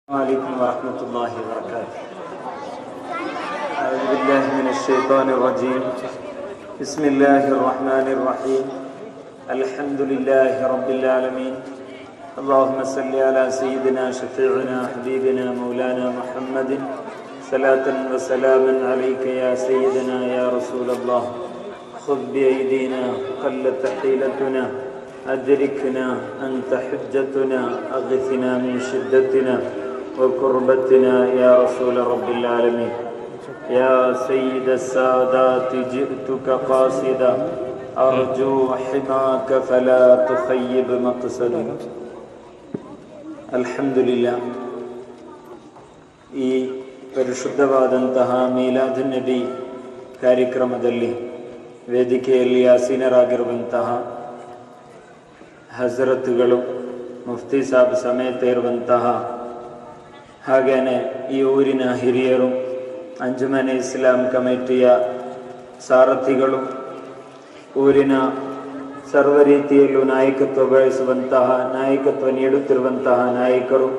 عليكم ورحمة الله وبركاته. أعوذ بالله من الشيطان الرجيم. بسم الله الرحمن الرحيم. الحمد لله رب العالمين. اللهم صل على سيدنا شفيعنا حبيبنا مولانا محمد صلاة وسلاما عليك يا سيدنا يا رسول الله. خذ بأيدينا قلت حيلتنا أدركنا أنت حجتنا أغثنا من شدتنا وكربتنا يا رسول رب العالمين. يا سيد السادات جئتك قاصدا أرجو حماك فلا تخيب مقصدي. ಅಲ್ಹಮ್ದುಲಿಲ್ಲಾ. ಈ ಪರಿಶುದ್ಧವಾದಂತಹ ಮೀಲಾದ್ ನಬಿ ಕಾರ್ಯಕ್ರಮದಲ್ಲಿ ವೇದಿಕೆಯಲ್ಲಿ ಆಸೀನರಾಗಿರುವಂತಹ ಹಜರತ್ಗಳು, ಮುಫ್ತಿ ಸಾಬ್ ಸಮೇತ ಇರುವಂತಹ, ಹಾಗೇನೆ ಈ ಊರಿನ ಹಿರಿಯರು, ಅಂಜುಮನೆ ಇಸ್ಲಾಂ ಕಮಿಟಿಯ ಸಾರಥಿಗಳು, ಊರಿನ ಸರ್ವ ರೀತಿಯಲ್ಲೂ ನಾಯಕತ್ವ ವಹಿಸುವಂತಹ, ನಾಯಕತ್ವ ನೀಡುತ್ತಿರುವಂತಹ ನಾಯಕರು,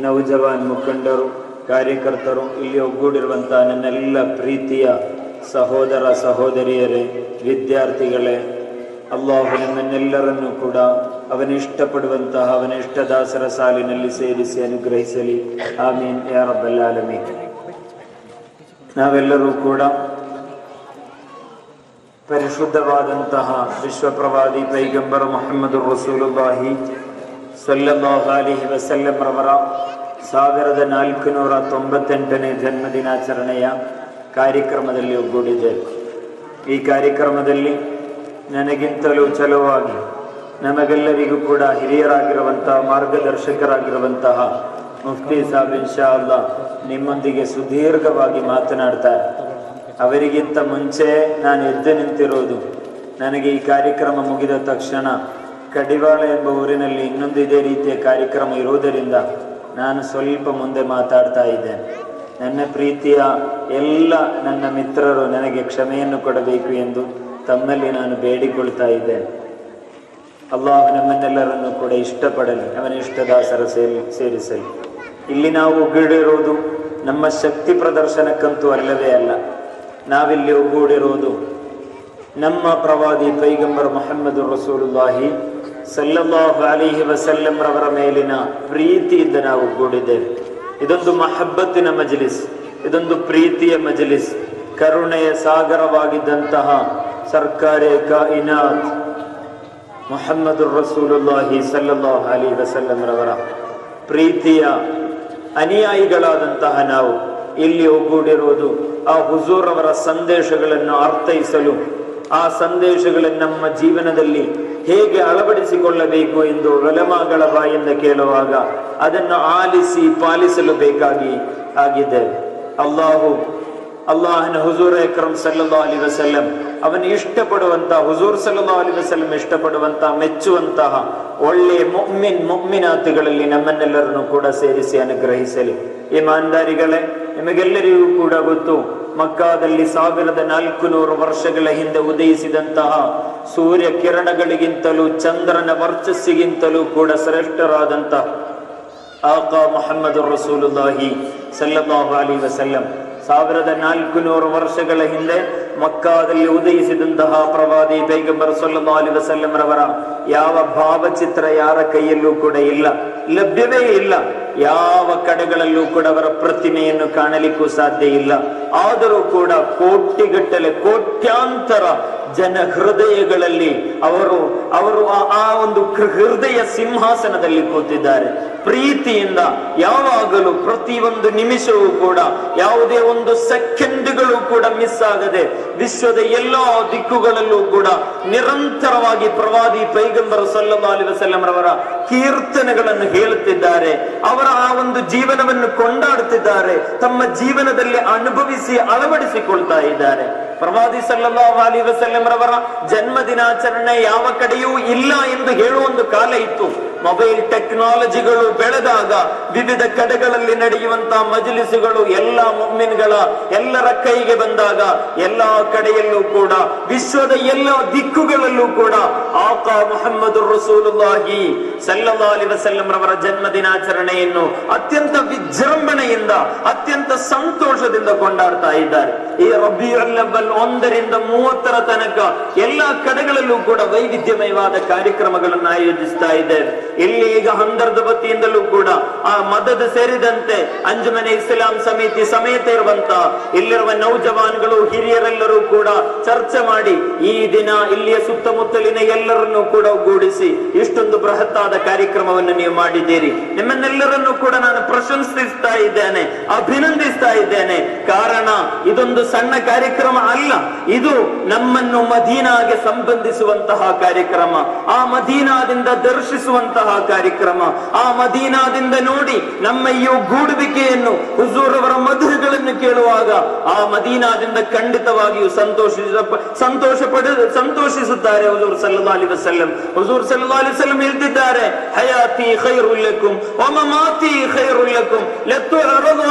ನೌಜವಾನ್ ಮುಖಂಡರು, ಕಾರ್ಯಕರ್ತರು, ಇಲ್ಲಿ ಒಗ್ಗೂಡಿರುವಂತಹ ನನ್ನೆಲ್ಲ ಪ್ರೀತಿಯ ಸಹೋದರ ಸಹೋದರಿಯರೇ, ವಿದ್ಯಾರ್ಥಿಗಳೇ, ಅಲ್ಲಾಹು ನಮ್ಮನ್ನೆಲ್ಲರನ್ನೂ ಕೂಡ ಅವನಿಷ್ಟಪಡುವಂತಹ ಅವನ ಇಷ್ಟದಾಸರ ಸಾಲಿನಲ್ಲಿ ಸೇರಿಸಿ ಅನುಗ್ರಹಿಸಲಿ. ಆಮೀನ್ ಯಾ ರಬ್ಬಲ್ ಆಲಮೀನ್. ನಾವೆಲ್ಲರೂ ಕೂಡ ಪರಿಶುದ್ಧವಾದಂತಹ ವಿಶ್ವಪ್ರವಾದಿ ಪೈಗಂಬರ್ ಮುಹಮ್ಮದ್ ರಸೂಲುಲ್ಲಾಹಿ ಸಲ್ಲಲ್ಲಾಹು ಅಲೈಹಿ ವಸಲ್ಲಂ ರವರ 1498ನೇ ಜನ್ಮದಿನಾಚರಣೆಯ ಕಾರ್ಯಕ್ರಮದಲ್ಲಿ ಒಗ್ಗೂಡಿದ್ದೇವೆ. ಈ ಕಾರ್ಯಕ್ರಮದಲ್ಲಿ ನನಗಿಂತಲೂ ಚಲುವಾಗಿ ನಮಗೆಲ್ಲರಿಗೂ ಕೂಡ ಹಿರಿಯರಾಗಿರುವಂತಹ, ಮಾರ್ಗದರ್ಶಕರಾಗಿರುವಂತಹ ಮುಫ್ತಿ ಸಾಬ್ ಇನ್ಶಾ ಅಲ್ಲಾ ನಿಮ್ಮೊಂದಿಗೆ ಸುದೀರ್ಘವಾಗಿ ಮಾತನಾಡ್ತಾರೆ. ಅವರಿಗಿಂತ ಮುಂಚೆ ನಾನು ಎದ್ದು ನಿಂತಿರೋದು, ನನಗೆ ಈ ಕಾರ್ಯಕ್ರಮ ಮುಗಿದ ತಕ್ಷಣ ಕಡಿವಾಳ ಎಂಬ ಊರಿನಲ್ಲಿ ಇನ್ನೊಂದು ಇದೇ ರೀತಿಯ ಕಾರ್ಯಕ್ರಮ ಇರುವುದರಿಂದ ನಾನು ಸ್ವಲ್ಪ ಮುಂದೆ ಮಾತಾಡ್ತಾ ಇದ್ದೇನೆ. ನನ್ನ ಪ್ರೀತಿಯ ಎಲ್ಲ ನನ್ನ ಮಿತ್ರರು ನನಗೆ ಕ್ಷಮೆಯನ್ನು ಕೊಡಬೇಕು ಎಂದು ತಮ್ಮಲ್ಲಿ ನಾನು ಬೇಡಿಕೊಳ್ತಾ ಇದ್ದೇನೆ. ಅಲ್ಲಾಹು ನಮ್ಮನ್ನೆಲ್ಲರನ್ನು ಕೂಡ ಇಷ್ಟಪಡಲಿ, ಅವನ ಇಷ್ಟದಾಸರ ಸೇರಿಸಲಿ. ಇಲ್ಲಿ ನಾವು ಒಗ್ಗೂಡಿರೋದು ನಮ್ಮ ಶಕ್ತಿ ಪ್ರದರ್ಶನಕ್ಕಂತೂ ಅಲ್ಲವೇ ಅಲ್ಲ. ನಾವಿಲ್ಲಿ ಒಗ್ಗೂಡಿರೋದು ನಮ್ಮ ಪ್ರವಾದಿ ಪೈಗಂಬರ್ ಮುಹಮ್ಮದ್ ರಸೂಲುಲ್ಲಾಹಿ ಸಲ್ಲಲ್ಲಾಹು ಅಲೈಹಿ ವಸಲ್ಲಂ ರವರ ಮೇಲಿನ ಪ್ರೀತಿಯಿಂದ ನಾವು ಒಗ್ಗೂಡಿದ್ದೇವೆ. ಇದೊಂದು ಮಹಬ್ಬತ್ತಿನ ಮಜ್ಲಿಸ್, ಇದೊಂದು ಪ್ರೀತಿಯ ಮಜ್ಲಿಸ್. ಕರುಣೆಯ ಸಾಗರವಾಗಿದ್ದಂತಹ ಸರ್ಕಾರಿ ಕಾಯಿನಾತ್ ಮುಹಮ್ಮದ್ ರಸೂಲುಲ್ಲಾಹಿ ಸಲ್ಲಲ್ಲಾಹು ಅಲೈಹಿ ವಸಲ್ಲಂ ರವರ ಪ್ರೀತಿಯ ಅನುಯಾಯಿಗಳಾದಂತಹ ನಾವು ಇಲ್ಲಿ ಒಗ್ಗೂಡಿರುವುದು ಆ ಹುಜೂರ್ ಅವರ ಸಂದೇಶಗಳನ್ನು ಅರ್ಥೈಸಲು, ಆ ಸಂದೇಶಗಳನ್ನು ನಮ್ಮ ಜೀವನದಲ್ಲಿ ಹೇಗೆ ಅಳವಡಿಸಿಕೊಳ್ಳಬೇಕು ಎಂದು ಉಲಮಾಗಳ ಬಾಯಿಂದ ಕೇಳುವಾಗ ಅದನ್ನು ಆಲಿಸಿ ಪಾಲಿಸಲು ಬೇಕಾಗಿ ಆಗಿದ್ದೇವೆ. ಅಲ್ಲಾಹನ ಹುಜೂರ್ ಅಕ್ರಮ್ ಸಲ್ಲಲ್ಲಾಹು ಅಲೈಹಿ ವಸಲ್ಲಂ ಅವನು ಇಷ್ಟಪಡುವಂತಹ, ಹುಜೂರ್ ಸಲ್ಲಲ್ಲಾಹು ಅಲೈಹಿ ವಸಲ್ಲಂ ಇಷ್ಟಪಡುವಂತಹ, ಮೆಚ್ಚುವಂತಹ ಒಳ್ಳೆಯ ಮುಅ್ಮಿನಾತ್ಗಳಲ್ಲಿ ನಮ್ಮನ್ನೆಲ್ಲರನ್ನು ಕೂಡ ಸೇರಿಸಿ ಅನುಗ್ರಹಿಸಲಿ. ಇಮಾನ್ದಾರಿಗಳೇ, ನಿಮಗೆಲ್ಲರಿಗೂ ಕೂಡ ಗೊತ್ತು, ಮಕ್ಕಾದಲ್ಲಿ 1400 ವರ್ಷಗಳ ಹಿಂದೆ ಉದಯಿಸಿದಂತಹ ಸೂರ್ಯ ಕಿರಣಗಳಿಗಿಂತಲೂ ಚಂದ್ರನ ವರ್ಚಸ್ಸಿಗಿಂತಲೂ ಕೂಡ ಶ್ರೇಷ್ಠರಾದಂತಹ ಆಕಾ ಮುಹಮ್ಮದ್ ರಸೂಲುಲ್ಲಾಹಿ ಸಲ್ಲಲ್ಲಾಹು ಅಲೈಹಿ ವಸಲ್ಲಂ 1400 ವರ್ಷಗಳ ಹಿಂದೆ ಮಕ್ಕಾದಲ್ಲಿ ಉದಯಿಸಿದಂತಹ ಪ್ರವಾದಿ ಪೈಗಂಬರ್ ಸಲ್ಲಲ್ಲಾಹು ಅಲೈಹಿ ವಸಲ್ಲಂ ರವರ ಯಾವ ಭಾವಚಿತ್ರ ಯಾರ ಕೈಯಲ್ಲೂ ಕೂಡ ಇಲ್ಲ, ಲಭ್ಯವೇ ಇಲ್ಲ. ಯಾವ ಕಡೆಗಳಲ್ಲೂ ಕೂಡ ಅವರ ಪ್ರತಿಮೆಯನ್ನು ಕಾಣಲಿಕ್ಕೂ ಸಾಧ್ಯ ಇಲ್ಲ. ಆದರೂ ಕೂಡ ಕೋಟಿಗಟ್ಟಲೆ, ಕೋಟ್ಯಾಂತರ ಜನ ಹೃದಯಗಳಲ್ಲಿ ಅವರು ಆ ಒಂದು ಹೃದಯ ಸಿಂಹಾಸನದಲ್ಲಿ ಕೂತಿದ್ದಾರೆ. ಪ್ರೀತಿಯಿಂದ ಯಾವಾಗಲೂ ಪ್ರತಿಯೊಂದು ನಿಮಿಷವೂ ಕೂಡ, ಯಾವುದೇ ಒಂದು ಸೆಕೆಂಡ್ಗಳು ಕೂಡ ಮಿಸ್ ಆಗದೆ ವಿಶ್ವದ ಎಲ್ಲಾ ದಿಕ್ಕುಗಳಲ್ಲೂ ಕೂಡ ನಿರಂತರವಾಗಿ ಪ್ರವಾದಿ ಪೈಗಂಬರ್ ಸಲ್ಲಲ್ಲಾಹು ಅಲೈಹಿ ವಸಲ್ಲಂ ರವರ ಕೀರ್ತನೆಗಳನ್ನು ಹೇಳುತ್ತಿದ್ದಾರೆ. ಅವರ ಆ ಒಂದು ಜೀವನವನ್ನು ಕೊಂಡಾಡುತ್ತಿದ್ದಾರೆ, ತಮ್ಮ ಜೀವನದಲ್ಲಿ ಅನುಭವಿಸಿ ಅಳವಡಿಸಿಕೊಳ್ತಾ ಇದ್ದಾರೆ. ಪ್ರವಾದಿ ಸಲ್ಲಲ್ಲಾಹು ಅಲೈಹಿ ವಸಲ್ಲಂ ರವರ ಜನ್ಮ ದಿನಾಚರಣೆ ಯಾವ ಕಡೆಯೂ ಇಲ್ಲ ಎಂದು ಹೇಳುವ ಒಂದು ಕಾಲ ಇತ್ತು. ಮೊಬೈಲ್ ಟೆಕ್ನಾಲಜಿಗಳು ಬೆಳೆದಾಗ ವಿವಿಧ ಕಡೆಗಳಲ್ಲಿ ನಡೆಯುವಂತಹ ಮಜ್ಲಿಸುಗಳು ಎಲ್ಲ ಮುಅ್ಮಿನ್ಗಳ ಎಲ್ಲರ ಕೈಗೆ ಬಂದಾಗ ಎಲ್ಲಾ ಕಡೆಯಲ್ಲೂ ಕೂಡ, ವಿಶ್ವದ ಎಲ್ಲ ದಿಕ್ಕುಗಳಲ್ಲೂ ಕೂಡ ಆಕಾ ಮುಹಮ್ಮದ್ ರಸೂಲುಲ್ಲಾಹಿ ಸಲ್ಲಲ್ಲಾಹು ಅಲೈಹಿ ವಸಲ್ಲಂ ರವರ ಜನ್ಮ ದಿನಾಚರಣೆಯನ್ನು ಅತ್ಯಂತ ವಿಜೃಂಭಣೆಯಿಂದ ಅತ್ಯಂತ ಸಂತೋಷದಿಂದ ಕೊಂಡಾಡ್ತಾ ಇದ್ದಾರೆ. ಈ ರಬಿಯುಲ್ ಅವ್ವಲ್ 1ರಿಂದ 30 ತನಕ ಎಲ್ಲಾ ಕಡೆಗಳಲ್ಲೂ ಕೂಡ ವೈವಿಧ್ಯಮಯವಾದ ಕಾರ್ಯಕ್ರಮಗಳನ್ನು ಆಯೋಜಿಸ್ತಾ ಇದ್ದೇವೆ. ಇಲ್ಲಿ ಈಗ ಹಮ್ದರ್ದ್ ವತಿಯಿಂದಲೂ ಕೂಡ ಆ ಮದದ್ ಸೇರಿದಂತೆ ಅಂಜುಮನೆ ಇಸ್ಲಾಂ ಸಮಿತಿ ಸಮೇತ ಇರುವಂತ ಇಲ್ಲಿರುವ ನೌಜವಾನ್ಗಳು ಹಿರಿಯರೆಲ್ಲರೂ ಕೂಡ ಚರ್ಚೆ ಮಾಡಿ ಈ ದಿನ ಇಲ್ಲಿಯ ಸುತ್ತಮುತ್ತಲಿನ ಎಲ್ಲರನ್ನೂ ಕೂಡ ಒಗ್ಗೂಡಿಸಿ ಇಷ್ಟೊಂದು ಬೃಹತ್ತಾದ ಕಾರ್ಯಕ್ರಮವನ್ನು ನೀವು ಮಾಡಿದ್ದೀರಿ. ನಿಮ್ಮನ್ನೆಲ್ಲರನ್ನೂ ಕೂಡ ನಾನು ಪ್ರಶಂಸಿಸ್ತಾ ಇದ್ದೇನೆ, ಅಭಿನಂದಿಸ್ತಾ ಇದ್ದೇನೆ. ಕಾರಣ ಇದೊಂದು ಸಣ್ಣ ಕಾರ್ಯಕ್ರಮ ಅಲ್ಲ, ಇದು ನಮ್ಮನ್ನು ಮದೀನಾಗೆ ಸಂಬಂಧಿಸುವಂತಹ ಕಾರ್ಯಕ್ರಮ, ಆ ಮದೀನಾದಿಂದ ದರ್ಶಿಸುವಂತಹ ಕಾರ್ಯಕ್ರಮ, ಆ ಮದೀನಾದಿಂದ ನೋಡಿ ನಮ್ಮ ಈ ಒಗ್ಗೂಡುವಿಕೆಯನ್ನು ಹುಜೂರ್ ಅವರ ಮಧುರಗಳನ್ನು ಕೇಳುವಾಗ ಆ ಮದೀನಾದಿಂದ ಖಂಡಿತವಾಗಿಯೂ ಸಂತೋಷಿಸುತ್ತಾರೆ ಹುಜೂರ್ ಸಲ್ಲಲ್ಲಾಹು ಅಲೈಹಿ ವಸಲ್ಲಂ. ಹುಜೂರ್ ಸಲ್ಲಲ್ಲಾಹು ಅಲೈಹಿ ವಸಲ್ಲಂ ಹೇಳ್ತಿದ್ದಾರೆ, ಹಯಾತಿ ಖೈರುಲ್ ಲಕುಮ್ ವ ಮಮಾತಿ ಖೈರುಲ್ ಲಕುಮ್ ಲತುಅರದು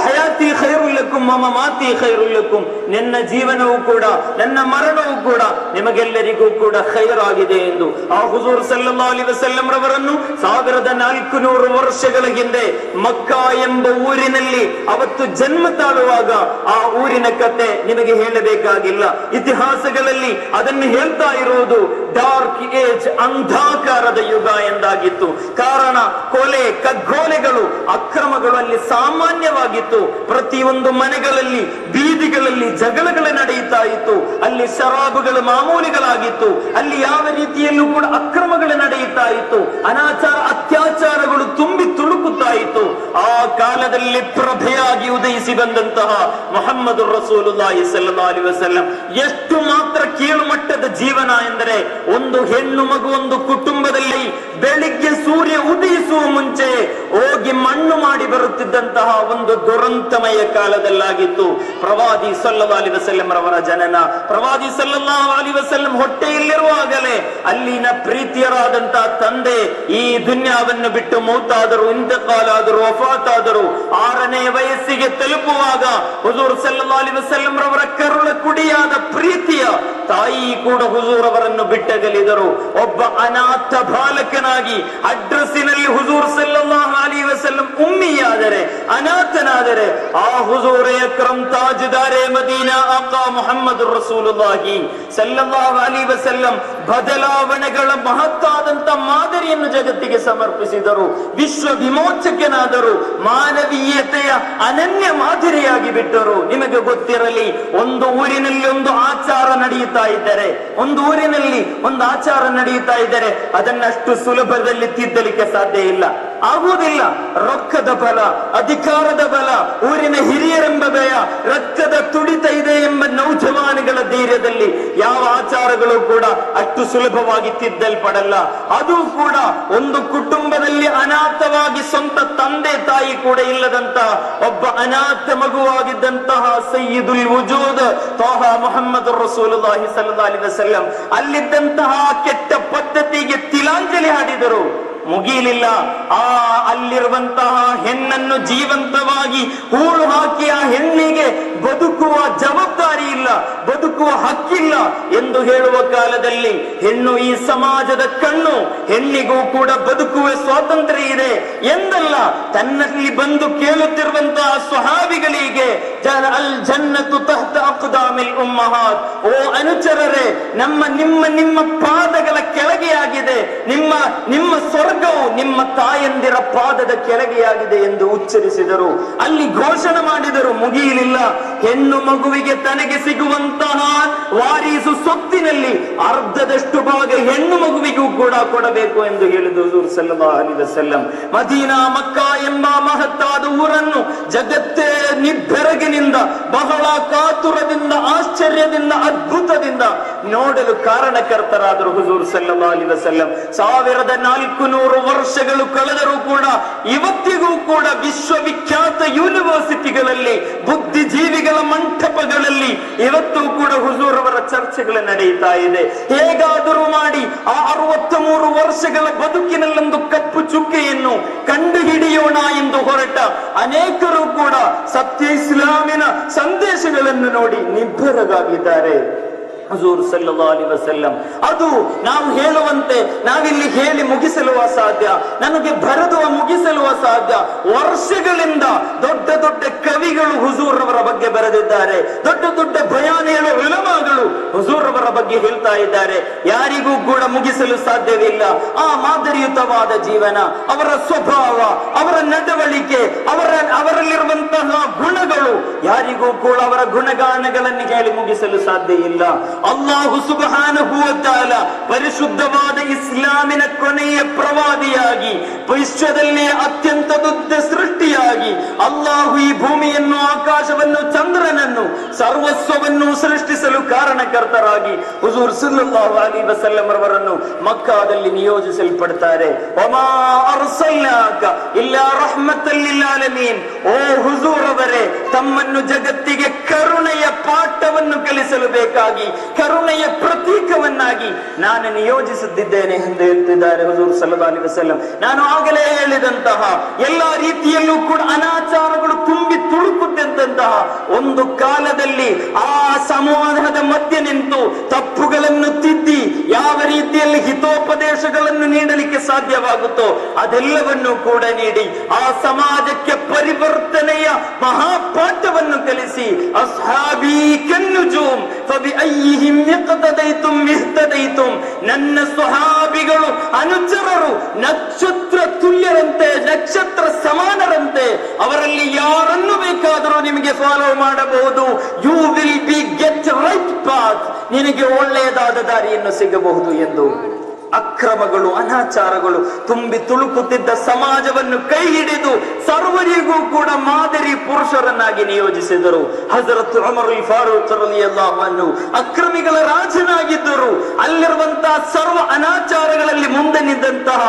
ಹಯಾತಿ ಖೈರುಲ್ ಲಕುಮ್ ವ ಮಮಾತಿ ಖೈರುಲ್ ಲಕುಮ್. ನನ್ನ ಜೀವನವೂ ಕೂಡ ನನ್ನ ಮರಣವೂ ಕೂಡ ನಿಮಗೆಲ್ಲರಿಗೂ ಕೂಡ ಖೈರ್ ಆಗಿದೆ ಎಂದು ಆ ಹುಜೂರ್ ಸಲ್ಲಲ್ಲಾಹು ಅಲೈಹಿ ವಸಲ್ಲಂ ರವರನ್ನು 1400 ವರ್ಷಗಳ ಹಿಂದೆ ಮಕ್ಕಾ ಎಂಬ ಊರಿನಲ್ಲಿ ಅವತ್ತು ಜನ್ಮ ತಾಳುವಾಗ ಆ ಊರಿನ ಕತೆ ನಿಮಗೆ ಹೇಳಬೇಕಾಗಿಲ್ಲ. ಇತಿಹಾಸಗಳಲ್ಲಿ ಅದನ್ನು ಹೇಳ್ತಾ ಇರುವುದು ಡಾರ್ಕ್ ಏಜ್, ಅಂಧಾಕಾರದ ಯುಗ ಎಂದಾಗಿತ್ತು. ಕಾರಣ ಕೊಲೆ, ಕಗ್ಗೋಲೆಗಳು, ಅಕ್ರಮಗಳು ಅಲ್ಲಿ ಸಾಮಾನ್ಯವಾಗಿತ್ತು. ಪ್ರತಿಯೊಂದು ಮನೆಗಳಲ್ಲಿ, ಬೀದಿಗಳಲ್ಲಿ ಜಗಳಗಳು ನಡೆಯುತ್ತಾ ಇತ್ತು. ಅಲ್ಲಿ ಶರಾಬುಗಳು ಮಾಮೂಲಿಗಳಾಗಿತ್ತು. ಅಲ್ಲಿ ಯಾವ ರೀತಿಯಲ್ಲೂ ಕೂಡ ಅಕ್ರಮಗಳು ನಡೆಯುತ್ತಾ ಇತ್ತು. ಅನಾಚಾರ, ಅತ್ಯಾಚಾರಗಳು ತುಂಬಿ ತುಳುಕುತ್ತಾ ಇತ್ತು. ಆ ಕಾಲದಲ್ಲಿ ಪ್ರಭೆಯಾಗಿ ಉದಯಿಸಿ ಬಂದಂತಹ ಮುಹಮ್ಮದ್ ರಸೂಲುಲ್ಲಾಹಿ ಸಲ್ಲಲ್ಲಾಹು ಅಲೈಹಿ ವಸಲ್ಲಂ ಎಷ್ಟು ಮಾತ್ರ ಕೀಳು ಮಟ್ಟದ ಜೀವನ ಎಂದರೆ, ಒಂದು ಹೆಣ್ಣು ಮಗು ಒಂದು ಕುಟುಂಬದಲ್ಲಿ ಬೆಳಿಗ್ಗೆ ಸೂರ್ಯ ಉದಯಿಸುವ ಮುಂಚೆ ಹೋಗಿ ಮಣ್ಣು ಮಾಡಿ ಬರುತ್ತಿದ್ದಂತಹ ಒಂದು ದುರಂತಮಯ ಕಾಲದಲ್ಲಾಗಿತ್ತು. ಪ್ರವಾದಿ ಸಲ್ಲಲ್ಲಾಹು ಅಲೈಹಿ ವಸಲ್ಲಂ ರವರ ಜನನ, ಪ್ರವಾದಿ ಸಲ್ಲಲ್ಲಾಹು ಅಲೈಹಿ ವಸಲ್ಲಂ ಹೊಟ್ಟೆಯಲ್ಲಿರುವಾಗಲೇ ಅಲ್ಲಿನ ಪ್ರೀತಿಯರಾದಂತಹ ತಂದೆ ಈ ದುನ್ಯಾವನ್ನು ಬಿಟ್ಟು ಮೌತಾದರು, ಇಂತಕಾಲಾದರು, ವಫಾತಾದರು. 6ನೇ ವಯಸ್ಸಿಗೆ ತಲುಪುವಾಗ ಹುಜೂರ್ ಸಲ್ಲಲ್ಲಾಹು ಅಲೈಹಿ ವಸಲ್ಲಂ ರವರ ಕರುಳ ಕುಡಿಯಾದ ಪ್ರೀತಿಯ ತಾಯಿ ಕೂಡ ಹುಜೂರ್ ಅವರನ್ನು ಬಿಟ್ಟಗಲಿದರು. ಒಬ್ಬ ಅನಾಥ ಬಾಲಕನಾಗಿ ಅಡ್ರೆಸ್ಸಿನಲ್ಲಿ ಹುಜೂರ್ ಸಲ್ಲಲ್ಲಾಹು ಅಲೈಹಿ ವಸಲ್ಲಂ ಉಮ್ಮಿಯಾದರೆ, ಅನಾಥನಾದರೆ, ಆ ಹುಜೂರ್ ಅಕ್ರಮ್ ತಾಜ್ದಾರೆ ಮದೀನಾ ಆಕಾ ಮುಹಮ್ಮದ್ ರಸೂಲುಲ್ಲಾಹಿ ಸಲ್ಲಲ್ಲಾಹು ಅಲೈಹಿ ವಸಲ್ಲಂ ಬದಲಾವಣೆಗಳ ಮಹತ್ತಾದಂತ ಮಾದರಿಯನ್ನು ಜಗತ್ತಿಗೆ ಸಮರ್ಪಿಸಿದರು. ವಿಶ್ವ ವಿಮೋಚಕನಾದರು, ಮಾನವೀಯತೆಯ ಅನನ್ಯ ಮಾದರಿಯಾಗಿ ಬಿಟ್ಟರು. ನಿಮಗೆ ಗೊತ್ತಿರಲಿ, ಒಂದು ಊರಿನಲ್ಲಿ ಒಂದು ಆಚಾರ ನಡೆಯುತ್ತಾ ಇದ್ದರೆ, ಒಂದು ಊರಿನಲ್ಲಿ ಒಂದು ಆಚಾರ ನಡೆಯುತ್ತಾ ಇದ್ದರೆ ಅದನ್ನಷ್ಟು ಸುಲಭದಲ್ಲಿ ತಿದ್ದಲಿಕ್ಕೆ ಸಾಧ್ಯ ಇಲ್ಲ, ಆಗುವುದಿಲ್ಲ. ರೊಕ್ಕದ ಬಲ, ಅಧಿಕಾರದ ಬಲ, ಊರಿನ ಹಿರಿಯರೆಂಬ ಭಯ, ರಕ್ತದ ತುಡಿತ ಇದೆ ಎಂಬ ನೌಜವಾನಿಗಳ ಧೈರ್ಯದಲ್ಲಿ ಯಾವ ಆಚಾರಗಳು ಕೂಡ ಅಷ್ಟು ಸುಲಭವಾಗಿ ತಿದ್ದಲ್ಪಡಲ್ಲ. ಅದು ಕೂಡ ಒಂದು ಕುಟುಂಬದಲ್ಲಿ ಅನಾಥವಾಗಿ ಸ್ವಂತ ತಂದೆ ತಾಯಿ ಕೂಡ ಇಲ್ಲದಂತಹ ಒಬ್ಬ ಅನಾಥ ಮಗುವಾಗಿದ್ದಂತಹ ಸಯ್ಯಿದುಲ್ ವಜೂದ್ ತಾಹ ಮುಹಮ್ಮದ್ ರಸೂಲುಲ್ಲಾಹಿ ಸಲ್ಲಲ್ಲಾಹು ಅಲೈಹಿ ವಸಲ್ಲಂ ಅಲ್ಲಿದ್ದಂತಹ ಕೆಟ್ಟ ಪದ್ಧತಿಗೆ ತಿಲಾಂಜಲಿ ಹಾಡಿದರು. ಮುಗಿಲಿಲ್ಲ. ಅಲ್ಲಿರುವಂತಹ ಹೆಣ್ಣನ್ನು ಜೀವಂತವಾಗಿ ಹೂಳು ಹಾಕಿ ಆ ಹೆಣ್ಣಿಗೆ ಬದುಕುವ ಜವಾಬ್ದಾರಿ ಇಲ್ಲ, ಬದುಕುವ ಹಕ್ಕಿಲ್ಲ ಎಂದು ಹೇಳುವ ಕಾಲದಲ್ಲಿ ಹೆಣ್ಣು ಈ ಸಮಾಜದ ಕಣ್ಣು, ಹೆಣ್ಣಿಗೂ ಕೂಡ ಬದುಕುವ ಸ್ವಾತಂತ್ರ್ಯ ಇದೆ ಎಂದಲ್ಲ, ತನ್ನಲ್ಲಿ ಬಂದು ಕೇಳುತ್ತಿರುವಂತಹ ಸ್ವಹಾಬಿಗಳಿಗೆ ಅಲ್ ಜನ್ನತು ತಹ್ತ ಅಕ್ದಾಮಿಲ್ ಉಮ್ಮಹಾತ್, ಓ ಅನುಚರರೇ, ನಿಮ್ಮ ಪಾದಗಳ ಕೆಳಗೆಯಾಗಿದೆ, ನಿಮ್ಮ ಸ್ವರ್ಗವು ನಿಮ್ಮ ತಾಯಂದಿರ ಪಾದದ ಕೆಳಗೆಯಾಗಿದೆ ಎಂದು ಉಚ್ಚರಿಸಿದರು. ಅಲ್ಲಿ ಘೋಷಣೆ ಮಾಡಿದರು. ಮುಗಿಯಲಿಲ್ಲ. ಹೆಣ್ಣು ಮಗುವಿಗೆ ತನಗೆ ಸಿಗುವಂತಹ ವಾರೀಸು ಸೊತ್ತಿನಲ್ಲಿ ಅರ್ಧದಷ್ಟು ಭಾಗ ಹೆಣ್ಣು ಮಗುವಿಗೂ ಕೂಡ ಕೊಡಬೇಕು ಎಂದು ಹೇಳಿದ ಹುಜೂರ್ ಸಲ್ಲಲ್ಲಾಹು ಅಲೈಹಿ ವಸಲ್ಲಂ. ಮದೀನಾ, ಮಕ್ಕಾ ಎಂಬ ಮಹತ್ತಾದ ಊರನ್ನು ಜಗತ್ತೇ ನಿಬ್ಬೆರಗಿನಿಂದ, ಬಹಳ ಕಾತುರದಿಂದ, ಆಶ್ಚರ್ಯದಿಂದ, ಅದ್ಭುತದಿಂದ ನೋಡಲು ಕಾರಣಕರ್ತರಾದರು ಹುಜೂರ್ ಸಲ್ಲಲ್ಲಾಹು ಅಲೈಹಿ ವಸಲ್ಲಂ. 1400 ವರ್ಷಗಳು ಕಳೆದರೂ ಕೂಡ ಇವತ್ತಿಗೂ ಕೂಡ ವಿಶ್ವವಿಖ್ಯಾತ ಯೂನಿವರ್ಸಿಟಿಗಳಲ್ಲಿ, ಬುದ್ಧಿಜೀವಿಗಳ ಮಂಟಪಗಳಲ್ಲಿ ಇವತ್ತು ಕೂಡ ಹುಜೂರ್ ಅವರ ಚರ್ಚೆಗಳು ನಡೆಯುತ್ತಾ ಇದೆ. ಹೇಗಾದರೂ ಮಾಡಿ ಆ 63 ವರ್ಷಗಳ ಬದುಕಿನಲ್ಲೊಂದು ಕಪ್ಪು ಚುಕ್ಕೆಯನ್ನು ಕಂಡು ಹಿಡಿಯೋಣ ಎಂದು ಹೊರಟ ಅನೇಕರು ಕೂಡ ಸತ್ಯ ಇಸ್ಲಾಮಿನ ಸಂದೇಶಗಳನ್ನು ನೋಡಿ ನಿಬ್ಬೆರಗಾಗಿದ್ದಾರೆ. ಹುಜೂರ್ ಸಲ್ಲಲ್ಲಾಹು ಅಲೈಹಿ ವಸಲ್ಲಂ. ಅದು ನಾವು ಹೇಳುವಂತೆ ನಾವಿಲ್ಲಿ ಹೇಳಿ ಮುಗಿಸಲು ಅಸಾಧ್ಯ, ನನಗೆ ಬರೆದು ಮುಗಿಸಲು ಅಸಾಧ್ಯ. ವರ್ಷಗಳಿಂದ ದೊಡ್ಡ ದೊಡ್ಡ ಕವಿಗಳು ಹುಜೂರ್ ಅವರ ಬಗ್ಗೆ ಬರೆದಿದ್ದಾರೆ, ದೊಡ್ಡ ದೊಡ್ಡ ಬಯಾನ್ ಹೇಳುವ ಉಲಮಾಗಳು ಹುಜೂರ್ ಅವರ ಬಗ್ಗೆ ಹೇಳ್ತಾ ಇದ್ದಾರೆ. ಯಾರಿಗೂ ಕೂಡ ಮುಗಿಸಲು ಸಾಧ್ಯವಿಲ್ಲ. ಆ ಮಾದರಿಯುತವಾದ ಜೀವನ, ಅವರ ಸ್ವಭಾವ, ಅವರ ನಡವಳಿಕೆ, ಅವರಲ್ಲಿರುವಂತಹ ಗುಣಗಳು, ಯಾರಿಗೂ ಕೂಡ ಅವರ ಗುಣಗಾನಗಳನ್ನು ಹೇಳಿ ಮುಗಿಸಲು ಸಾಧ್ಯ ಇಲ್ಲ. ಅಲ್ಲಾಹು ಸುಬ್ಹಾನಹು ವ ತಆಲ ಪರಿಶುದ್ಧವಾದ ಇಸ್ಲಾಮಿನ ಕೊನೆಯ ಪ್ರವಾದಿಯಾಗಿ, ವಿಶ್ವದಲ್ಲಿ ಅತ್ಯಂತ ದೊಡ್ಡ ಸೃಷ್ಟಿಯಾಗಿ ಅಲ್ಲಾಹು ಈ ಭೂಮಿಯನ್ನು, ಆಕಾಶವನ್ನು, ಚಂದ್ರನನ್ನು, ಸರ್ವಸ್ವವನ್ನು ಸೃಷ್ಟಿಸಲು ಕಾರಣಕರ್ತರಾಗಿ ಹುಜೂರ್ ಸಲ್ಲಲ್ಲಾಹು ಅಲೈಹಿ ವಸಲ್ಲಂ ಅವರನ್ನು ಮಕ್ಕಾದಲ್ಲಿ ನಿಯೋಜಿಸಲ್ಪಡ್ತಾರೆ. ವಮಾ ಅರ್ಸಲ್ನಾಕ ಇಲ್ಲಾ ರಹ್ಮತಲ್ ಲಿಲ್ ಆಲಮೀನ್. ಓ ಹುಜೂರ್ ಅವರೇ, ತಮ್ಮನ್ನು ಜಗತ್ತಿಗೆ ಕರುಣೆಯ ಪಾಠವನ್ನು ಕಲಿಸಲು ಬೇಕಾಗಿ, ಕರುಣೆಯ ಪ್ರತೀಕವನ್ನಾಗಿ ನಾನು ನಿಯೋಜಿಸುತ್ತಿದ್ದೇನೆ ಎಂದು ಹೇಳ್ತಿದ್ದಾರೆ ಹುಜೂರ್ ಸಲ್ಲಲ್ಲಾಹು ಅಲೈಹಿ ವಸಲ್ಲಂ. ನಾನು ಆಗಲೇ ಹೇಳಿದಂತಹ ಎಲ್ಲಾ ರೀತಿಯಲ್ಲೂ ಕೂಡ ಅನಾಚಾರಗಳು ತುಂಬಿ ತುಳುಕುತ್ತಿದ್ದಂತಹ ಒಂದು ಕಾಲದಲ್ಲಿ ಆ ಸಮೂಹದ ಮಧ್ಯೆ ನಿಂತು ತಪ್ಪುಗಳನ್ನು ತಿದ್ದಿ ಯಾವ ರೀತಿಯಲ್ಲಿ ಹಿತೋಪದೇಶಗಳನ್ನು ನೀಡಲಿಕ್ಕೆ ಸಾಧ್ಯವಾಗುತ್ತೋ ಅದೆಲ್ಲವನ್ನು ಕೂಡ ನೀಡಿ ಆ ಸಮಾಜಕ್ಕೆ ಪರಿವರ್ತನೆಯ ಮಹಾಪಾಠವನ್ನು ಕಲಿಸಿ, ಅಸ್ಹಾಬಿ ಕನ್ನುಜೂಮ್ ಫಬಿಅಯ್ಯಿಹಿಂ ಇಕ್ತದೈತುಂ ಇಹ್ತದೈತುಂ, ನನ್ನ ಸ್ವಹಾಬಿಗಳು, ಅನುಚರರು ನಕ್ಷತ್ರ ತುಲ್ಯರಂತೆ, ನಕ್ಷತ್ರ ಸಮಾನರಂತೆ, ಅವರಲ್ಲಿ ಯಾರನ್ನು ಬೇಕಾದರೂ ನಿಮಗೆ ಫಾಲೋ ಮಾಡಬಹುದು. You will be get right path, ನಿನಗೆ ಒಳ್ಳೆಯದಾದ ದಾರಿಯನ್ನು ಸಿಗಬಹುದು ಎಂದು. ಅಕ್ರಮಗಳು, ಅನಾಚಾರಗಳು ತುಂಬಿ ತುಳುಕುತ್ತಿದ್ದ ಸಮಾಜವನ್ನು ಕೈ ಹಿಡಿದು ಸರ್ವರಿಗೂ ಕೂಡ ಮಾದರಿ ಪುರುಷರನ್ನಾಗಿ ನಿಯೋಜಿಸಿದರು. ಹಜರತ್ ಉಮರುಲ್ ಫಾರೂಕ್ ರಲಿಯಲ್ಲಾಹು ಅನ್ಹು ಅಕ್ರಮಿಗಳ ರಾಜನಾಗಿದ್ದರು. ಅಲ್ಲಿರುವಂತಹ ಸರ್ವ ಅನಾಚಾರಗಳಲ್ಲಿ ಮುಂದೆ ನಿಂತಹ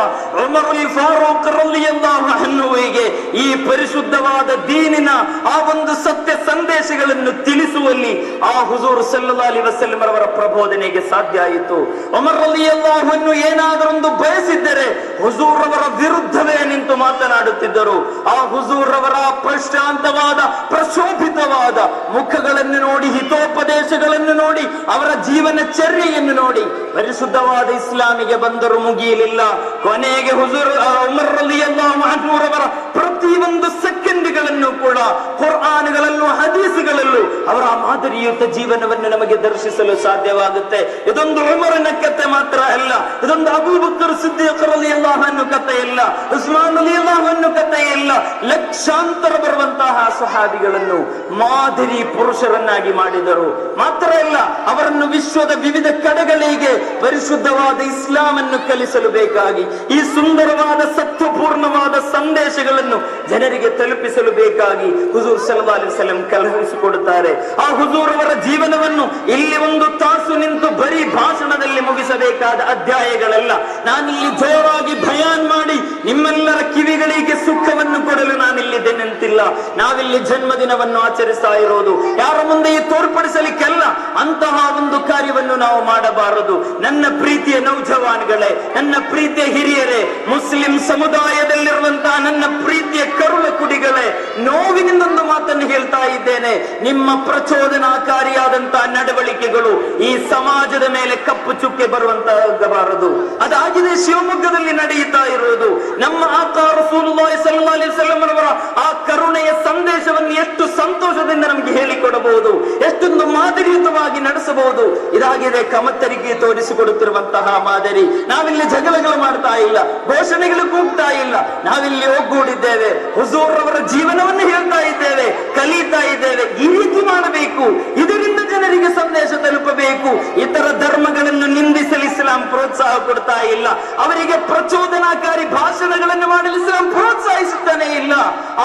ಉಮರುಲ್ ಫಾರೂಕ್ ರಲಿಯಲ್ಲಾಹು ಅನ್ಹುವಿಗೆ ಈ ಪರಿಶುದ್ಧವಾದ ದೀನಿನ ಆ ಒಂದು ಸತ್ಯ ಸಂದೇಶಗಳನ್ನು ತಿಳಿಸುವಲ್ಲಿ ಆ ಹುಜೂರ್ ಸಲ್ಲಲ್ಲಾಹು ಅಲೈಹಿ ವಸಲ್ಲಂ ಅವರ ಪ್ರಬೋಧನೆಗೆ ಸಾಧ್ಯ ಆಯಿತು. ಉಮರ್ ರಲಿಯಲ್ಲಾಹು ಅನ್ಹು ಏನಾದರೊಂದು ಬಯಸಿದ್ದರೆ ಹುಜೂರ್ ಅವರ ವಿರುದ್ಧವೇ ನಿಂತು ಮಾತನಾಡುತ್ತಿದ್ದರು. ಆ ಹುಜೂರ್ ಅವರ ಪ್ರಶಾಂತವಾದ, ಪ್ರಶೋಭಿತವಾದ ಮುಖಗಳನ್ನು ನೋಡಿ, ಹಿತೋಪದೇಶಗಳನ್ನು ನೋಡಿ, ಅವರ ಜೀವನ ಚರ್ಯೆಯನ್ನು ನೋಡಿ ಪರಿಶುದ್ಧವಾದ ಇಸ್ಲಾಮಿಗೆ ಬಂದರೂ ಮುಗಿಯಲಿಲ್ಲ. ಕೊನೆಗೆ ಹುಜೂರ್ ಉಮರ್ ರಲಿಯಲ್ಲಾಹು ಅನ್ಹು ಅವರ ಪ್ರತಿಯೊಂದು ಸೆಕೆಂಡ್ಗಳನ್ನು ಕೂಡ ಕುರ್ಆನ್ಗಳಲ್ಲೂ ಹದೀಸ್ಗಳಲ್ಲೂ ಅವರ ಮಾದರಿಯುತ ಜೀವನವನ್ನು ನಮಗೆ ದರ್ಶಿಸಲು ಸಾಧ್ಯವಾಗುತ್ತೆ. ಇದೊಂದು ಉಮರನ ಕಥೆ ಮಾತ್ರ ಅಲ್ಲ, ಇದೊಂದು ಅಬೂಬಕರ್ ಸಿದ್ದೀಕ್ ರಲಿಯಲ್ಲಾಹು ಅನ್ಹು ಕಥೆ ಇಲ್ಲ, ಉಸ್ಮಾನ್ ರಲಿಯಲ್ಲಾಹು ಅನ್ಹು ಕಥೆ ಇಲ್ಲ. ಲಕ್ಷಾಂತರ ಬರುವಂತಹ ಸ್ವಹಾಬಿಗಳನ್ನು ಮಾದರಿ ಪುರುಷರನ್ನಾಗಿ ಮಾಡಿದರು. ಮಾತ್ರ ಅಲ್ಲ, ಅವರನ್ನು ವಿಶ್ವದ ವಿವಿಧ ಕಡೆಗಳಿಗೆ ಪರಿಶುದ್ಧವಾದ ಇಸ್ಲಾಮನ್ನು ಕಲಿಸಲು ಬೇಕಾಗಿ, ಈ ಸುಂದರವಾದ ಸತ್ವಪೂರ್ಣವಾದ ಸಂದೇಶಗಳನ್ನು ಜನರಿಗೆ ತಲುಪಿಸಲು ಬೇಕಾಗಿ ಹುಜೂರ್ ಸಲ್ಲಲ್ಲಾಹು ಅಲೈಹಿ ವಸಲ್ಲಂ ಕಳುಹಿಸಿಕೊಡುತ್ತಾರೆ. ಆ ಹುಜೂರ್ ಅವರ ಜೀವನವನ್ನು ಇಲ್ಲಿ ಒಂದು ತಾಸು ನಿಂತು ಬರೀ ಭಾಷಣದಲ್ಲಿ ಮುಗಿಸಬೇಕಾದ ಅಧ್ಯಾಯಗಳಲ್ಲ. ನಾನಿಲ್ಲಿ ಜೋರಾಗಿ ಬಯಾನ್ ಮಾಡಿ ನಿಮ್ಮೆಲ್ಲರ ಕಿವಿಗಳಿಗೆ ಸುಖವನ್ನು ಕೊಡಲು ನಾನಿಲ್ಲಿದ್ದೆ ನಿಂತಿಲ್ಲ. ನಾವಿಲ್ಲಿ ಜನ್ಮದಿನವನ್ನು ಆಚರಿಸ್ತಾ ಇರೋದು ಯಾರ ಮುಂದೆ ತೋರ್ಪಡಿಸಲಿಕ್ಕೆಲ್ಲ. ಅಂತಹ ಒಂದು ಕಾರ್ಯವನ್ನು ನಾವು ಮಾಡಬಾರದು. ನನ್ನ ಪ್ರೀತಿಯ ನೌಜವಾನ್ಗಳೇ, ನನ್ನ ಪ್ರೀತಿಯ ಹಿರಿಯರೇ, ಮುಸ್ಲಿಂ ಸಮುದಾಯದಲ್ಲಿರುವಂತಹ ನನ್ನ ಪ್ರೀತಿಯ ಕರುಳ ಕುಡಿಗಳೇ, ನೋವಿನಿಂದೊಂದು ಮಾತನ್ನು ಹೇಳ್ತಾ ಇದ್ದೇನೆ. ನಿಮ್ಮ ಪ್ರಚೋದನಾಕಾರಿಯಾದಂತಹ ನಡವಳಿಕೆಗಳು ಈ ಸಮಾಜದ ಮೇಲೆ ಕಪ್ಪು ಚುಕ್ಕೆ ಬರುವಂತಾಗಬಾರದು. ಅದಾಗಿದೆ ಶಿವಮೊಗ್ಗದಲ್ಲಿ ನಡೆಯುತ್ತಾ ಇರುವುದು. ನಮ್ಮ ಆಕಾ ರಸೂಲುಲ್ಲಾಹಿ ಸಲ್ಲಲ್ಲಾಹು ಅಲೈಹಿ ವಸಲ್ಲಂ ಅವರ ಆ ಕರುಣೆಯ ಸಂದೇಶವನ್ನು ಎಷ್ಟು ಸಂತೋಷದಿಂದ ನಮಗೆ ಹೇಳಿಕೊಡಬಹುದು, ಎಷ್ಟೊಂದು ಮಾದರಿಯುತವಾಗಿ ನಡೆಸಬಹುದು. ಇದಾಗಿದೆ ಕಮತ್ತರಿಗೆ ತೋರಿಸಿಕೊಡುತ್ತಿರುವಂತಹ ಮಾದರಿ. ನಾವಿಲ್ಲಿ ಜಗಳಗಳು ಮಾಡ್ತಾ ಇಲ್ಲ, ಘೋಷಣೆಗಳು ಕೂಗ್ತಾ ಇಲ್ಲ, ನಾವಿಲ್ಲಿ ಒಗ್ಗೂಡಿದ್ದೇವೆ, ಹುಜೂರ್ ಅವರ ಜೀವನವನ್ನು ಹೇಳ್ತಾ ಇದ್ದೇವೆ, ಕಲಿತಾ ಇದ್ದೇವೆ. ಈ ರೀತಿ ಮಾಡಬೇಕು, ಇದರಿಂದ ಜನರಿಗೆ ಸಂದೇಶ ತಲುಪಬೇಕು. ಇತರ ಧರ್ಮಗಳನ್ನು ನಿಂದಿಸಲು ಇಸ್ಲಾಂ ಪ್ರೋತ್ಸಾಹ ಕೊಡ್ತಾ ಇಲ್ಲ, ಅವರಿಗೆ ಪ್ರಚೋದನಾಕಾರಿ ಭಾಷಣಗಳನ್ನು ಮಾಡಲು ಇಸ್ಲಾಂ ಪ್ರೋತ್ಸಾಹಿಸುತ್ತಾನೆ ಇಲ್ಲ.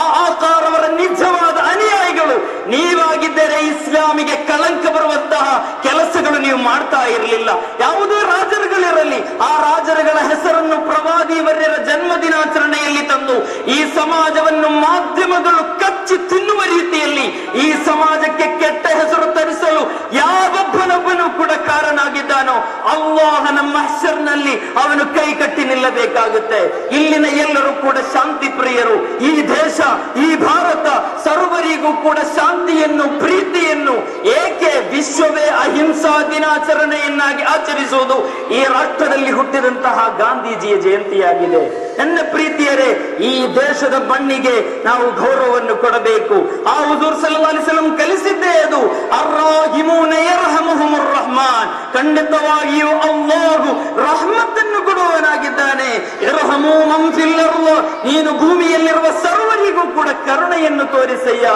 ಆ ಆಕಾರವರ ನಿಜವಾದ ಅನುಯಾಯಿಗಳು ನೀವಾಗಿದ್ದರೆ ಇಸ್ಲಾಮಿಗೆ ಕಳಂಕ ಬರುವಂತಹ ಕೆಲಸಗಳು ನೀವು ಮಾಡ್ತಾ ಇರಲಿಲ್ಲ. ಯಾವುದೇ ರಾಜರುಗಳಿರಲಿ, ಆ ರಾಜರುಗಳ ಹೆಸರನ್ನು ಪ್ರವಾದಿ ವರ್ಯರ ಜನ್ಮ ದಿನಾಚರಣೆಯಲ್ಲಿ ತಂದು ಈ ಸಮಾಜವನ್ನು ಮಾಧ್ಯಮಗಳು ಕಚ್ಚಿ ತಿನ್ನುವ ರೀತಿಯಲ್ಲಿ ಈ ಸಮಾಜಕ್ಕೆ ಕೆಟ್ಟ ಹೆಸರು ತರಿಸಲು ಯಾವೊಬ್ಬನೊಬ್ಬನು ಕೂಡ ಕಾರಣನಾಗಿದ್ದಾನೋ ಅಲ್ಲಾಹನ ಮಹ್ಶರ್ನಲ್ಲಿ ಅವನು ಕೈ ಕಟ್ಟಿ ನಿಲ್ಲಬೇಕಾಗುತ್ತೆ. ಇಲ್ಲಿನ ಎಲ್ಲರೂ ಕೂಡ ಶಾಂತಿ ಪ್ರಿಯರು. ಈ ದೇಶ, ಈ ಭಾರತ ಸರ್ವರಿಗೂ ಕೂಡ ಶಾಂತಿಯನ್ನು, ಪ್ರೀತಿಯನ್ನು, ಏಕೆ ವಿಶ್ವವೇ ಅಹಿಂಸಾ ದಿನಾಚರಣೆಯನ್ನಾಗಿ ಆಚರಿಸುವುದು? ಈ ರಾಷ್ಟ್ರದಲ್ಲಿ ಹುಟ್ಟಿದಂತಹ ಗಾಂಧೀಜಿಯ ಜಯಂತಿಯಾಗಿದೆ. ನನ್ನ ಪ್ರೀತಿಯರೇ, ಈ ದೇಶದ ಮಣ್ಣಿಗೆ ನಾವು ಗೌರವವನ್ನು ಕೊಡಬೇಕು. ಆ ಹುಜೂರ್ ಸಲ್ಲಲ್ಲಾಹು ಅಲೈಹಿ ವಸಲ್ಲಂ ಕಲಿಸಿದ್ದೇ ಅದು. ಅರ್ರಾಹಿಮೂನ ಯರ್ಹಮುಹುಮುರ್ ರಹ್ಮಾನ್, ಖಂಡಿತವಾಗಿಯೂ ಅಲ್ಲಾಹು ರಹಮತ್ತನ್ನು ಕೊಡುವವನಾಗಿದ್ದಾನೆ. ಇರ್ಹಮು ಮನ್ ಫಿಲ್ ಅರ್ದ್, ನೀನು ಭೂಮಿಯಲ್ಲಿರುವ ಸರ್ವರಿಗೂ ಕೂಡ ಕರುಣೆಯನ್ನು ತೋರಿಸಯ್ಯ,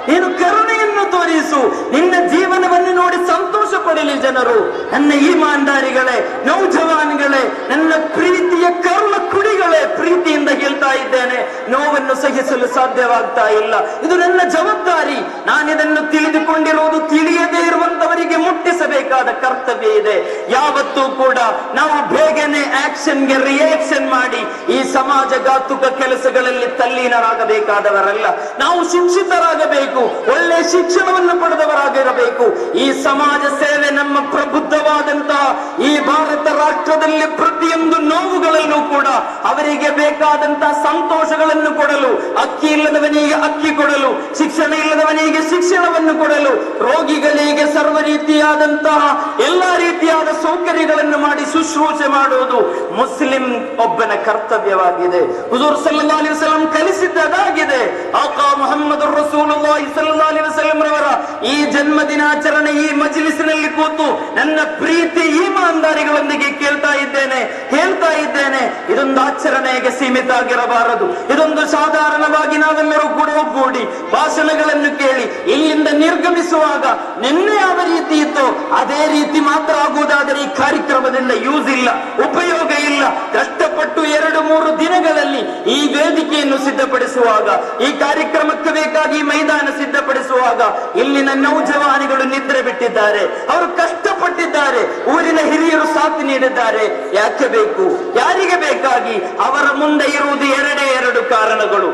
ನೀನು ಕರುಣೆಯನ್ನು ತೋರಿಸು. ನಿನ್ನ ಜೀವನವನ್ನು ನೋಡಿ ಸಂತೋಷ ಪಡಲಿ ಜನರು. ನನ್ನ ಈಮಾನ್ದಾರಿಗಳೇ, ನೌಜವಾನ್ಗಳೇ, ನನ್ನ ಪ್ರೀತಿಯ ಕರುಣ ಕುಡಿಗಳೇ, ಪ್ರೀತಿಯಿಂದ ಹೇಳ್ತಾ ಇದ್ದೇನೆ, ನೋವನ್ನು ಸಹಿಸಲು ಸಾಧ್ಯವಾಗ್ತಾ ಇಲ್ಲ. ಇದು ನನ್ನ ಜವಾಬ್ದಾರಿ. ನಾನಿದನ್ನು ತಿಳಿದುಕೊಂಡಿರುವುದು ತಿಳಿಯದೇ ಇರುವಂತವರಿಗೆ ಮುಟ್ಟಿಸಬೇಕಾದ ಕರ್ತವ್ಯ ಇದೆ. ಯಾವತ್ತೂ ಕೂಡ ನಾವು ಬೇಗನೆ ಆಕ್ಷನ್ಗೆ ರಿಯಾಕ್ಷನ್ ಮಾಡಿ ಈ ಸಮಾಜಘಾತುಕ ಕೆಲಸಗಳಲ್ಲಿ ತಲ್ಲೀನರಾಗಬೇಕಾದವರಲ್ಲ. ನಾವು ಶಿಕ್ಷಿತರಾಗಬೇಕು, ಒಳ್ಳೆ ಶಿಕ್ಷಣವನ್ನು ಪಡೆದವರಾಗಿರಬೇಕು. ಈ ಸಮಾಜ ಸೇವೆ ನಮ್ಮ ಪ್ರಬುದ್ಧವಾದಂತಹ ಈ ಭಾರತ ರಾಷ್ಟ್ರದಲ್ಲಿ ಪ್ರತಿಯೊಂದು ನೋವುಗಳಲ್ಲೂ ಕೂಡ ಅವರಿಗೆ ಬೇಕಾದಂತಹ ಸಂತೋಷಗಳನ್ನು ಕೊಡಲು, ಅಕ್ಕಿ ಇಲ್ಲದವನಿಗೆ ಅಕ್ಕಿ ಕೊಡಲು, ಶಿಕ್ಷಣ ಇಲ್ಲದವನಿಗೆ ಶಿಕ್ಷಣವನ್ನು ಕೊಡಲು, ರೋಗಿಗಳಿಗೆ ಸರ್ವ ರೀತಿಯಾದಂತಹ ಎಲ್ಲಾ ರೀತಿಯಾದ ಸೌಕರ್ಯಗಳನ್ನು ಮಾಡಿ ಶುಶ್ರೂಷೆ ಮಾಡುವುದು ಮುಸ್ಲಿಂ ಒಬ್ಬನ ಕರ್ತವ್ಯವಾಗಿದೆ. ಹುಜೂರ್ ಸಲ್ಲಲ್ಲಾಹು ಅಲೈಹಿ ವಸಲ್ಲಂ ಕಲಿಸಿದ್ದಾಗಿದೆ. ಆಕಾ ಮುಹಮ್ಮದುರ್ ರಸೂಲುಲ್ಲಾಹಿ ಸಲ್ಲಲ್ಲಾಹು ಅಲೈಹಿ ವಸಲ್ಲಂ ರವರ ಈ ಜನ್ಮ ದಿನಾಚರಣೆ ಈ ಮಜ್ಲಿಸಿನಲ್ಲಿ ಕೂತು ನನ್ನ ಪ್ರೀತಿ ಈಮಾನ್ದಾರಿಗಳೊಂದಿಗೆ ಹೇಳ್ತಾ ಇದ್ದೇನೆ, ಇದೊಂದು ಆಚರಣೆಗೆ ಸೀಮಿತ ಆಗಿರಬಾರದು. ಇದೊಂದು ಸಾಧಾರಣವಾಗಿ ನಾವೆಲ್ಲರೂ ಕೂಡ ಒಗ್ಗೂಡಿ ಭಾಷಣಗಳನ್ನು ಕೇಳಿ ಇಲ್ಲಿಂದ ನಿರ್ಗಮಿಸುವಾಗ ನಿನ್ನೆ ಯಾವ ರೀತಿ ಇತ್ತು ಅದೇ ರೀತಿ ಮಾತ್ರ ಆಗುವುದಾದರೆ ಈ ಕಾರ್ಯಕ್ರಮದಿಂದ ಯೂಸ್ ಇಲ್ಲ, ಉಪಯೋಗ ಇಲ್ಲ. ಕಷ್ಟಪಟ್ಟು 2-3 ದಿನಗಳಲ್ಲಿ ಈ ವೇದಿಕೆಯನ್ನು ಸಿದ್ಧಪಡಿಸುವಾಗ, ಈ ಕಾರ್ಯಕ್ರಮಕ್ಕೆ ಬೇಕಾಗಿ ಮೈದಾನ ಸಿದ್ಧಪಡಿಸುವಾಗ ಇಲ್ಲಿನ ನೌಜವಾನಿಗಳು ನಿದ್ರೆ ಬಿಟ್ಟಿದ್ದಾರೆ, ಅವರು ಕಷ್ಟಪಟ್ಟಿದ್ದಾರೆ, ಊರಿನ ಹಿರಿಯರು ಸಾಥ್ ನೀಡಿದ್ದಾರೆ. ಯಾಕೆ ಬೇಕು? ಯಾರಿಗೆ ಬೇಕಾಗಿ? ಅವರ ಮುಂದೆ ಇರುವುದು ಎರಡೇ ಎರಡು ಕಾರಣಗಳು.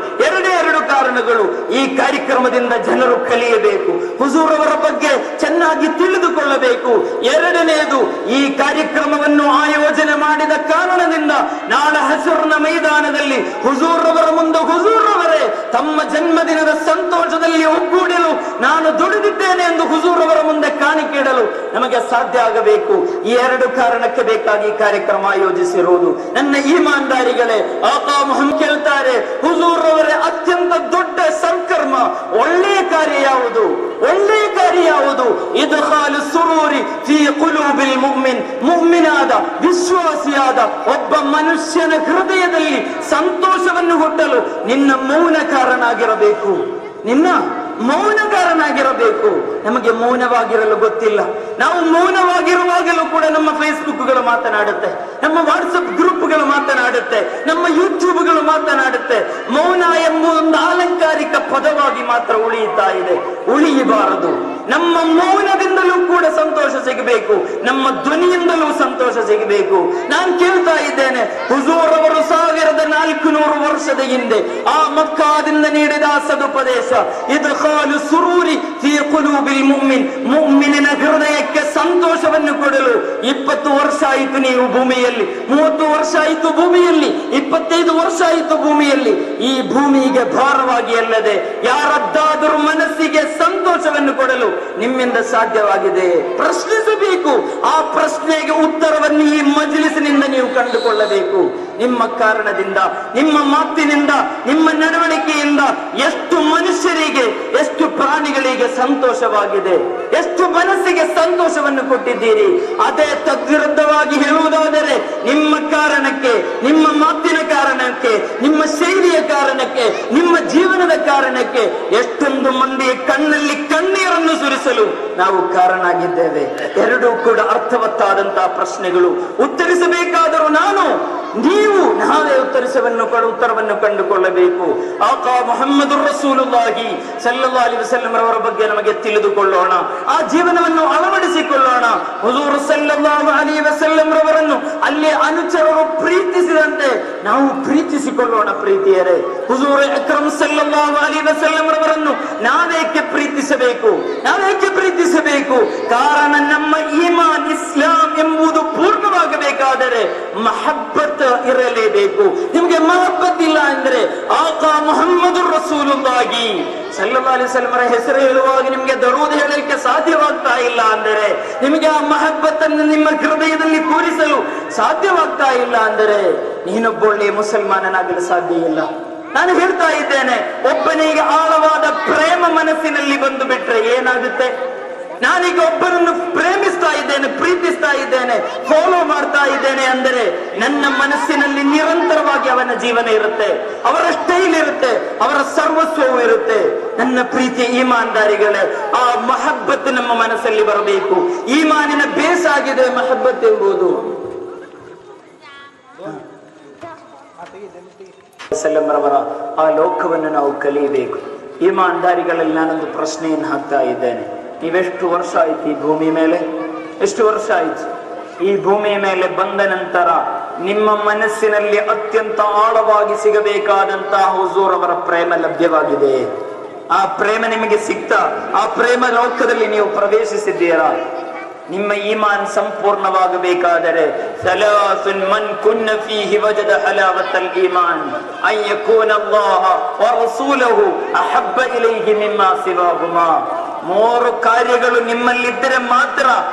ಈ ಕಾರ್ಯಕ್ರಮದಿಂದ ಜನರು ಕಲಿಯಬೇಕು, ಹುಜೂರ್ ಅವರ ಬಗ್ಗೆ ಚೆನ್ನಾಗಿ ತಿಳಿದುಕೊಳ್ಳಬೇಕು. ಎರಡನೆಯದು, ಈ ಕಾರ್ಯಕ್ರಮವನ್ನು ಆಯೋಜನೆ ಮಾಡಿದ ಕಾರಣದಿಂದ ನಾಳೆ ಹಶ್ರ್ನ ಮೈದಾನದಲ್ಲಿ ಹುಜೂರ್ ಅವರ ಮುಂದೆ ಹುಜೂರ್ ಅವರೇ ತಮ್ಮ ಜನ್ಮದಿನದ ಸಂತೋಷದಲ್ಲಿ ಒಗ್ಗೂಡಲು ನಾನು ದುಡಿದಿದ್ದೇನೆ ಎಂದು ಹುಜೂರ್ ಅವರ ಮುಂದೆ ಕಾಣಿಕೆಯಿಡಲು ನಮಗೆ ಸಾಧ್ಯ ಆಗಬೇಕು. ಈ ಎರಡು ಕಾರಣಕ್ಕೆ ಬೇಕಾಗಿ ಕಾರ್ಯಕ್ರಮ ಆಯೋಜಿಸಿರುವುದು. ನನ್ನ ಈಮಾನ್ದಾರಿಗಳೇ, ಆಕಾ ಮುಹಮ್ಮದ್ ಕೇಳ್ತಾರೆ, ಹುಜೂರ್ ಅವರೇ ಅತ್ಯಂತ ದೊಡ್ಡ ಸತ್ಕರ್ಮ, ಒಳ್ಳೆಯ ಕಾರ್ಯ ಯಾವುದು? ಇದ್ಖಾಲು ಸುರೂರಿ ಫೀ ಕುಲೂಬಿಲ್ ಮುಅ್ಮಿನ್, ಮುಅ್ಮಿನಾದ ವಿಶ್ವಾಸಿಯಾದ ಒಬ್ಬ ಮನುಷ್ಯನ ಹೃದಯದಲ್ಲಿ ಸಂತೋಷವನ್ನು ಹುಟ್ಟಲು ನಿನ್ನ ಮೌನ ಕಾರಣಾಗಿರಬೇಕು. ನಮಗೆ ಮೌನವಾಗಿರಲು ಗೊತ್ತಿಲ್ಲ. ನಾವು ಮೌನವಾಗಿರುವಾಗಲೂ ಕೂಡ ನಮ್ಮ ಫೇಸ್ಬುಕ್ಗಳು ಮಾತನಾಡುತ್ತೆ, ನಮ್ಮ ವಾಟ್ಸಪ್ ಗ್ರೂಪ್ಗಳು ಮಾತನಾಡುತ್ತೆ, ನಮ್ಮ ಯೂಟ್ಯೂಬ್ಗಳು ಮಾತನಾಡುತ್ತೆ. ಮೌನ ಎಂಬ ಒಂದು ಅಲಂಕಾರಿಕ ಪದವಾಗಿ ಮಾತ್ರ ಉಳಿಯುತ್ತಾ ಇದೆ. ಉಳಿಯಬಾರದು. ನಮ್ಮ ಮೌನದಿಂದಲೂ ಕೂಡ ಸಂತೋಷ ಸಿಗಬೇಕು, ನಮ್ಮ ಧ್ವನಿಯಿಂದಲೂ ಸಂತೋಷ ಸಿಗಬೇಕು. ನಾನು ಕೇಳ್ತಾ ಇದ್ದೇನೆ, ಹುಜೂರ್ ಅವರು 1400 ವರ್ಷದ ಹಿಂದೆ ಆ ಮಕ್ಕಾದಿಂದ ನೀಡಿದ ಸದುಪದೇಶ, ಇದ್ಖಾಲು ಸುರೂರಿ ಫೀ ಕುಲೂಬಿಲ್ ಮುಅ್ಮಿನ್, ಮುಅ್ಮಿನಿನ ಹೃದಯಕ್ಕೆ ಸಂತೋಷವನ್ನು ಕೊಡಲು 20 ವರ್ಷ ಆಯಿತು ನೀವು ಭೂಮಿಯಲ್ಲಿ, 30 ವರ್ಷ ಆಯಿತು ಭೂಮಿಯಲ್ಲಿ, 25 ವರ್ಷ ಆಯಿತು ಭೂಮಿಯಲ್ಲಿ. ಈ ಭೂಮಿಗೆ ಭಾರವಾಗಿ ಅಲ್ಲದೆ ಯಾರದ್ದಾದರೂ ಮನಸ್ಸಿಗೆ ಸಂತೋಷವನ್ನು ಕೊಡಲು ನಿಮ್ಮಿಂದ ಸಾಧ್ಯವಾಗಿದೆ? ಪ್ರಶ್ನಿಸಬೇಕು. ಆ ಪ್ರಶ್ನೆಗೆ ಉತ್ತರವನ್ನು ಈ ಮಜ್ಲಿಸಿನಿಂದ ನೀವು ಕಂಡುಕೊಳ್ಳಬೇಕು. ನಿಮ್ಮ ಕಾರಣದಿಂದ, ನಿಮ್ಮ ಮಾತಿನಿಂದ, ನಿಮ್ಮ ನಡವಳಿಕೆಯಿಂದ ಎಷ್ಟು ಮನುಷ್ಯರಿಗೆ, ಎಷ್ಟು ಪ್ರಾಣಿಗಳಿಗೆ ಸಂತೋಷವಾಗಿದೆ, ಎಷ್ಟು ಮನಸ್ಸಿಗೆ ಸಂತೋಷವನ್ನು ಕೊಟ್ಟಿದ್ದೀರಿ. ಅದೇ ತದ್ವಿರುದ್ಧವಾಗಿ ಹೇಳುವುದಾದರೆ ನಿಮ್ಮ ಕಾರಣಕ್ಕೆ, ನಿಮ್ಮ ಮಾತಿನ ಕಾರಣಕ್ಕೆ, ನಿಮ್ಮ ಶೈಲಿಯ ಕಾರಣಕ್ಕೆ, ನಿಮ್ಮ ಜೀವನದ ಕಾರಣಕ್ಕೆ ಎಷ್ಟೊಂದು ಮಂದಿ ಕಣ್ಣಲ್ಲಿ ಕಣ್ಣೀರನ್ನು ಸುರಿಸಲು ನಾವು ಕಾರಣ ಆಗಿದ್ದೇವೆ. ಎರಡೂ ಕೂಡ ಅರ್ಥವತ್ತಾದಂತಹ ಪ್ರಶ್ನೆಗಳು. ಉತ್ತರಿಸಬೇಕಾದರೂ ನೀವು ನಾವೇ ಉತ್ತರವನ್ನು ಕಂಡುಕೊಳ್ಳಬೇಕು. ಆಕಾ ಮುಹಮ್ಮದುರ್ ರಸೂಲುಲ್ಲಾಹಿ ಸಲ್ಲಲ್ಲಾಹು ಅಲೈಹಿ ವಸಲ್ಲಂ ಅವರ ಬಗ್ಗೆ ನಮಗೆ ತಿಳಿದುಕೊಳ್ಳೋಣ, ಆ ಜೀವನವನ್ನು ಅಳವಡಿಸಿಕೊಳ್ಳೋಣ. ಹುಜೂರ್ ಸಲ್ಲಲ್ಲಾಹು ಅಲೈಹಿ ವಸಲ್ಲಂ ಅವರನ್ನು ಅಲ್ಲಿ ಅನುಚರರು ಪ್ರೀತಿಸಿದಂತೆ ನಾವು ಪ್ರೀತಿಸಿಕೊಳ್ಳೋಣ. ಪ್ರೀತಿಯರೇ, ಹುಜೂರ್ ಅಕ್ರಮ್ ಸಲ್ಲಲ್ಲಾಹು ಅಲೈಹಿ ವಸಲ್ಲಂ ಅವರನ್ನು ನಾವೇಕೆ ಪ್ರೀತಿಸಬೇಕು? ಕಾರಣ ನಮ್ಮ ಈಮಾನ್, ಇಸ್ಲಾಂ ಎಂಬುದು ಪೂರ್ಣವಾಗಬೇಕು. ಇರಬೇಕಾದರೆ ಮಹಬ್ಬತ್ ಇರಲೇಬೇಕು. ನಿಮ್ಗೆ ಮಹಬ್ಬತ್ ಇಲ್ಲ ಅಂದ್ರೆ ಆಕಾ ಮುಹಮ್ಮದುರ್ ರಸೂಲುಲ್ಲಾಹಿ ಸಲ್ಲಲ್ಲಾಹು ಅಲೈಹಿ ವಸಲ್ಲಮರ ಹೆಸರು ಹೇಳುವಾಗ ನಿಮ್ಗೆ ದರೂದ್ ಹೇಳಲಿಕ್ಕೆ ಸಾಧ್ಯವಾಗ್ತಾ ಇಲ್ಲ ಅಂದರೆ, ನಿಮಗೆ ಆ ಮಹಬ್ಬತ್ತನ್ನು ನಿಮ್ಮ ಹೃದಯದಲ್ಲಿ ಕೂರಿಸಲು ಸಾಧ್ಯವಾಗ್ತಾ ಇಲ್ಲ ಅಂದರೆ ನೀನೊಬ್ಬ ಒಳ್ಳೆಯ ಮುಸಲ್ಮಾನನಾಗಲು ಸಾಧ್ಯ ಇಲ್ಲ. ನಾನು ಹೇಳ್ತಾ ಇದ್ದೇನೆ, ಒಬ್ಬನಿಗೆ ಆಳವಾದ ಪ್ರೇಮ ಮನಸ್ಸಿನಲ್ಲಿ ಬಂದು ಬಿಟ್ರೆ ಏನಾಗುತ್ತೆ? ನಾನೀಗ ಒಬ್ಬನನ್ನು ಪ್ರೇಮಿಸ್ತಾ ಇದ್ದೇನೆ, ಪ್ರೀತಿಸ್ತಾ ಇದ್ದೇನೆ, ಫಾಲೋ ಮಾಡ್ತಾ ಇದ್ದೇನೆ ಅಂದರೆ ನನ್ನ ಮನಸ್ಸಿನಲ್ಲಿ ನಿರಂತರವಾಗಿ ಅವನ ಜೀವನ ಇರುತ್ತೆ, ಅವರ ಸ್ಟೈಲ್ ಇರುತ್ತೆ, ಅವರ ಸರ್ವಸ್ವವೂ ಇರುತ್ತೆ. ನನ್ನ ಪ್ರೀತಿಯ ಈಮಾನ್ದಾರಿಗಳೇ, ಆ ಮಹಬ್ಬತ್ ನಮ್ಮ ಮನಸ್ಸಲ್ಲಿ ಬರಬೇಕು. ಈಮಾನಿನ ಬೇಸಾಗಿದೆ ಮಹಬ್ಬತ್ ಎಂಬುದು. ಸಲ್ಲಮರವರ ಆ ಲೋಕವನ್ನು ನಾವು ಕಲಿಯಬೇಕು. ಈಮಾನ್ದಾರಿಗಳಲ್ಲಿ ನಾನೊಂದು ಪ್ರಶ್ನೆಯನ್ನು ಹಾಕ್ತಾ ಇದ್ದೇನೆ. ನೀವೆಷ್ಟು ವರ್ಷ ಆಯ್ತು ಈ ಭೂಮಿ ಮೇಲೆ? ಎಷ್ಟು ವರ್ಷ ಆಯ್ತು ಈ ಭೂಮಿ ಮೇಲೆ ಬಂದ ನಂತರ ನಿಮ್ಮ ಮನಸ್ಸಿನಲ್ಲಿ ಅತ್ಯಂತ ಆಳವಾಗಿ ಸಿಗಬೇಕಾದಂತಹ ಹುಜೂರ್ ಅವರ ಪ್ರೇಮ ಲಭ್ಯವಾಗಿದೆ? ಆ ಪ್ರೇಮ ನಿಮಗೆ ಸಿಗ್ತಾ? ಆ ಪ್ರೇಮ ಲೋಕದಲ್ಲಿ ನೀವು ಪ್ರವೇಶಿಸಿದ್ದೀರಾ? ನಿಮ್ಮ ಈಮಾನ್ ಸಂಪೂರ್ಣವಾಗಬೇಕಾದರೆ ಸಲಾಸುನ್ ಮನ್ ಕುನ್ನ ಫೀಹಿ ವಜದ ಹಲಾವತಲ್ ಈಮಾನ್ ಅನ್ ಯಕೂನ ಅಲ್ಲಾಹ ವ ರಸೂಲುಹು ಅಹಬ್ಬ ಇಲೈಹಿ ಮಿಮ್ಮಾ ಸಿವಾಹುಮಾ. 3 ಕಾರ್ಯಗಳು ನಿಮ್ಮಲ್ಲಿದ್ದರೆ ಮಾತ್ರ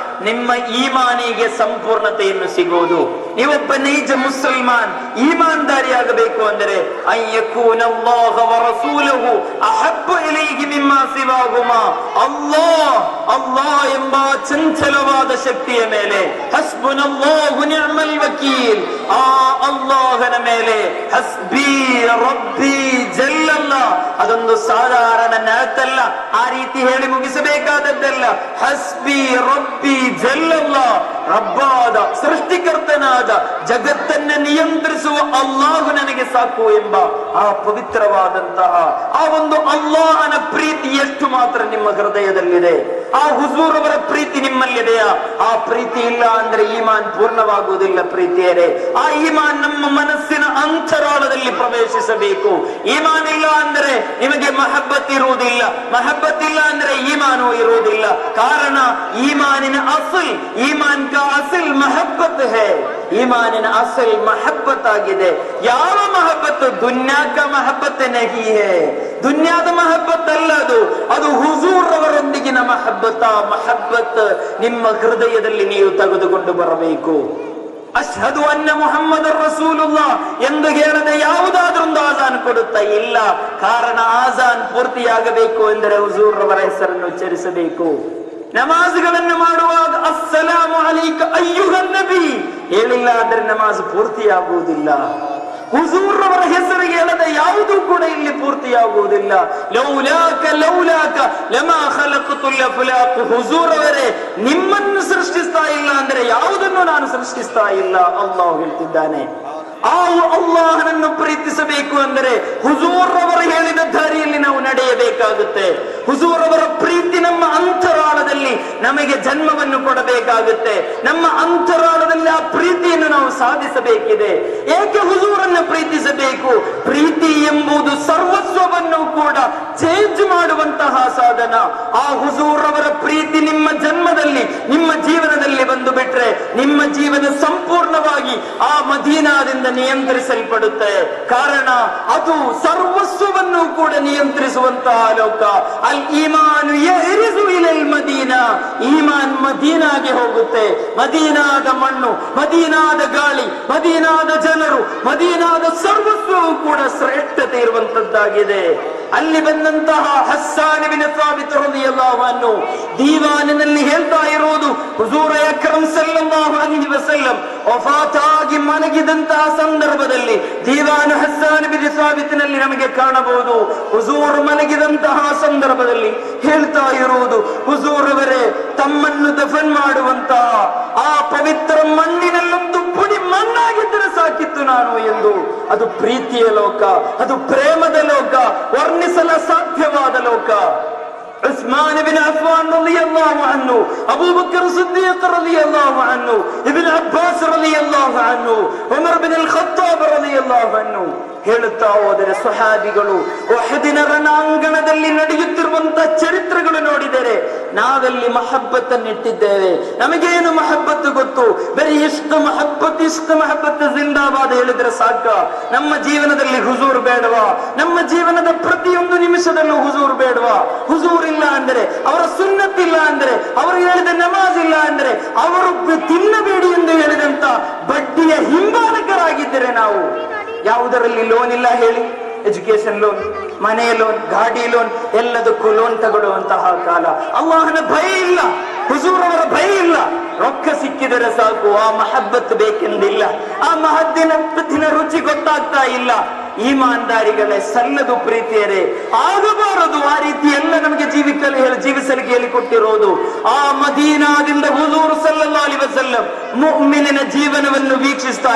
ನಿಮ್ಮ ಈಮಾನಿಗೆ ಸಂಪೂರ್ಣತೆಯನ್ನು ಸಿಗುವುದು. ನೀವೊಬ್ಬ ನೈಜ ಮುಸಲ್ಮಾನ್ ಈಮಾನ್ದಾರಿಯಾಗಬೇಕು ಅಂದರೆ ಅನ್ ಯಕೂನ ಅಲ್ಲಾಹ ವ ರಸೂಲುಹು ಅಹಬ್ಬ ಇಲೈಹಿ ಮಿಮ್ಮಾ ಸಿವಾಹುಮಾ. ಅಲ್ಲಾಹ್ ಎಂಬ ಚಂಚಲವಾದ ಶಕ್ತಿಯ ಮೇಲೆ ಹಸ್ಬುನಲ್ಲಾಹು ನಿಅಮಲ್ ವಕೀಲ್, ಆ ಅಲ್ಲಾಹನ ಮೇಲೆ ಹಸ್ಬಿ ರಬ್ಬಿ ಜಲ್ಲಲ್ಲಾಹ್, ಅದೊಂದು ಸಾಧಾರಣ ನಾತಲ್ಲ, ಆ ರೀತಿ ಹೇಳಿ ಮುಗಿಸಬೇಕಾದದ್ದಲ್ಲ. ಹಸ್ಬಿ ರಬ್ಬಿ ಜಲ್ಲಲ್ಲಾಹ್, ರಬ್ಬಾದ ಸೃಷ್ಟಿಕರ್ತನಾದ ಜಗತ್ತನ್ನ ನಿಯಂತ್ರಿಸುವ ಅಲ್ಲಾಹು ನನಗೆ ಸಾಕು ಎಂಬ ಆ ಪವಿತ್ರವಾದಂತಹ ಆ ಒಂದು ಅಲ್ಲಾಹನ ಪ್ರೀತಿ ಎಷ್ಟು ಮಾತ್ರ ನಿಮ್ಮ ಹೃದಯದಲ್ಲಿದೆ? ಆ ಹುಜೂರ್ ಅವರ ಪ್ರೀತಿ ನಿಮ್ಮಲ್ಲಿದೆಯಾ? ಆ ಪ್ರೀತಿ ಇಲ್ಲ ಅಂದ್ರೆ ಈಮಾನ್ ಪೂರ್ಣವಾಗುವುದಿಲ್ಲ ಪ್ರೀತಿಯರೇ. ಆ ಈಮಾನ್ ನಮ್ಮ ಮನಸ್ಸಿನ ಅಂತರಾಳದಲ್ಲಿ ಪ್ರವೇಶಿಸಬೇಕು. ಈಮಾನ್ ಇಲ್ಲ ಅಂದ್ರೆ ನಿಮಗೆ ಮಹಬ್ಬತ್ ಇರುವುದಿಲ್ಲ, ಮಹಬ್ಬತ್ ಇಲ್ಲ ಅಂದ್ರೆ ಈಮಾನು ಇರುವುದಿಲ್ಲ. ಕಾರಣ ಈಮಾನಿನ ಅಸಲ್, ಈಮಾನ್ ಕಾ ಅಸಲ್ ಮಹಬ್ಬತ್ ಹೈ. ಈಮಾನಿನ ಅಸಲ್ ಮಹಬ್ಬತ್ ಆಗಿದೆ. ಯಾವ ಮಹಬ್ಬತ್? ದುನ್ಯಾ ಕಾ ಮಹಬ್ಬತ್ ನಹಿ ಹೈ. ದುನ್ಯಾದ ಮಹಬ್ಬತ್ ಅಲ್ಲ ಅದು, ಅದು ಹುಜೂರ್ ಅವರೊಂದಿಗಿನ ಮಹಬ್ಬತ್. ಆ ಮಹಬ್ಬತ್ ನಿಮ್ಮ ಹೃದಯದಲ್ಲಿ ನೀವು ತೆಗೆದುಕೊಂಡು ಬರಬೇಕು. ಅಶ್ಹದು ಅನ್ನ ಮುಹಮ್ಮದರ್ ರಸೂಲುಲ್ಲಾಹ್ ಎಂದು ಹೇಳದೆ ಯಾವುದಾದ್ರೊಂದು ಆಜಾನ್ ಕೊಡುತ್ತಾ ಇಲ್ಲ. ಕಾರಣ ಆಜಾನ್ ಪೂರ್ತಿಯಾಗಬೇಕು ಎಂದರೆ ಹುಜೂರ್ ಅವರ ಹೆಸರನ್ನು ಉಚ್ಚರಿಸಬೇಕು. ನಮಾಜ್ಗಳನ್ನು ಮಾಡುವಾಗ ಅಸ್ಸಲಾಮು ಅಲೈಕ ಅಯ್ಯುಹನ್ ನಬಿ ಹೇಳಿಲ್ಲ ಅಂದ್ರೆ ನಮಾಜ್ ಪೂರ್ತಿಯಾಗುವುದಿಲ್ಲ. ಹುಜೂರ್ ಅವರ ಹೆಸರು ಹೇಳದೆ ಯಾವುದೂ ಕೂಡ ಇಲ್ಲಿ ಪೂರ್ತಿಯಾಗುವುದಿಲ್ಲ. ಲೌಲಾಕ ಲೌಲಾಕ ಲಮಾ ಖಲಕತುಲ್ ಅಫ್ಲಾಕ್. ಹುಜೂರ್ ಅವರೇ, ನಿಮ್ಮನ್ನು ಸೃಷ್ಟಿಸ್ತಾ ಇಲ್ಲ ಅಂದ್ರೆ ಯಾವುದನ್ನು ನಾನು ಸೃಷ್ಟಿಸ್ತಾ ಇಲ್ಲ ಅಲ್ಲಾಹ್ ಹೇಳ್ತಿದ್ದಾನೆ. ಆ ಅಲ್ಲಾಹನನ್ನು ಪ್ರೀತಿಸಬೇಕು ಅಂದರೆ ಹುಜೂರ್ ಅವರು ಹೇಳಿದ ದಾರಿಯಲ್ಲಿ ನಾವು ನಡೆಯಬೇಕಾಗುತ್ತೆ. ಹುಜೂರ್ ಅವರ ಪ್ರೀತಿ ನಮ್ಮ ಅಂತರಾಳದಲ್ಲಿ ನಮಗೆ ಜನ್ಮವನ್ನು ಕೊಡಬೇಕಾಗುತ್ತೆ. ನಮ್ಮ ಅಂತರಾಳದಲ್ಲಿ ಆ ಪ್ರೀತಿಯನ್ನು ನಾವು ಸಾಧಿಸಬೇಕಿದೆ. ಏಕೆ ಹುಜೂರನ್ನು ಪ್ರೀತಿಸಬೇಕು? ಪ್ರೀತಿ ಎಂಬುದು ಸರ್ವಸ್ವವನ್ನು ಕೂಡ ಚೇಂಜ್ ಮಾಡುವಂತಹ ಸಾಧನ. ಆ ಹುಜೂರ್ ಅವರ ಪ್ರೀತಿ ನಿಮ್ಮ ಜನ್ಮದಲ್ಲಿ, ನಿಮ್ಮ ಜೀವನದಲ್ಲಿ ಬಂದು ಬಿಟ್ರೆ ನಿಮ್ಮ ಜೀವನ ಸಂಪೂರ್ಣವಾಗಿ ಆ ಮದೀನಾದಿಂದ ನಿಯಂತ್ರಿಸಲ್ಪಡುತ್ತೆ. ಕಾರಣ ಅದು ಸರ್ವಸ್ವವನ್ನು ಕೂಡ ನಿಯಂತ್ರಿಸುವಂತಹ ಲೋಕ. ಅಲ್ ಈಮಾನು ಯಹರಿಸು ಇಲಲ್ ಮದೀನಾ. ಈಮಾನ್ ಮದೀನಾಗೆ ಹೋಗುತ್ತೆ. ಮದೀನಾದ ಮಣ್ಣು, ಮದೀನಾದ ಗಾಳಿ, ಮದೀನಾದ ಜನರು, ಮದೀನಾದ ಸರ್ವಸ್ವವು ಕೂಡ ಶ್ರೇಷ್ಠತೆ ಇರುವಂತದ್ದಾಗಿದೆ. ಅಲ್ಲಿ ಬಂದಂತಹ ಹಸ್ಸಾನ್ ಇಬ್ನ್ ಸಾಬಿತ್ ರಲಿಯಲ್ಲಾಹು ಅನ್ಹು ದೀವಾನಿನಲ್ಲಿ ಹೇಳ್ತಾ ಇರುವುದು, ಹುಜೂರ್ ಅಕ್ರಮ್ ಸಲ್ಲಲ್ಲಾಹು ಅಲೈಹಿ ವಸಲ್ಲಂ ವಫಾತಾಗಿ ಮಲಗಿದಂತಹ ಸಂದರ್ಭದಲ್ಲಿ ದೀವಾನ್ ಹಸ್ಸಾನ್ ಇಬ್ನ್ ಸಾಬಿತ್ ನಲ್ಲಿ ನಮಗೆ ಕಾಣಬಹುದು. ಹುಜೂರ್ ಮಲಗಿದಂತಹ ಸಂದರ್ಭದಲ್ಲಿ ಹೇಳ್ತಾ ಇರುವುದು, ಹುಜೂರ್ ಅವರೇ, ತಮ್ಮನ್ನು ದಫನ್ ಮಾಡುವಂತಹ ಆ ಪವಿತ್ರ ಮಣ್ಣಿನಲ್ಲೊಂದು ಪುಡಿ ಮಣ್ಣಾಗಿದ್ದರೆ ಸಾಕಿತ್ತು ನಾನು ಎಂದು. ಅದು ಪ್ರೀತಿಯ ಲೋಕ, ಅದು ಪ್ರೇಮದ ಲೋಕ, ವರ್ಣಿಸಲ ಸಾಧ್ಯವಾದ ಲೋಕ. ಉಸ್ಮಾನ್ ಇಬ್ನ್ ಅಫ್ಫಾನ್ ರಲಿಯಲ್ಲಾಹು ಅನ್ಹು, ಅಬೂಬಕರ್ ಸಿದ್ದೀಕ್ ರಲಿಯಲ್ಲಾಹು ಅನ್ಹು, ಇಬ್ನ್ ಅಬ್ಬಾಸ್ ರಲಿಯಲ್ಲಾಹು ಅನ್ಹು, ಉಮರ್ ಬಿನ್ ಅಲ್ ಖತ್ತಾಬ್ ರಲಿಯಲ್ಲಾಹು ಅನ್ಹು ಹೇಳುತ್ತಾ ಹೋದರೆ ಸ್ವಹಾಬಿಗಳು ಉಹದಿನ ರಣಾಂಗಣದಲ್ಲಿ ನಡೆಯುತ್ತಿರುವ ಇರುವಂತ ಚರಿತ್ರೆಗಳು ನೋಡಿದರೆ ನಾವೆಲ್ಲಿ ಮಹಬ್ಬತ್ತನ್ನು ಇಟ್ಟಿದ್ದೇವೆ? ನಮಗೇನು ಮಹಬ್ಬತ್ತು ಗೊತ್ತು? ಬರೀ ಇಷ್ಟು ಮಹಬ್ಬತ್ ಜಿಂದಾಬಾದ್ ಹೇಳಿದ್ರೆ ಸಾಕ? ನಮ್ಮ ಜೀವನದಲ್ಲಿ ಹುಜೂರ್ ಬೇಡವಾ? ನಮ್ಮ ಜೀವನದ ಪ್ರತಿಯೊಂದು ನಿಮಿಷದಲ್ಲೂ ಹುಜೂರ್ ಬೇಡವಾ? ಹುಜೂರ್ ಇಲ್ಲ ಅಂದ್ರೆ, ಅವರ ಸುನ್ನತ್ ಇಲ್ಲ ಅಂದ್ರೆ, ಅವರು ಹೇಳಿದ ನಮಾಜ್ ಇಲ್ಲ ಅಂದ್ರೆ, ಅವರು ತಿನ್ನಬೇಡಿ ಎಂದು ಹೇಳಿದಂತ ಬಡ್ಡಿಯ ಹಿಂಬಾಲಕರಾಗಿದ್ದರೆ ನಾವು ಯಾವುದರಲ್ಲಿ ಲೋನ್ ಇಲ್ಲ ಹೇಳಿ? ಎಜುಕೇಶನ್ ಲೋನ್, ಮನೆ ಲೋನ್, ಗಾಡಿ ಲೋನ್, ಎಲ್ಲದಕ್ಕೂ ಲೋನ್ ತಗೊಳ್ಳುವಂತಹ ಕಾಲ. ಅಲ್ಲಾಹನ ಭಯ ಇಲ್ಲ, ಹುಜೂರ್ ಅವರ ಭಯ ಇಲ್ಲ. ರೊಕ್ಕ ಸಿಕ್ಕಿದರೆ ಸಾಕು, ಆ ಮಹಬ್ಬತ್ ಬೇಕೆಂದಿಲ್ಲ. ಆ ಮಹದ್ದಿನ ರುಚಿ ಗೊತ್ತಾಗ್ತಾ ಇಲ್ಲ. ಈಮಾನ್ದಾರಿಗಳೇ, ಸಲ್ಲದು ಪ್ರೀತಿಯರೇ, ಆಗಬಾರದು ಆ ರೀತಿ ಎಲ್ಲ ನಮಗೆ ಜೀವಿಸಲಿಕ್ಕೆ ಹೇಳಿಕೊಟ್ಟಿರೋದು. ಆ ಮದೀನಾದಿಂದ ಹುಜೂರ್ ಸಲ್ಲಲ್ಲಾಹು ಅಲೈಹಿ ವಸಲ್ಲಂ ಮುಅ್ಮಿನಿನ ಜೀವನವನ್ನು ವೀಕ್ಷಿಸ್ತಾ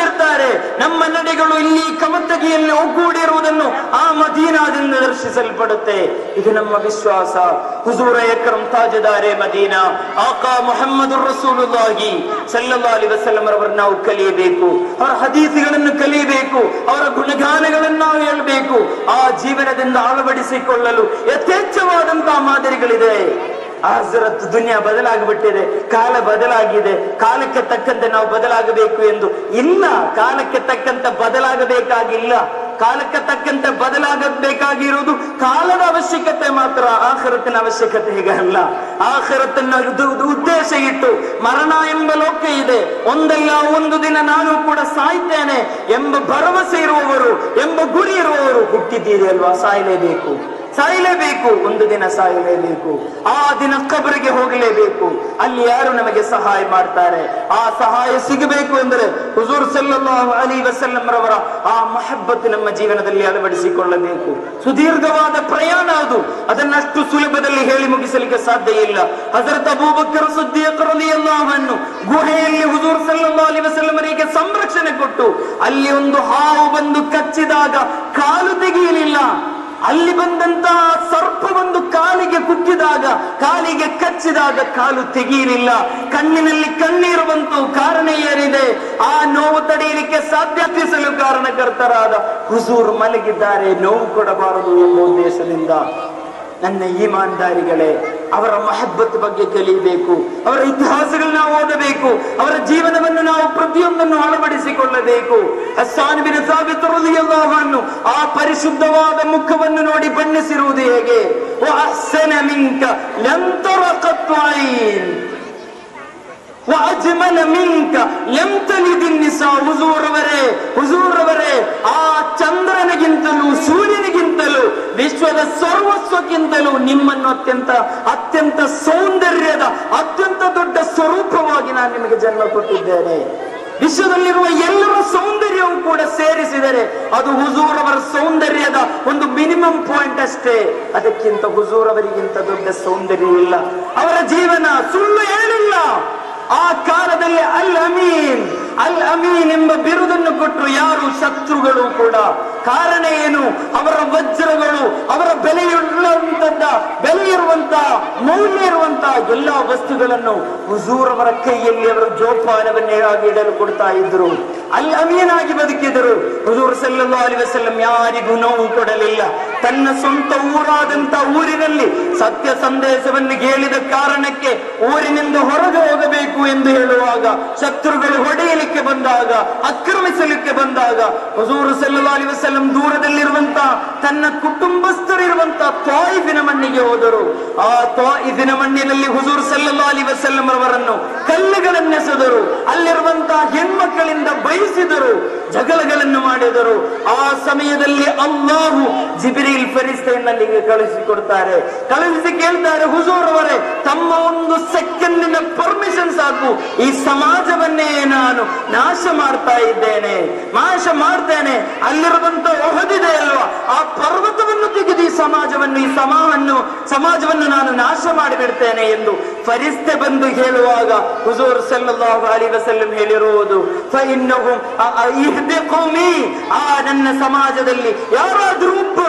ಇರ್ತಾರೆ. ನಮ್ಮ ನಡೆಗಳು ಇಲ್ಲಿ ಕಮತಗಿಯಲ್ಲಿ ಒಗ್ಗೂಡಿರುವುದನ್ನು ಆ ಮದೀನಾದಿಂದ ದರ್ಶಿಸಲ್ಪಡುತ್ತೆ. ಇದು ನಮ್ಮ ವಿಶ್ವಾಸ. ಹುಜೂರ ಅಕ್ರಮ್ ತಾಜದಾರೆ ಮದೀನಾ ಆಕಾ ಮುಹಮ್ಮದುರ್ ರಸೂಲುಲ್ಲಾಹಿ ಸಲ್ಲಲ್ಲಾಹು ಅಲೈಹಿ ವಸಲ್ಲಂ ಅವರನ್ನು ನಾವು ಕಲಿಯಬೇಕು, ಅವರ ಹದೀಸುಗಳನ್ನು ಕಲಿಯಬೇಕು, ಅವರ ಗುಣಗಾನಗಳನ್ನು ನಾವು ಹೇಳಬೇಕು. ಆ ಜೀವನದಿಂದ ಅಳವಡಿಸಿಕೊಳ್ಳಲು ಯಥೇಚ್ಛವಾದಂತಹ ಮಾದರಿಗಳಿದೆ. ಹಜರತ್ ದುನಿಯಾ ಬದಲಾಗಿಬಿಟ್ಟಿದೆ, ಕಾಲ ಬದಲಾಗಿದೆ, ಕಾಲಕ್ಕೆ ತಕ್ಕಂತೆ ನಾವು ಬದಲಾಗಬೇಕು ಎಂದು ಇಲ್ಲ. ಕಾಲಕ್ಕೆ ತಕ್ಕಂತೆ ಬದಲಾಗಬೇಕಾಗಿಲ್ಲ. ಕಾಲಕ್ಕೆ ತಕ್ಕಂತೆ ಬದಲಾಗಬೇಕಾಗಿರುವುದು ಕಾಲದ ಅವಶ್ಯಕತೆ ಮಾತ್ರ, ಆಖಿರತಿನ ಅವಶ್ಯಕತೆ ಈಗ ಅಲ್ಲ. ಆಖಿರತನ್ನ ಉದ್ದೇಶ ಇಟ್ಟು ಮರಣ ಎಂಬ ಲೋಕ ಇದೆ, ಒಂದಲ್ಲ ಒಂದು ದಿನ ನಾನು ಕೂಡ ಸಾಯ್ತೇನೆ ಎಂಬ ಭರವಸೆ ಇರುವವರು, ಎಂಬ ಗುರಿ ಇರುವವರು ಹುಟ್ಟಿದ್ದೀರಿ ಅಲ್ವಾ? ಸಾಯಲೇಬೇಕು, ಒಂದು ದಿನ ಸಾಯಲೇಬೇಕು. ಆ ದಿನ ಕಬರಿಗೆ ಹೋಗಲೇಬೇಕು. ಅಲ್ಲಿ ಯಾರು ನಮಗೆ ಸಹಾಯ ಮಾಡ್ತಾರೆ? ಆ ಸಹಾಯ ಸಿಗಬೇಕು ಎಂದರೆ ಹುಜೂರ್ ಸಲ್ಲಲ್ಲಾಹು ಅಲೈಹಿ ವಸಲ್ಲಂ ರವರ ಆ ಮಹಬ್ಬತ್ ನಮ್ಮ ಜೀವನದಲ್ಲಿ ಅಳವಡಿಸಿಕೊಳ್ಳಬೇಕು. ಸುದೀರ್ಘವಾದ ಪ್ರಯಾಣ ಅದು, ಅದನ್ನಷ್ಟು ಸುಲಭದಲ್ಲಿ ಹೇಳಿ ಮುಗಿಸಲಿಕ್ಕೆ ಸಾಧ್ಯ ಇಲ್ಲ. ಹಜರತ್ ಅಬೂಬಕರ್ ಸಿದ್ದೀಕ್ ರಲಿಯಲ್ಲಾಹು ಅನ್ಹು ಗುಹೆಯಲ್ಲಿ ಹುಜೂರ್ ಸಲ್ಲಲ್ಲಾಹು ಅಲೈಹಿ ವಸಲ್ಲಂ ಅವರಿಗೆ ಸಂರಕ್ಷಣೆ ಕೊಟ್ಟು, ಅಲ್ಲಿ ಒಂದು ಹಾವು ಬಂದು ಕಚ್ಚಿದಾಗ ಕಾಲು ತೆಗೆಯಲಿಲ್ಲ. ಅಲ್ಲಿ ಬಂದಂತಹ ಸರ್ಪ ಬಂದು ಕಾಲಿಗೆ ಕುಕ್ಕಿದಾಗ, ಕಾಲಿಗೆ ಕಚ್ಚಿದಾಗ ಕಾಲು ತೆಗೆಯಲಿಲ್ಲ. ಕಣ್ಣಿನಲ್ಲಿ ಕಣ್ಣೀರು ಬಂತು, ಕಾರಣ ಏನಿದೆ? ಆ ನೋವು ತಡೆಯಲಿಕ್ಕೆ ಸಾಧ್ಯತಿಸಲು ಕಾರಣಕರ್ತರಾದ ಹುಜೂರ್ ಮಲಗಿದ್ದಾರೆ, ನೋವು ಕೊಡಬಾರದು ಎಂಬ ಉದ್ದೇಶದಿಂದ. ನನ್ನ ಈಮಾನ್ದಾರಿಗಳೇ, ಅವರ ಮಹಬ್ಬತ್ ಬಗ್ಗೆ ಕಲಿಯಬೇಕು, ಅವರ ಇತಿಹಾಸಗಳನ್ನ ಓದಬೇಕು, ಅವರ ಜೀವನವನ್ನು ನಾವು ಪ್ರತಿಯೊಂದನ್ನು ಅಳವಡಿಸಿಕೊಳ್ಳಬೇಕು. ಹಸ್ಸಾನ್ ಬಿನ್ ಸಾಬಿತ್ ರಲಿಯಲ್ಲಾಹು ಅನ್ಹು ಆ ಪರಿಶುದ್ಧವಾದ ಮುಖವನ್ನು ನೋಡಿ ಬಣ್ಣಿಸಿರುವುದು ಹೇಗೆ? ವಅಹ್ಸನ ಮಿಂಕ ಲಂ ತರ ಕತ್ತು ಐನ್ ವಅಜ್ಮಲ ಮಿಂಕ ಲಂ ತಲಿದ್ ನಿಸಾ. ಹುಜೂರವರೇ, ಆ ಚಂದ್ರನಿಗಿಂತಲೂ ಸೂರ್ಯನಿಗಿಂತಲೂ ವಿಶ್ವದ ಸರ್ವಸ್ವಕ್ಕಿಂತಲೂ ನಿಮ್ಮನ್ನು ಅತ್ಯಂತ ಸೌಂದರ್ಯದ ಅತ್ಯಂತ ದೊಡ್ಡ ಸ್ವರೂಪವಾಗಿ ನಾನು ನಿಮಗೆ ಜನ್ಮ ಕೊಟ್ಟಿದ್ದೇನೆ. ವಿಶ್ವದಲ್ಲಿರುವ ಎಲ್ಲರ ಸೌಂದರ್ಯವೂ ಕೂಡ ಸೇರಿಸಿದರೆ ಅದು ಹುಜೂರ್ ಅವರ ಸೌಂದರ್ಯದ ಒಂದು ಮಿನಿಮಮ್ ಪಾಯಿಂಟ್ ಅಷ್ಟೇ. ಅದಕ್ಕಿಂತ ಹುಜೂರ್ ಅವರಿಗಿಂತ ದೊಡ್ಡ ಸೌಂದರ್ಯ ಇಲ್ಲ. ಅವರ ಜೀವನ ಸುಳ್ಳು ಹೇಳಿಲ್ಲ. ಆ ಕಾಲದಲ್ಲಿ ಅಲ್ ಅಮೀನ್ ಎಂಬ ಬಿರುದನ್ನು ಕೊಟ್ಟರು ಯಾರು? ಶತ್ರುಗಳು ಕೂಡ. ಕಾರಣ ಏನು? ಅವರ ವಜ್ರಗಳು, ಅವರ ಬೆಲೆ ಇರುವಂತಹ ಮೌಲ್ಯ ಇರುವಂತಹ ಎಲ್ಲಾ ವಸ್ತುಗಳನ್ನು ಹುಜೂರ್ ಅವರ ಕೈಯಲ್ಲಿ ಅವರ ಜೋಪಾನವನ್ನೇ ಆಗಿ ಇಡಲು ಕೊಡ್ತಾ ಇದ್ರು. ಅಲ್ ಅಮೀನ್ ಆಗಿ ಬದುಕಿದರು. ಹುಜೂರ್ ಸಲ್ಲಲ್ಲಾಹು ಅಲೈಹಿ ವಸಲ್ಲಂ ಯಾರಿಗೂ ನೋವು ಕೊಡಲಿಲ್ಲ. ತನ್ನ ಸ್ವಂತ ಊರಾದಂತ ಊರಿನಲ್ಲಿ ಸತ್ಯ ಸಂದೇಶವನ್ನು ಹೇಳಿದ ಕಾರಣಕ್ಕೆ ಊರಿನಿಂದ ಹೊರಗೆ ಹೋಗಬೇಕು ಎಂದು ಹೇಳುವಾಗ, ಶತ್ರುಗಳು ಹೊಡೆಯಲಿಕ್ಕೆ ಬಂದಾಗ, ಆಕ್ರಮಿಸಲಿಕ್ಕೆ ಬಂದಾಗ ಹುಜೂರ್ ಸಲ್ಲಲ್ಲಾಹು ಅಲೈಹಿ ವಸಲ್ಲಂ ದೂರದಲ್ಲಿರುವಂತಹ ತನ್ನ ಕುಟುಂಬಸ್ಥರಿರುವಂತಹ ತ್ವಾಯಿಫಿನ ಮಣ್ಣಿಗೆ ಹೋದರು. ಆ ತ್ವಾಯಿಫಿನ ಮಣ್ಣಿನಲ್ಲಿ ಹುಜೂರ್ ಸಲ್ಲಲ್ಲಾಹು ಅಲೈಹಿ ವಸಲ್ಲಂ ಅವರನ್ನು ಕಲ್ಲುಗಳನ್ನೆಸೆದರು. ಅಲ್ಲಿರುವಂತಹ ಹೆಣ್ಮಕ್ಕಳಿಂದ ಬಯಸಿದರು, ಜಗಳಗಳನ್ನು ಮಾಡಿದರು. ಆ ಸಮಯದಲ್ಲಿ ಅಲ್ಲಾಹು ಜಿಬ್ರೀಲ್ ಫರಿಸ್ತೆಯನ್ನಲ್ಲಿಗೆ ಕಳುಹಿಸಿಕೊಡ್ತಾರೆ. ಕಳುಹಿಸಿ ಕೇಳ್ತಾರೆ, ಹುಜೂರ್ ಅವರೇ, ತಮ್ಮ ಒಂದು ಸೆಕೆಂಡಿನ ಪರ್ಮಿಷನ್ ಸಾಕು, ಈ ಸಮಾಜವನ್ನೇ ನಾನು ನಾಶ ಮಾಡ್ತೇನೆ. ಅಲ್ಲಿರುವಂತ ಒಹದಿದೆ ಅಲ್ವಾ, ಆ ಪರ್ವತವನ್ನು ತೆಗೆದು ಈ ಸಮಾಜವನ್ನು ನಾನು ನಾಶ ಮಾಡಿಬಿಡ್ತೇನೆ ಎಂದು ಫರಿಸ್ತೆ ಬಂದು ಹೇಳುವಾಗ ಹುಜೂರ್ ಸಲ್ಲಲ್ಲಾಹು ಅಲೈಹಿ ವಸಲ್ಲಂ ಹೇಳಿರುವುದು, ನನ್ನ ಸಮಾಜದಲ್ಲಿ ಯಾರಾದ್ರೂ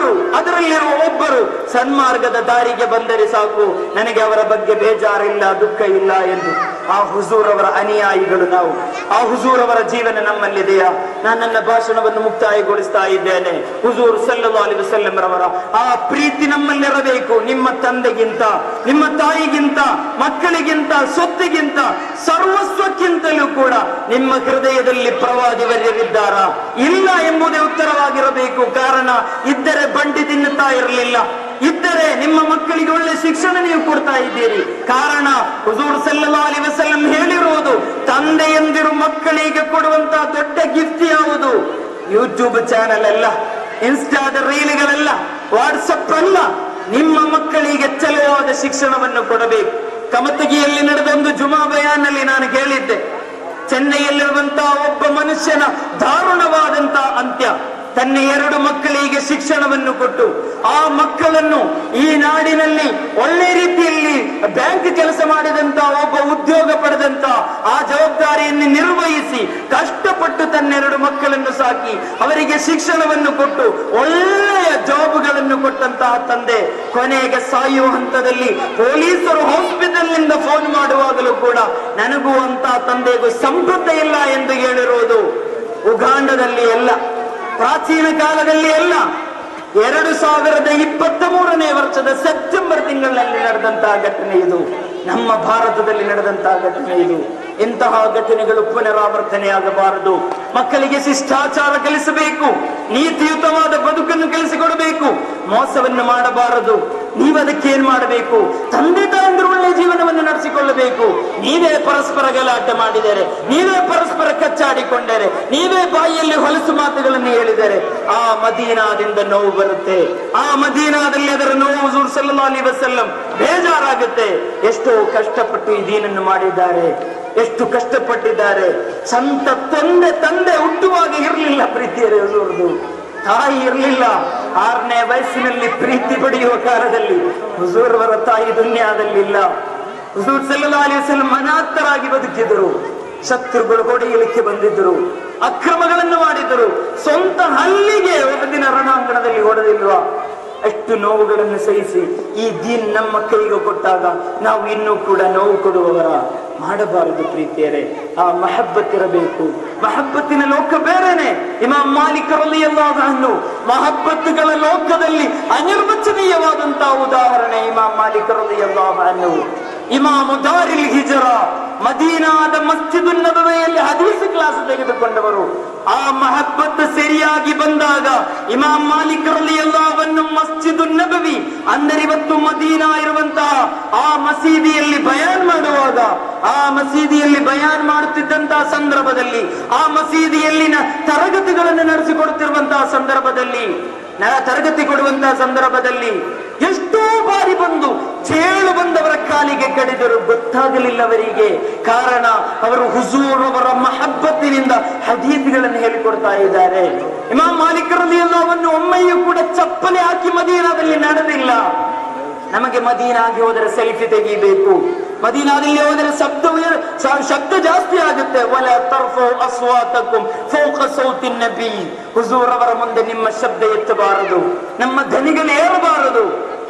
ಅದರಲ್ಲಿರುವ ಒಬ್ಬರು ಸನ್ಮಾರ್ಗದ ದಾರಿಗೆ ಬಂದರೆ ಸಾಕು, ನನಗೆ ಅವರ ಬಗ್ಗೆ ಬೇಜಾರಿಲ್ಲ, ದುಃಖ ಇಲ್ಲ ಎಂದು. ಆ ಹುಜೂರ್ ಅವರ ಅನುಯಾಯಿಗಳು ನಾವು. ಆ ಹುಜೂರ್ ಅವರ ಜೀವನ ನಮ್ಮಲ್ಲಿದೆಯಾ? ನಾನು ನನ್ನ ಭಾಷಣವನ್ನು ಮುಕ್ತಾಯಗೊಳಿಸ್ತಾ ಇದ್ದೇನೆ. ಹುಜೂರ್ ಸಲ್ಲಲ್ಲಾಹು ಅಲೈಹಿ ವಸಲ್ಲಂ ರವರ ಆ ಪ್ರೀತಿ ನಮ್ಮಲ್ಲಿರಬೇಕು. ನಿಮ್ಮ ತಂದೆಗಿಂತ, ನಿಮ್ಮ ತಾಯಿಗಿಂತ, ಮಕ್ಕಳಿಗಿಂತ, ಸೊತ್ತಿಗಿಂತ, ಸರ್ವಸ್ವಕ್ಕಿಂತಲೂ ಕೂಡ ನಿಮ್ಮ ಹೃದಯದಲ್ಲಿ ಪ್ರವಾದಿ ವರ್ಯರಿದ್ದಾರಾ? ಇಲ್ಲ ಎಂಬುದೇ ಉತ್ತರವಾಗಿರಬೇಕು. ಕಾರಣ, ಇದ್ದರೆ ಬಂಡಿ ತಿನ್ನುತ್ತಾ ಇರಲಿಲ್ಲ, ಇದ್ದರೆ ನಿಮ್ಮ ಮಕ್ಕಳಿಗೆ ಒಳ್ಳೆ ಶಿಕ್ಷಣ ನೀವು ಕೊಡ್ತಾ ಇದ್ದೀರಿ. ಕಾರಣ, ಹುಜೂರ್ ಸಲ್ಲಲ್ಲಾಹು ಅಲೈಹಿ ವಸಲ್ಲಂ ಹೇಳಿರುವುದು, ತಂದೆಯಂದಿರು ಮಕ್ಕಳಿಗೆ ಕೊಡುವಂತಹ ದೊಡ್ಡ ಗಿಫ್ಟ್ ಯಾವುದು? ಯೂಟ್ಯೂಬ್ ಚಾನೆಲ್ ಅಲ್ಲ, ಇನ್ಸ್ಟಾದ ರೀಲ್ಗಳಲ್ಲ, ವಾಟ್ಸಪ್ ಅಲ್ಲ. ನಿಮ್ಮ ಮಕ್ಕಳಿಗೆ ಚಲವಾದ ಶಿಕ್ಷಣವನ್ನು ಕೊಡಬೇಕು. ಕಮತಗಿಯಲ್ಲಿ ನಡೆದ ಒಂದು ಜುಮಾ ಬಯಾನ್ನಲ್ಲಿ ನಾನು ಕೇಳಿದ್ದೆ, ಚೆನ್ನೈಯಲ್ಲಿರುವಂತಹ ಒಬ್ಬ ಮನುಷ್ಯನ ದಾರುಣವಾದಂತಹ ಅಂತ್ಯ. ತನ್ನ 2 ಮಕ್ಕಳಿಗೆ ಶಿಕ್ಷಣವನ್ನು ಕೊಟ್ಟು ಆ ಮಕ್ಕಳನ್ನು ಈ ನಾಡಿನಲ್ಲಿ ಒಳ್ಳೆ ರೀತಿಯಲ್ಲಿ ಬ್ಯಾಂಕ್ ಕೆಲಸ ಮಾಡಿದಂತ, ಒಬ್ಬ ಉದ್ಯೋಗ ಪಡೆದಂತ, ಆ ಜವಾಬ್ದಾರಿಯನ್ನು ನಿರ್ವಹಿಸಿ ಕಷ್ಟಪಟ್ಟು ತನ್ನ 2 ಮಕ್ಕಳನ್ನು ಸಾಕಿ ಅವರಿಗೆ ಶಿಕ್ಷಣವನ್ನು ಕೊಟ್ಟು ಒಳ್ಳೆಯ ಜಾಬ್ಗಳನ್ನು ಕೊಟ್ಟಂತಹ ತಂದೆ ಕೊನೆಗೆ ಸಾಯುವ ಹಂತದಲ್ಲಿ ಪೊಲೀಸರು ಹಾಸ್ಪಿಟಲ್ ನಿಂದ ಫೋನ್ ಮಾಡುವಾಗಲೂ ಕೂಡ ನನಗೂ ಅಂತ ತಂದೆಗೂ ಸಂಬಂಧ ಇಲ್ಲ ಎಂದು ಹೇಳಿರುವುದು ಉಗಾಂಡದಲ್ಲಿ ಎಲ್ಲ, ಪ್ರಾಚೀನ ಕಾಲದಲ್ಲಿ ಎಲ್ಲ. 2023ನೇ ವರ್ಷದ ಸೆಪ್ಟೆಂಬರ್ ತಿಂಗಳಲ್ಲಿ ನಡೆದಂತಹ ಘಟನೆ ಇದು. ನಮ್ಮ ಭಾರತದಲ್ಲಿ ನಡೆದಂತಹ ಘಟನೆ ಇದು. ಇಂತಹ ಘಟನೆಗಳು ಪುನರಾವರ್ತನೆಯಾಗಬಾರದು. ಮಕ್ಕಳಿಗೆ ಶಿಷ್ಟಾಚಾರ ಕಲಿಸಬೇಕು, ನೀತಿಯುತವಾದ ಬದುಕನ್ನು ಕಲಿಸಿಕೊಡಬೇಕು, ಮೋಸವನ್ನು ಮಾಡಬಾರದು. ನೀವು ಅದಕ್ಕೇನ್ ಮಾಡಬೇಕು? ತಂದೆ ತಾಯಂದಿರು ಒಳ್ಳೆಯ ಜೀವನವನ್ನು ನಡೆಸಿಕೊಳ್ಳಬೇಕು. ನೀವೇ ಪರಸ್ಪರ ಗಲಾಟೆ ಮಾಡಿದರೆ, ನೀವೇ ಪರಸ್ಪರ ಕಚ್ಚಾಡಿಕೊಂಡರೆ, ನೀವೇ ಬಾಯಿಯಲ್ಲಿ ಹೊಲಸು ಮಾತುಗಳನ್ನು ಹೇಳಿದರೆ ಆ ಮದೀನಾದಿಂದ ನೋವು ಬರುತ್ತೆ. ಆ ಮದೀನಾದಲ್ಲಿ ಅದರ ನೋವು ಹುಜೂರ್ ಸಲ್ಲಲ್ಲಾಹು ಅಲೈಹಿ ವಸಲ್ಲಂ ಬೇಜಾರಾಗುತ್ತೆ. ಎಷ್ಟೋ ಕಷ್ಟಪಟ್ಟು ಈ ದೀನನ್ನು ಮಾಡಿದ್ದಾರೆ, ಎಷ್ಟು ಕಷ್ಟಪಟ್ಟಿದ್ದಾರೆ. ಸಂತ ತಂದೆ ಹುಟ್ಟುವಾಗ ಇರಲಿಲ್ಲ ಪ್ರೀತಿಯರೇ, ಹುಜೂರ್ದು ತಾಯಿ ಇರಲಿಲ್ಲ. 6ನೇ ವಯಸ್ಸಿನಲ್ಲಿ ಪ್ರೀತಿ ಪಡೆಯುವ ಕಾಲದಲ್ಲಿ ಹುಜೂರವರ ತಾಯಿ ದುನಿಯಾದಲ್ಲಿ ಇಲ್ಲ. ಹುಜೂರ್ ಸಲ್ಲಲ್ಲಾಹು ಅಲೈಹಿ ವಸಲ್ಲಂ ಅನಾಥರಾಗಿ ಬದುಕಿದರು. ಶತ್ರುಗಳು ಹೊಡೆಯಲಿಕ್ಕೆ ಬಂದಿದ್ದರು, ಅಕ್ರಮಗಳನ್ನು ಮಾಡಿದರು. ಸ್ವಂತ ಹಲ್ಲಿಗೆ ಒಂದು ದಿನ ರಣಾಂಗಣದಲ್ಲಿ ಹೊಡೆದಿಲ್ವಾ? ಅಷ್ಟು ನೋವುಗಳನ್ನು ಸಹಿಸಿ ಈ ದೀನ್ ನಮ್ಮ ಕೈಗೆ ಕೊಟ್ಟಾಗ ನಾವು ಇನ್ನೂ ಕೂಡ ನೋವು ಕೊಡುವವರ ಮಾಡಬಾರದು. ಪ್ರೀತಿಯರೇ, ಆ ಮಹಬ್ಬತ್ ಇರಬೇಕು. ಮಹಬ್ಬತ್ತಿನ ಲೋಕ ಬೇರೆನೆ. ಇಮಾಮ್ ಮಾಲಿಕ್ ರಲಿಯಲ್ಲಾಹು ಅನ್ಹು ಮಹಬ್ಬತ್ತುಗಳ ಲೋಕದಲ್ಲಿ ಅನಿರ್ವಚನೀಯವಾದಂತಹ ಉದಾಹರಣೆ ಇಮಾಮ್ ಮಾಲಿಕ್ ರಲಿಯಲ್ಲಾಹು ಅನ್ಹು. ಇಮಾಮ್ ದಾರಿಲ್ ಹಿಜ್ರಾ, ಮದೀನಾದ ಮಸ್ಜಿದ್ ನಬವಿಯಲ್ಲಿ ಹದೀಸ್ ಕ್ಲಾಸ್ ತೆಗೆದುಕೊಂಡವರು. ಆ ಮಹಬ್ಬತ್ ಸರಿಯಾಗಿ ಬಂದಾಗ ಇಮಾಮ್ ಮಾಲಿಕ್ ರಲಿಯಲ್ಲಾಹು ಅನ್ಹು ಮಸ್ಜಿದ್ ನಬವಿ ಅಂದರೆ ಇವತ್ತು ಮದೀನಾ ಇರುವಂತಹ ಆ ಮಸೀದಿಯಲ್ಲಿ ಬಯಾನ್ ಮಾಡುವಾಗ, ಆ ಮಸೀದಿಯಲ್ಲಿ ಬಯಾನ್ ಮಾಡುತ್ತಿದ್ದಂತಹ ಸಂದರ್ಭದಲ್ಲಿ, ಆ ಮಸೀದಿಯಲ್ಲಿನ ತರಗತಿಗಳನ್ನು ನಡೆಸಿಕೊಡುತ್ತಿರುವಂತಹ ಸಂದರ್ಭದಲ್ಲಿ, ತರಗತಿ ಕೊಡುವಂತಹ ಸಂದರ್ಭದಲ್ಲಿ ಎಷ್ಟೋ ಬಾರಿ ಬಂದು ಚೇಳು ಬಂದವರ ಕಾಲಿಗೆ ಕಡಿದರು, ಗೊತ್ತಾಗಲಿಲ್ಲ ಅವರಿಗೆ. ಕಾರಣ, ಅವರು ಹುಜೂರ್ ಅವರ ಮಹಬ್ಬತ್ತಿನಿಂದ ಹದೀಸ್ಗಳನ್ನು ಹೇಳಿಕೊಡ್ತಾ ಇದ್ದಾರೆ. ಇಮಾಮ್ ಮಾಲಿಕ್ ರಲಿಯಲ್ಲಾಹು ಅನ್ಹು ಒಮ್ಮೆಯೂ ಕೂಡ ಚಪ್ಪಲಿ ಹಾಕಿ ಮದೀನಾದಲ್ಲಿ ನಡೆದಿಲ್ಲ. ನಮಗೆ ಮದೀನಾಗೆ ಹೋದರೆ ಸೆಲ್ಫಿ ತೆಗಿಬೇಕು, ಮದೀನಾದಲ್ಲಿ ಹೋದರೆ ಶಬ್ದ ಜಾಸ್ತಿ ಆಗುತ್ತೆ. ವಲ ತರ್ಫು ಅಸ್ವಾತಕುಂ ಫೌಕ ಸೌತಿ ನಬಿ, ಹುಜೂರ್ ಅವರ ಮುಂದೆ ನಿಮ್ಮ ಶಬ್ದ ಎತ್ತಬಾರದು, ನಮ್ಮ ಧ್ವನಿಗಳು ಏರಬಾರದು.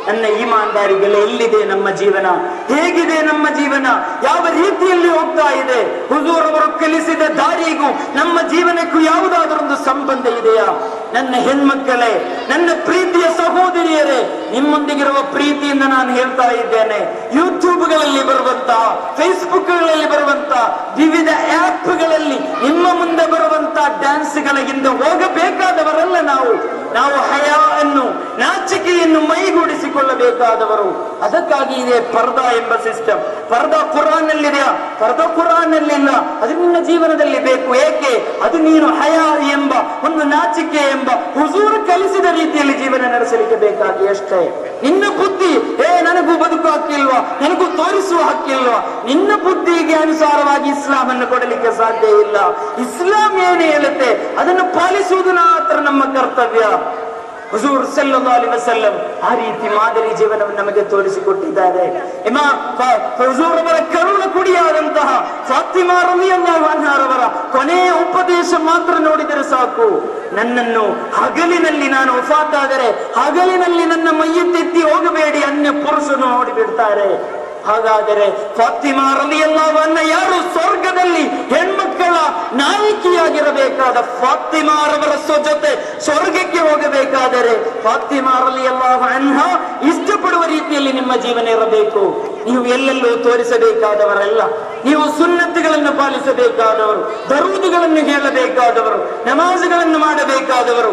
ನನ್ನ ಈಮಾನ್ದಾರಿಗಳು ಎಲ್ಲಿದೆ ನಮ್ಮ ಜೀವನ? ಹೇಗಿದೆ ನಮ್ಮ ಜೀವನ? ಯಾವ ರೀತಿಯಲ್ಲಿ ಹೋಗ್ತಾ ಇದೆ? ಹುಜೂರ್ ಅವರು ಕಲಿಸಿದ ದಾರಿಗೂ ನಮ್ಮ ಜೀವನಕ್ಕೂ ಯಾವುದಾದರೊಂದು ಸಂಬಂಧ ಇದೆಯಾ? ನನ್ನ ಹೆಣ್ಮಕ್ಕಳೇ, ನನ್ನ ಪ್ರೀತಿಯ ಸಹೋದರಿಯರೇ, ನಿಮ್ಮೊಂದಿಗಿರುವ ಪ್ರೀತಿಯಿಂದ ನಾನು ಹೇಳ್ತಾ ಇದ್ದೇನೆ, ಯೂಟ್ಯೂಬ್ಗಳಲ್ಲಿ ಬರುವಂತಹ, ಫೇಸ್ಬುಕ್ಗಳಲ್ಲಿ ಬರುವಂತಹ ವಿವಿಧ ಆ್ಯಪ್ಗಳಲ್ಲಿ ನಿಮ್ಮ ಮುಂದೆ ಬರುವಂತಹ ಡ್ಯಾನ್ಸ್ಗಳ ಹಿಂದೆ ಹೋಗಬೇಕಾದವರಲ್ಲ ನಾವು. ಹಯಾವನ್ನು, ನಾಚಿಕೆಯನ್ನು ಮೈಗೂಡಿಸಿಕೊಳ್ಳಬೇಕಾದವರು. ಅದಕ್ಕಾಗಿ ಇದೆ ಪರ್ದಾ ಎಂಬ ಸಿಸ್ಟಮ್. ಪರ್ದಾ ಕುರಾನ್ ನಲ್ಲಿದೆಯಾ? ಪರ್ದಾ ಕುರಾನ್ ನಲ್ಲಿಲ್ಲ. ಅದು ನಿನ್ನ ಜೀವನದಲ್ಲಿ ಬೇಕು. ಏಕೆ? ಅದು ನೀನು ಹಯಾ ಎಂಬ ಒಂದು ನಾಚಿಕೆ ಎಂಬ ಹುಜೂರ್ ಕಲಿಸಿದ ರೀತಿಯಲ್ಲಿ ಜೀವನ ನಡೆಸಲಿಕ್ಕೆ ಬೇಕಾಗಿ ಅಷ್ಟೇ. ನಿನ್ನ ಬುದ್ಧಿ ನನಗೂ ಬದುಕು ಹಕ್ಕಿಲ್ವಾ, ನನಗೂ ತೋರಿಸುವ ಹಕ್ಕಿಲ್ವಾ? ನಿನ್ನ ಬುದ್ಧಿಗೆ ಅನುಸಾರವಾಗಿ ಇಸ್ಲಾಂ ಅನ್ನು ಕೊಡಲಿಕ್ಕೆ ಸಾಧ್ಯ ಇಲ್ಲ. ಇಸ್ಲಾಂ ಏನು ಹೇಳುತ್ತೆ ಅದನ್ನು ಪಾಲಿಸುವುದು ಮಾತ್ರ ನಮ್ಮ ಕರ್ತವ್ಯ. ಹುಜೂರ್ ಸಲ್ಲಲ್ಲಾಹು ಅಲೈಹಿ ವಸಲ್ಲಂ ಆ ರೀತಿ ಮಾದರಿ ಜೀವನವನ್ನು ನಮಗೆ ತೋರಿಸಿಕೊಟ್ಟಿದ್ದಾರೆ. ಹುಜೂರ್ ಅವರ ಕರುಣ ಕುಡಿಯಾದಂತಹ ಫಾತಿಮಾ ರಲಿಯಲ್ಲಾಹು ಅನ್ಹಾರವರ ಕೊನೆಯ ಉಪದೇಶ ಮಾತ್ರ ನೋಡಿದರೆ ಸಾಕು. ನನ್ನನ್ನು ಹಗಲಿನಲ್ಲಿ ನಾನು ವಫಾತಾದರೆ ಹಗಲಿನಲ್ಲಿ ನನ್ನ ಮೈಯತ್ತೆತ್ತಿ ಹೋಗಬೇಡಿ, ಅನ್ಯ ಪುರುಷನು ನೋಡಿಬಿಡ್ತಾರೆ. ಹಾಗಾದರೆ ಫಾತಿಮಾ ರಲಿಯಲ್ಲಾಹು ಅನ್ಹಾ ಯಾರು? ಸ್ವರ್ಗದಲ್ಲಿ ಹೆಣ್ಮಕ್ಕಳ ನಾಯಕಿಯಾಗಿರಬೇಕಾದ ಫಾತಿಮಾರವರ ಜೊತೆ ಸ್ವರ್ಗಕ್ಕೆ ಹೋಗಬೇಕಾದರೆ ಫಾತಿಮಾ ರಲಿಯಲ್ಲಾಹು ಅನ್ಹಾ ಇಷ್ಟಪಡುವ ರೀತಿಯಲ್ಲಿ ನಿಮ್ಮ ಜೀವನ ಇರಬೇಕು. ನೀವು ಎಲ್ಲೆಲ್ಲೂ ತೋರಿಸಬೇಕಾದವರಲ್ಲ. ನೀವು ಸುನ್ನತ್ತುಗಳನ್ನು ಪಾಲಿಸಬೇಕಾದವರು, ದರೂದುಗಳನ್ನು ಹೇಳಬೇಕಾದವರು, ನಮಾಜುಗಳನ್ನು ಮಾಡಬೇಕಾದವರು,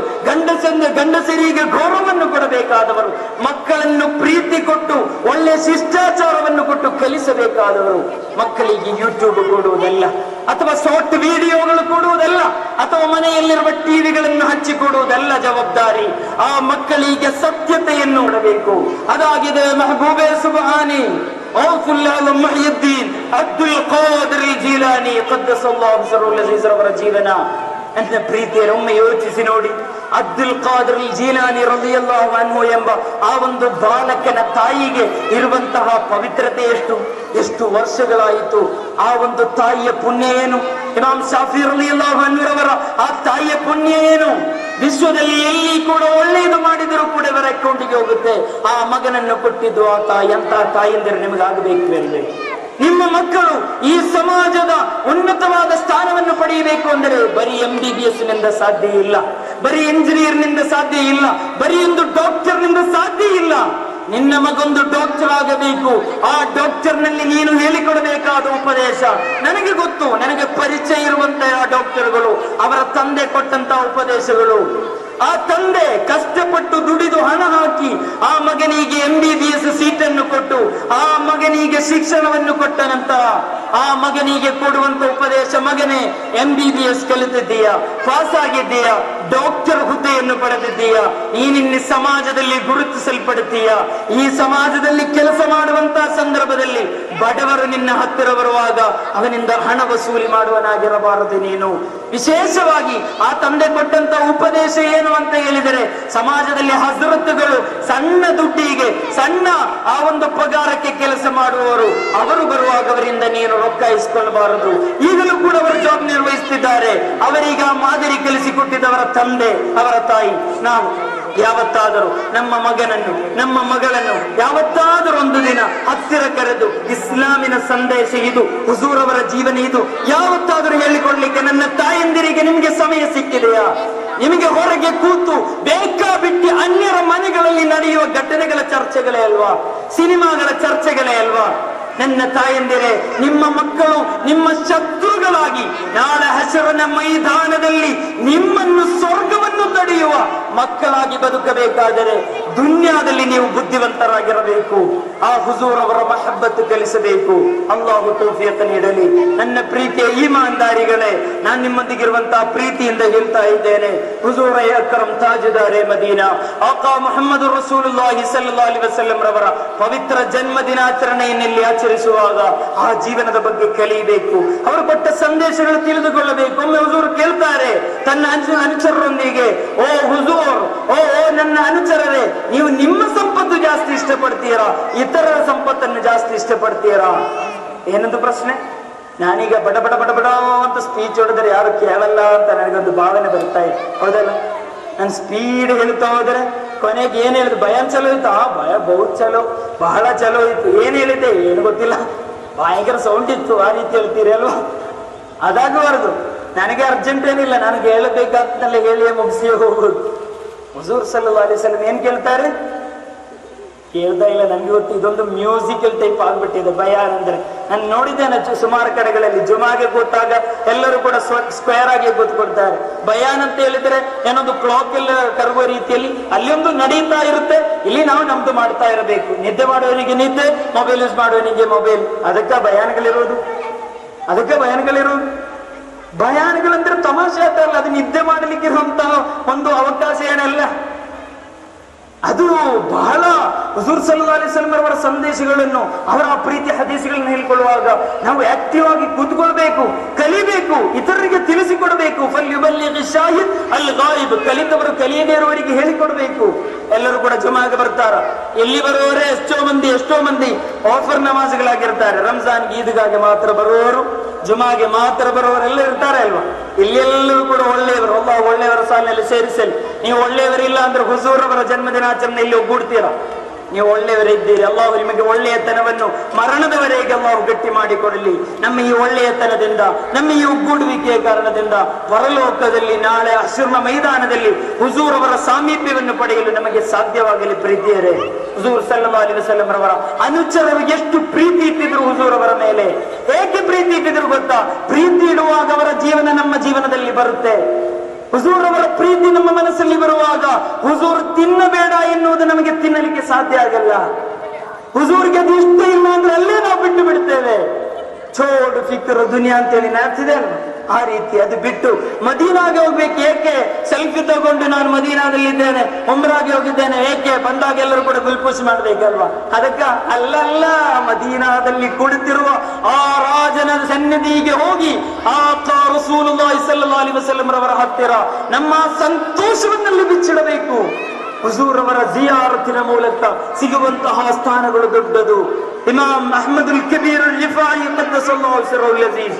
ಗಂಡಸರಿಗೆ ಗೌರವವನ್ನು ಕೊಡಬೇಕಾದವರು, ಮಕ್ಕಳನ್ನು ಪ್ರೀತಿ ಕೊಟ್ಟು ಒಳ್ಳೆ ಶಿಷ್ಟಾಚಾರವನ್ನು ಕೊಟ್ಟು ಕಲಿಸಬೇಕಾದವರು. ಮಕ್ಕಳಿಗೆ ಯೂಟ್ಯೂಬ್ ಕೊಡುವುದಲ್ಲ, ಅಥವಾ ಶಾರ್ಟ್ ವಿಡಿಯೋಗಳು ಕೊಡುವುದಲ್ಲ, ಅಥವಾ ಮನೆಯಲ್ಲಿರುವ ಟಿವಿಗಳನ್ನು ಹಚ್ಚಿಕೊಡುವುದಲ್ಲ ಜವಾಬ್ದಾರಿ. ಆ ಮಕ್ಕಳಿಗೆ ಸತ್ಯತೆಯನ್ನು ಕೊಡಬೇಕು. ಅದಾಗಿದೆ ಮೆಹಬೂಬೆ ಸುಬ್ಹಾನಿ ಅಬ್ದುಲ್ ಖಾದಿರ್ ಜೀಲಾನಿ ಖದ್ದಸಲ್ಲಾಹು ಸಿರ್ರುಲ್ ಅಜೀಜ್ ಅವರ ಜೀವನ. ನನ್ನ ಪ್ರೀತಿಯರೊಮ್ಮೆ ಯೋಚಿಸಿ ನೋಡಿ. ಅಬ್ದುಲ್ ಖಾದಿರ್ ಜೀಲಾನಿ ರಲಿಯಲ್ಲಾಹು ಅನ್ಹು ಎಂಬ ಆ ಒಂದು ಬಾಲಕನ ತಾಯಿಗೆ ಇರುವಂತಹ ಪವಿತ್ರತೆ ಎಷ್ಟು ವರ್ಷಗಳಾಯಿತು. ಆ ಒಂದು ತಾಯಿಯ ಪುಣ್ಯ ಏನು? ಇಮಾಮ್ ಶಾಫಿ ರಲಿಯಲ್ಲಾಹು ಅನ್ಹುರವರ ಆ ತಾಯಿಯ ಪುಣ್ಯ ಏನು? ವಿಶ್ವದಲ್ಲಿ ಎಲ್ಲಿ ಕೂಡ ಒಳ್ಳೆಯದು ಮಾಡಿದರೂ ಕೂಡ ಇವರ ಅಕೌಂಟಿಗೆ ಹೋಗುತ್ತೆ. ಆ ಮಗನನ್ನು ಕೊಟ್ಟಿದ್ದು ಆ ತಾಯಿ. ಅಂತ ತಾಯಿ ಎಂದರೆ ನಿಮಗಾಗಬೇಕು ಅಲ್ವೇ? ನಿಮ್ಮ ಮಕ್ಕಳು ಈ ಸಮಾಜದ ಉನ್ನತವಾದ ಸ್ಥಾನವನ್ನು ಪಡೆಯಬೇಕು ಅಂದರೆ ಬರೀ MBBS ನಿಂದ ಸಾಧ್ಯ ಇಲ್ಲ, ಬರೀ ಇಂಜಿನಿಯರ್ ನಿಂದ ಸಾಧ್ಯ ಇಲ್ಲ, ಬರೀ ಒಂದು ಡಾಕ್ಟರ್ ನಿಂದ ಸಾಧ್ಯ ಇಲ್ಲ. ನಿನ್ನ ಮಗೊಂದು ಡಾಕ್ಟರ್ ಆಗಬೇಕು. ಆ ಡಾಕ್ಟರ್ ನಲ್ಲಿ ನೀನು ಹೇಳಿಕೊಡಬೇಕಾದ ಉಪದೇಶ ನನಗೆ ಗೊತ್ತು. ನನಗೆ ಪರಿಚಯ ಇರುವಂತಹ ಡಾಕ್ಟರ್ಗಳು, ಅವರ ತಂದೆ ಕೊಟ್ಟಂತಹ ಉಪದೇಶಗಳು. ಆ ತಂದೆ ಕಷ್ಟಪಟ್ಟು ದುಡಿದು ಹಣ ಹಾಕಿ ಆ ಮಗನಿಗೆ MBBS ಸೀಟನ್ನು ಕೊಟ್ಟು ಆ ಮಗನಿಗೆ ಶಿಕ್ಷಣವನ್ನು ಕೊಟ್ಟ ನಂತರ ಆ ಮಗನಿಗೆ ಕೊಡುವಂತ ಉಪದೇಶ, ಮಗನೇ MBBS ಕಲಿತಿದ್ದೀಯಾ, ಪಾಸ್ ಆಗಿದ್ದೀಯಾ, ಡಾಕ್ಟರ್ ಹುದ್ದೆಯನ್ನು ಪಡೆದಿದ್ದೀಯಾ, ಈ ನಿನ್ನ ಸಮಾಜದಲ್ಲಿ ಗುರುತಿಸಲ್ಪಡುತ್ತೀಯಾ, ಈ ಸಮಾಜದಲ್ಲಿ ಕೆಲಸ ಮಾಡುವಂತಹ ಸಂದರ್ಭದಲ್ಲಿ ಬಡವರು ನಿನ್ನ ಹತ್ತಿರ ಬರುವಾಗ ಅವನಿಂದ ಹಣ ವಸೂಲಿ ಮಾಡುವನಾಗಿರಬಾರದು ನೀನು. ವಿಶೇಷವಾಗಿ ಆ ತಂದೆ ಕೊಟ್ಟಂತ ಉಪದೇಶ ಏನು ಅಂತ ಹೇಳಿದರೆ, ಸಮಾಜದಲ್ಲಿ ಹಜರತ್ತುಗಳು ಸಣ್ಣ ದುಡ್ಡಿಗೆ, ಸಣ್ಣ ಆ ಒಂದು ಪಗಾರಕ್ಕೆ ಕೆಲಸ ಮಾಡುವವರು, ಅವರು ಬರುವಾಗ ಅವರಿಂದ ನೀನು ರೊಕ್ಕ ಇಸ್ಕೊಳ್ಬಾರದು. ಈಗಲೂ ಕೂಡ ಅವರು ಜಾಬ್ ನಿರ್ವಹಿಸುತ್ತಿದ್ದಾರೆ. ಅವರೀಗ ಮಾದರಿ ಕಲಿಸಿಕೊಟ್ಟಿದ್ದವರ ತಂದೆ, ಅವರ ತಾಯಿ. ನಾವು ಯಾವತ್ತಾದರೂ ನಮ್ಮ ಮಗನನ್ನು, ನಮ್ಮ ಮಗಳನ್ನು ಯಾವತ್ತಾದರೂ ಒಂದು ದಿನ ಹತ್ತಿರ ಕರೆದು ಇಸ್ಲಾಮಿನ ಸಂದೇಶ ಇದು, ಹುಜೂರ್ ಅವರ ಜೀವನ ಇದು, ಯಾವತ್ತಾದರೂ ಹೇಳಿಕೊಡ್ಲಿಕ್ಕೆ ನನ್ನ ತಾಯಂದಿರಿಗೆ ನಿಮಗೆ ಸಮಯ ಸಿಕ್ಕಿದೆಯಾ? ನಿಮಗೆ ಹೊರಗೆ ಕೂತು ಬೇಕಾಬಿಟ್ಟಿ ಅನ್ಯರ ಮನೆಗಳಲ್ಲಿ ನಡೆಯುವ ಘಟನೆಗಳ ಚರ್ಚೆಗಳೇ ಅಲ್ವಾ, ಸಿನಿಮಾಗಳ ಚರ್ಚೆಗಳೇ ಅಲ್ವಾ? ನನ್ನ ತಾಯಂದಿರೇ, ನಿಮ್ಮ ಮಕ್ಕಳು ನಿಮ್ಮ ಶತ್ರುಗಳಾಗಿ ನಾಳೆ ಹಶರನ ಮೈದಾನದಲ್ಲಿ ನಿಮ್ಮನ್ನು ಸ್ವರ್ಗವನ್ನು ತಡೆಯುವ ಮಕ್ಕಳಾಗಿ ಬದುಕಬೇಕಾದರೆ ದುನ್ಯಾದಲ್ಲಿ ನೀವು ಬುದ್ಧಿವಂತರಾಗಿರಬೇಕು. ಆ ಹುಜೂರ್ ಅವರ ಮಹಬ್ಬತ್ತು ಕಲಿಸಬೇಕು. ಅಲ್ಲಾಹು ತೌಫೀಕ್ ನೀಡಲಿ. ನನ್ನ ಪ್ರೀತಿಯ ಈಮಾನ್ದಾರಿಗಳೇ, ನಾನು ನಿಮ್ಮೊಂದಿಗಿರುವಂತಹ ಪ್ರೀತಿಯಿಂದ ಹೇಳ್ತಾ ಇದ್ದೇನೆ, ಹುಜೂರ ಅಕ್ರಮ್ ತಾಜುದಾರೆ ಮದೀನಾ ಆಕಾ ಮುಹಮ್ಮದ್ ರಸೂಲುಲ್ಲಾಹಿ ಸಲ್ಲಲ್ಲಾಹು ಅಲೈಹಿ ವಸಲ್ಲಂ ರವರ ಪವಿತ್ರ ಜನ್ಮ ದಿನಾಚರಣೆಯಲ್ಲಿ ಆಚರಿಸುವಾಗ ಆ ಜೀವನದ ಬಗ್ಗೆ ಕಲಿಯಬೇಕು. ಅವರು ಕೊಟ್ಟ ಸಂದೇಶಗಳು ತಿಳಿದುಕೊಳ್ಳಬೇಕು. ಒಮ್ಮೆ ಹುಜೂರ್ ಕೇಳ್ತಾರೆ ತನ್ನ ಅನುಚರರೊಂದಿಗೆ, ಓ ಹುಜೂರ್, ಓ ನನ್ನ ಅನುಚರರೇ, ನೀವು ನಿಮ್ಮ ಸಂಪತ್ತು ಜಾಸ್ತಿ ಇಷ್ಟಪಡ್ತೀರಾ, ಇತರರ ಸಂಪತ್ತನ್ನು ಜಾಸ್ತಿ ಇಷ್ಟಪಡ್ತೀರಾ? ಏನೊಂದು ಪ್ರಶ್ನೆ. ನಾನೀಗ ಬಡ ಬಡ ಬಡ ಬಡ ಅಂತ ಸ್ಪೀಚ್ ಹೊಡೆದ್ರೆ ಯಾರು ಕೇಳಲ್ಲ ಅಂತ ನನಗೊಂದು ಭಾವನೆ ಬರ್ತಾ ಇದೆ, ಹೌದಲ್ಲ? ನಾನು ಸ್ಪೀಡ್ ಹೇಳ್ತಾ ಹೋದ್ರೆ ಕೊನೆಗೆ ಏನ್ ಹೇಳಿದ್ರು, ಭಯನ್ ಚಲೋ ಇತ್ತು. ಆ ಭಯ ಬಹುತ್ ಚಲೋ, ಬಹಳ ಚಲೋ ಇತ್ತು. ಏನ್ ಹೇಳಿದ್ದೆ ಏನು ಗೊತ್ತಿಲ್ಲ, ಭಯಂಕರ ಸೌಂಡ್ ಇತ್ತು. ಆ ರೀತಿ ಹೇಳ್ತೀರಿ ಅಲ್ವಾ? ಅದಾಗಬಾರದು. ನನಗೆ ಅರ್ಜೆಂಟ್ ಏನಿಲ್ಲ, ನನಗೆ ಹೇಳಬೇಕಾದ್ನಲ್ಲ ಹೇಳಿಯೇ ಮುಗಿಸಿ ಹೋಗ್ಬೋದು. ಹುಜೂರ್ ಸಲ್ಲಲ್ಲಾಹು ಅಲೈಹಿ ವಸಲ್ಲಂ ಏನ್ ಕೇಳ್ತಾರೆ? ಕೇಳ್ತಾ ಇಲ್ಲ. ನನ್ಗೆ ಗೊತ್ತು ಇದೊಂದು ಮ್ಯೂಸಿಕಲ್ ಟೈಪ್ ಆಗ್ಬಿಟ್ಟಿದೆ ಬಯಾನ್ ಅಂದ್ರೆ. ನಾನು ನೋಡಿದ್ದೇನೆ ಸುಮಾರು ಕಡೆಗಳಲ್ಲಿ ಜುಮಾಗೆ ಕೂತಾಗ ಎಲ್ಲರೂ ಕೂಡ ಸ್ಕ್ವೇರ್ ಆಗಿ ಕೂತ್ಕೊಳ್ತಾರೆ. ಬಯಾನ್ ಅಂತ ಹೇಳಿದ್ರೆ ಏನೊಂದು ಕ್ಲಾಕ್ ಎಲ್ಲ ಕರುವ ರೀತಿಯಲ್ಲಿ ಅಲ್ಲಿ ಒಂದು ನಡೀತಾ ಇರುತ್ತೆ, ಇಲ್ಲಿ ನಾವು ನಮ್ದು ಮಾಡ್ತಾ ಇರಬೇಕು. ನಿದ್ದೆ ಮಾಡುವವನಿಗೆ ನಿದ್ದೆ, ಮೊಬೈಲ್ ಯೂಸ್ ಮಾಡುವವನಿಗೆ ಮೊಬೈಲ್. ಅದಕ್ಕೆ ಬಯಾನ್ಗಳಿರೋದು, ಅದಕ್ಕೆ ಬಯಾನ್ಗಳಿರೋದು. ಬಯಾನ್ಗಳಂದ್ರೆ ತಮಾಷೆ ಆಗ್ತಾರಲ್ಲ, ಅದು ನಿದ್ದೆ ಮಾಡಲಿಕ್ಕೆ ಇರುವಂತಹ ಒಂದು ಅವಕಾಶ ಏನಲ್ಲ. ಅದು ಬಹಳ ಹುಜೂರ್ ಸಲ್ಲಲ್ಲಾಹು ಅಲೈಹಿ ವಸಲ್ಲಂ ಅವರ ಸಂದೇಶಗಳನ್ನು, ಅವರ ಪ್ರೀತಿ ಹದೀಸ್ಗಳನ್ನು ಹೇಳಿಕೊಳ್ಳುವಾಗ ನಾವು ಆಕ್ಟಿವ್ ಆಗಿ ಕೂತ್ಕೊಳ್ಬೇಕು, ಕಲಿಬೇಕು, ಇತರರಿಗೆ ತಿಳಿಸಿಕೊಡಬೇಕು. ಫಲ್ಯುಬಲ್ಲಿಗ್ ಶಾಹಿದ್ ಅಲ್ ಗಾಯಿಬ್, ಕಲಿತವರು ಕಲಿಯದೇ ಇರುವವರಿಗೆ ಹೇಳಿಕೊಡ್ಬೇಕು. ಎಲ್ಲರೂ ಕೂಡ ಜುಮಾಗೆ ಬರ್ತಾರ. ಎಲ್ಲಿ ಬರುವವರೇ ಎಷ್ಟೋ ಮಂದಿ ಆಫರ್ ನಮಾಜ್ಗಳಾಗಿರ್ತಾರೆ. ರಂಜಾನ್ ಈದ್ಗಾಗಿ ಮಾತ್ರ ಬರುವವರು, ಜುಮಾಗೆ ಮಾತ್ರ ಬರುವವರೆಲ್ಲ ಇರ್ತಾರೆ ಅಲ್ವಾ? ಇಲ್ಲೆಲ್ಲರೂ ಕೂಡ ಒಳ್ಳೆಯವರು, ಒಳ್ಳೆಯವರ ಸಾಲಿನಲ್ಲಿ ಸೇರಿಸಲಿ. ನೀವು ಒಳ್ಳೆಯವರಿಲ್ಲ ಅಂದ್ರೆ ಹುಜೂರ್ ಅವರ ಜನ್ಮದಿನಾಚರಣೆ ಇಲ್ಲಿ ಒಗ್ಗೂಡ್ತೀರಾ? ನೀವು ಒಳ್ಳೆಯವರಿದ್ದೀರಿ, ಅಲ್ಲಾಹು ನಿಮಗೆ ಒಳ್ಳೆಯತನವನ್ನು ಮರಣದವರೆಗೆ ಅಲ್ಲಾಹು ಗಟ್ಟಿ ಮಾಡಿಕೊಡಲಿ. ನಮ್ಮ ಈ ಒಳ್ಳೆಯತನದಿಂದ, ನಮ್ಮ ಈ ಒಗ್ಗೂಡುವಿಕೆಯ ಕಾರಣದಿಂದ ಪರಲೋಕದಲ್ಲಿ ನಾಳೆ ಹಶ್ರುನ ಮೈದಾನದಲ್ಲಿ ಹುಜೂರ್ ಅವರ ಸಾಮೀಪ್ಯವನ್ನು ಪಡೆಯಲು ನಮಗೆ ಸಾಧ್ಯವಾಗಲಿ. ಪ್ರೀತಿಯರೇ, ಹುಜೂರ್ ಸಲ್ಲಲ್ಲಾಹು ಅಲೈಹಿ ವಸಲ್ಲಂ ರವರ ಅನುಚರರು ಎಷ್ಟು ಪ್ರೀತಿ ಇಟ್ಟಿದ್ರು ಹುಜೂರ್ ಅವರ ಮೇಲೆ. ಏಕೆ ಪ್ರೀತಿ ಇಟ್ಟಿದ್ರು ಗೊತ್ತಾ? ಪ್ರೀತಿ ಇಡುವಾಗ ಅವರ ಜೀವನ ನಮ್ಮ ಜೀವನದಲ್ಲಿ ಬರುತ್ತೆ. ಹುಜೂರ್ ಅವರ ಪ್ರೀತಿ ನಮ್ಮ ಮನಸ್ಸಲ್ಲಿ ಬರುವಾಗ ಹುಜೂರ್ ತಿನ್ನಬೇಡ ಎನ್ನುವುದು ನಮಗೆ ತಿನ್ನಲಿಕ್ಕೆ ಸಾಧ್ಯ ಆಗಲ್ಲ. ಹುಜೂರ್ಗೆ ಅದು ಇಷ್ಟ ಇಲ್ಲ ಅಂದ್ರೆ ಅಲ್ಲೇ ನಾವು ಬಿಟ್ಟು ಬಿಡ್ತೇವೆ. ಚೋಡು ಫಿಕ್ರ್ ದುನಿಯಾ ಅಂತೇಳಿ ನಾಡ್ತಿದೆ ಅಲ್ವಾ, ಆ ರೀತಿ ಅದು ಬಿಟ್ಟು ಮದೀನಾಗೆ ಹೋಗ್ಬೇಕು. ಏಕೆ? ಸೆಲ್ಫಿ ತಗೊಂಡು ನಾನು ಮದೀನಾದಲ್ಲಿದ್ದೇನೆ, ಉಮ್ರಾಗೆ ಹೋಗಿದ್ದೇನೆ, ಏಕೆ? ಬಂದಾಗ ಎಲ್ಲರೂ ಕೂಡ ಗುಲ್ಪೂಸಿ ಮಾಡ್ಬೇಕಲ್ವಾ? ಅದಕ್ಕ ಅಲ್ಲಲ್ಲ, ಮದೀನಾದಲ್ಲಿ ಕುಳಿತಿರುವ ಆ ರಾಜನ ಸನ್ನಿಧಿಗೆ ಹೋಗಿ ಆ ರಸೂಲುಲ್ಲಾಹಿ ಸಲ್ಲಲ್ಲಾಹು ಅಲೈಹಿ ವಸಲ್ಲಂ ರವರ ಹತ್ತಿರ ನಮ್ಮ ಸಂತೋಷವನ್ನಲ್ಲಿ ಬಿಚ್ಚಿಡಬೇಕು. ಹುಜೂರ್ ಅವರ ಜಿಯಾರತಿನ ಮೂಲಕ ಸಿಗುವಂತಹ ಸ್ಥಾನಗಳು ದೊಡ್ಡದು. ಇಮಾಮ್ ಅಹ್ಮದುಲ್ ಕಬೀರ್ ರಿಫಾಯಿ ಖದ್ದಸಲ್ಲಾಹು ಸಿರ್ರುಲ್ ಅಜೀಜ್,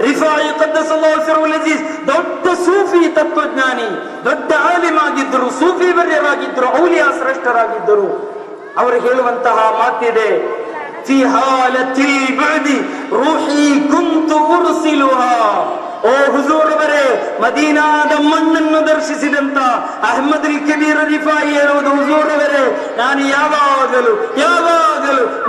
ರಿಫಾಯಿ ಖದ್ದಸಲ್ಲಾಹು ಸಿರ್ರುಲ್ ಅಜೀಜ್ ದೊಡ್ಡ ಸೂಫಿ ತತ್ವಜ್ಞಾನಿ, ದೊಡ್ಡ ಆಲಿಮ್ ಆಗಿದ್ದರು, ಸೂಫಿ ವರ್ಯರಾಗಿದ್ದರು, ಔಲಿಯಾ ಶ್ರೇಷ್ಠರಾಗಿದ್ದರು. ಅವರು ಹೇಳುವಂತಹ ಮಾತಿದೆ, ಫಿ ಹಾಲತಿಲ್ ಬುದಿ ರೂಹಿ ಕುಂತು ಉರ್ಸಿಲುಹಾ. ಓ ಹುಜೂರ್ ಅವರೇ, ಮದೀನಾದ ಮಣ್ಣನ್ನು ದರ್ಶಿಸಿದಂತ ಅಹ್ಮದುಲ್ ಕಬೀರ್ ರಿಫಾಯಿ ಹೇಳುವುದು, ಹುಜೂರ್ ಅವರೇ, ನಾನು ಯಾವಾಗಲೂ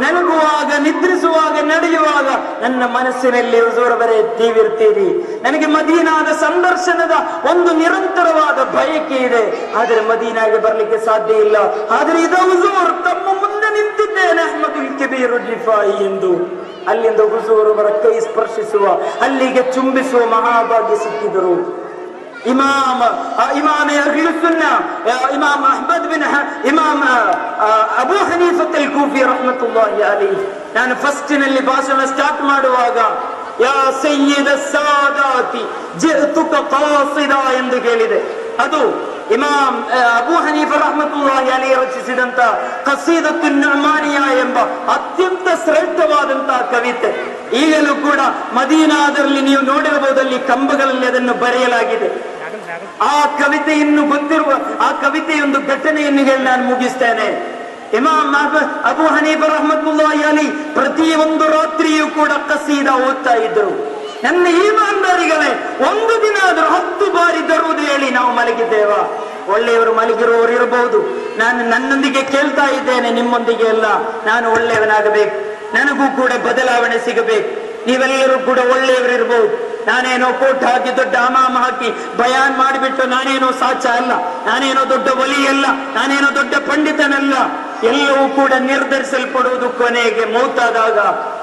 ನನಗುವಾಗ, ನಿದ್ರಿಸುವಾಗ, ನಡೆಯುವಾಗ ನನ್ನ ಮನಸ್ಸಿನಲ್ಲಿ ಹುಜೂರ್ ಅವರೇ ನೀವಿರ್ತೀರಿ. ನನಗೆ ಮದೀನಾದ ಸಂದರ್ಶನದ ಒಂದು ನಿರಂತರವಾದ ಬಯಕೆ ಇದೆ, ಆದರೆ ಮದೀನಾಗೆ ಬರ್ಲಿಕ್ಕೆ ಸಾಧ್ಯ ಇಲ್ಲ. ಆದರೆ ಇದು ಹುಜೂರ್ ತಮ್ಮ ಮುಂದೆ ನಿಂತಿದ್ದೇನೆ ಅಹ್ಮದುಲ್ ಕಬೀರ್ ರಿಫಾಯಿ ಎಂದು. ಅಲ್ಲಿಂದ ಹುಜೂರ್ ಅವರ ಕೈ ಸ್ಪರ್ಶಿಸುವ, ಅಲ್ಲಿಗೆ ಚುಂಬಿಸುವ ಮಹಾಭಾಗ್ಯ ಸಿಕ್ಕಿದರು. ಇಮಾಮ್ ಅಹ್ಲುಸ್ ಸುನ್ನಾ, ಇಮಾಮ್ ಅಹ್ಮದ್ ಬಿನ್ ಇಮಾಮ್ ಅಬೂ ಹನೀಫತ್ ಅಲ್ ಕೂಫಿ ರಹ್ಮತುಲ್ಲಾಹಿ ಅಲೈಹಿ, ನಾನು ಫಸ್ಟಿನಲ್ಲಿ ಭಾಷಣ ಸ್ಟಾರ್ಟ್ ಮಾಡುವಾಗ ಯಾ ಸಯ್ಯಿದ ಸಾದಾತಿ ಜಿಅತುಕ ಕಾಸಿದಾ ಎಂದು ಹೇಳಿದೆ. ಅದು ಇಮಾಮ್ ಅಬೂ ಹನೀಫ ರಹ್ಮತುಲ್ಲಾಹಿ ಅಲೈಹಿ ರಚಿಸಿದಂತ ಕಸೀದತುನ್ ನುಅಮಾನಿಯಾ ಎಂಬ ಅತ್ಯಂತ ಶ್ರೇಷ್ಠವಾದಂತಹ ಕವಿತೆ. ಈಗಲೂ ಕೂಡ ಮದೀನಾದಲ್ಲಿ ನೀವು ನೋಡಿರಬಹುದು, ಅಲ್ಲಿ ಕಂಬಗಳಲ್ಲಿ ಅದನ್ನು ಬರೆಯಲಾಗಿದೆ. ಆ ಕವಿತೆ ಇನ್ನು ಗೊತ್ತಿರುವ ಆ ಕವಿತೆಯೊಂದು ಘಟನೆಯನ್ನು ಹೇಳಿ ನಾನು ಮುಗಿಸ್ತೇನೆ. ಇಮಾಮ್ ಅಬೂ ಹನೀಫ ರಹ್ಮತುಲ್ಲಾಹಿ ಅಲೈಹಿ ಪ್ರತಿ ಒಂದು ರಾತ್ರಿಯೂ ಕೂಡ ಕಸೀದಾ ಓದ್ತಾ ಇದ್ರು. ನನ್ನ ಈಮಾನ್ದಾರಿಗಳೇ, ಒಂದು ದಿನ ಆದ್ರೂ 10 ಬಾರಿ ದರೂದ್ ಹೇಳಿ ನಾವು ಮಲಗಿದ್ದೇವಾ? ಒಳ್ಳೆಯವರು ಮಲಗಿರುವವರು ಇರಬಹುದು. ನಾನು ನನ್ನೊಂದಿಗೆ ಕೇಳ್ತಾ ಇದ್ದೇನೆ, ನಿಮ್ಮೊಂದಿಗೆ ಎಲ್ಲ ನಾನು ಒಳ್ಳೆಯವನಾಗಬೇಕು, ನನಗೂ ಕೂಡ ಬದಲಾವಣೆ ಸಿಗಬೇಕು. ನೀವೆಲ್ಲರೂ ಕೂಡ ಒಳ್ಳೆಯವರು ಇರಬಹುದು. ನಾನೇನೋ ಕೋಟ್ ಹಾಕಿ ದೊಡ್ಡ ಅಮಾಮ ಹಾಕಿ ಬಯಾನ್ ಮಾಡಿಬಿಟ್ಟು ನಾನೇನೋ ಸಾಚ ಅಲ್ಲ, ನಾನೇನೋ ದೊಡ್ಡ ವಲಿ ಅಲ್ಲ, ನಾನೇನೋ ದೊಡ್ಡ ಪಂಡಿತನಲ್ಲ. ಎಲ್ಲವೂ ಕೂಡ ನಿರ್ಧರಿಸಲ್ಪಡುವುದು ಕೊನೆಗೆ ಮೌತಾದಾಗ,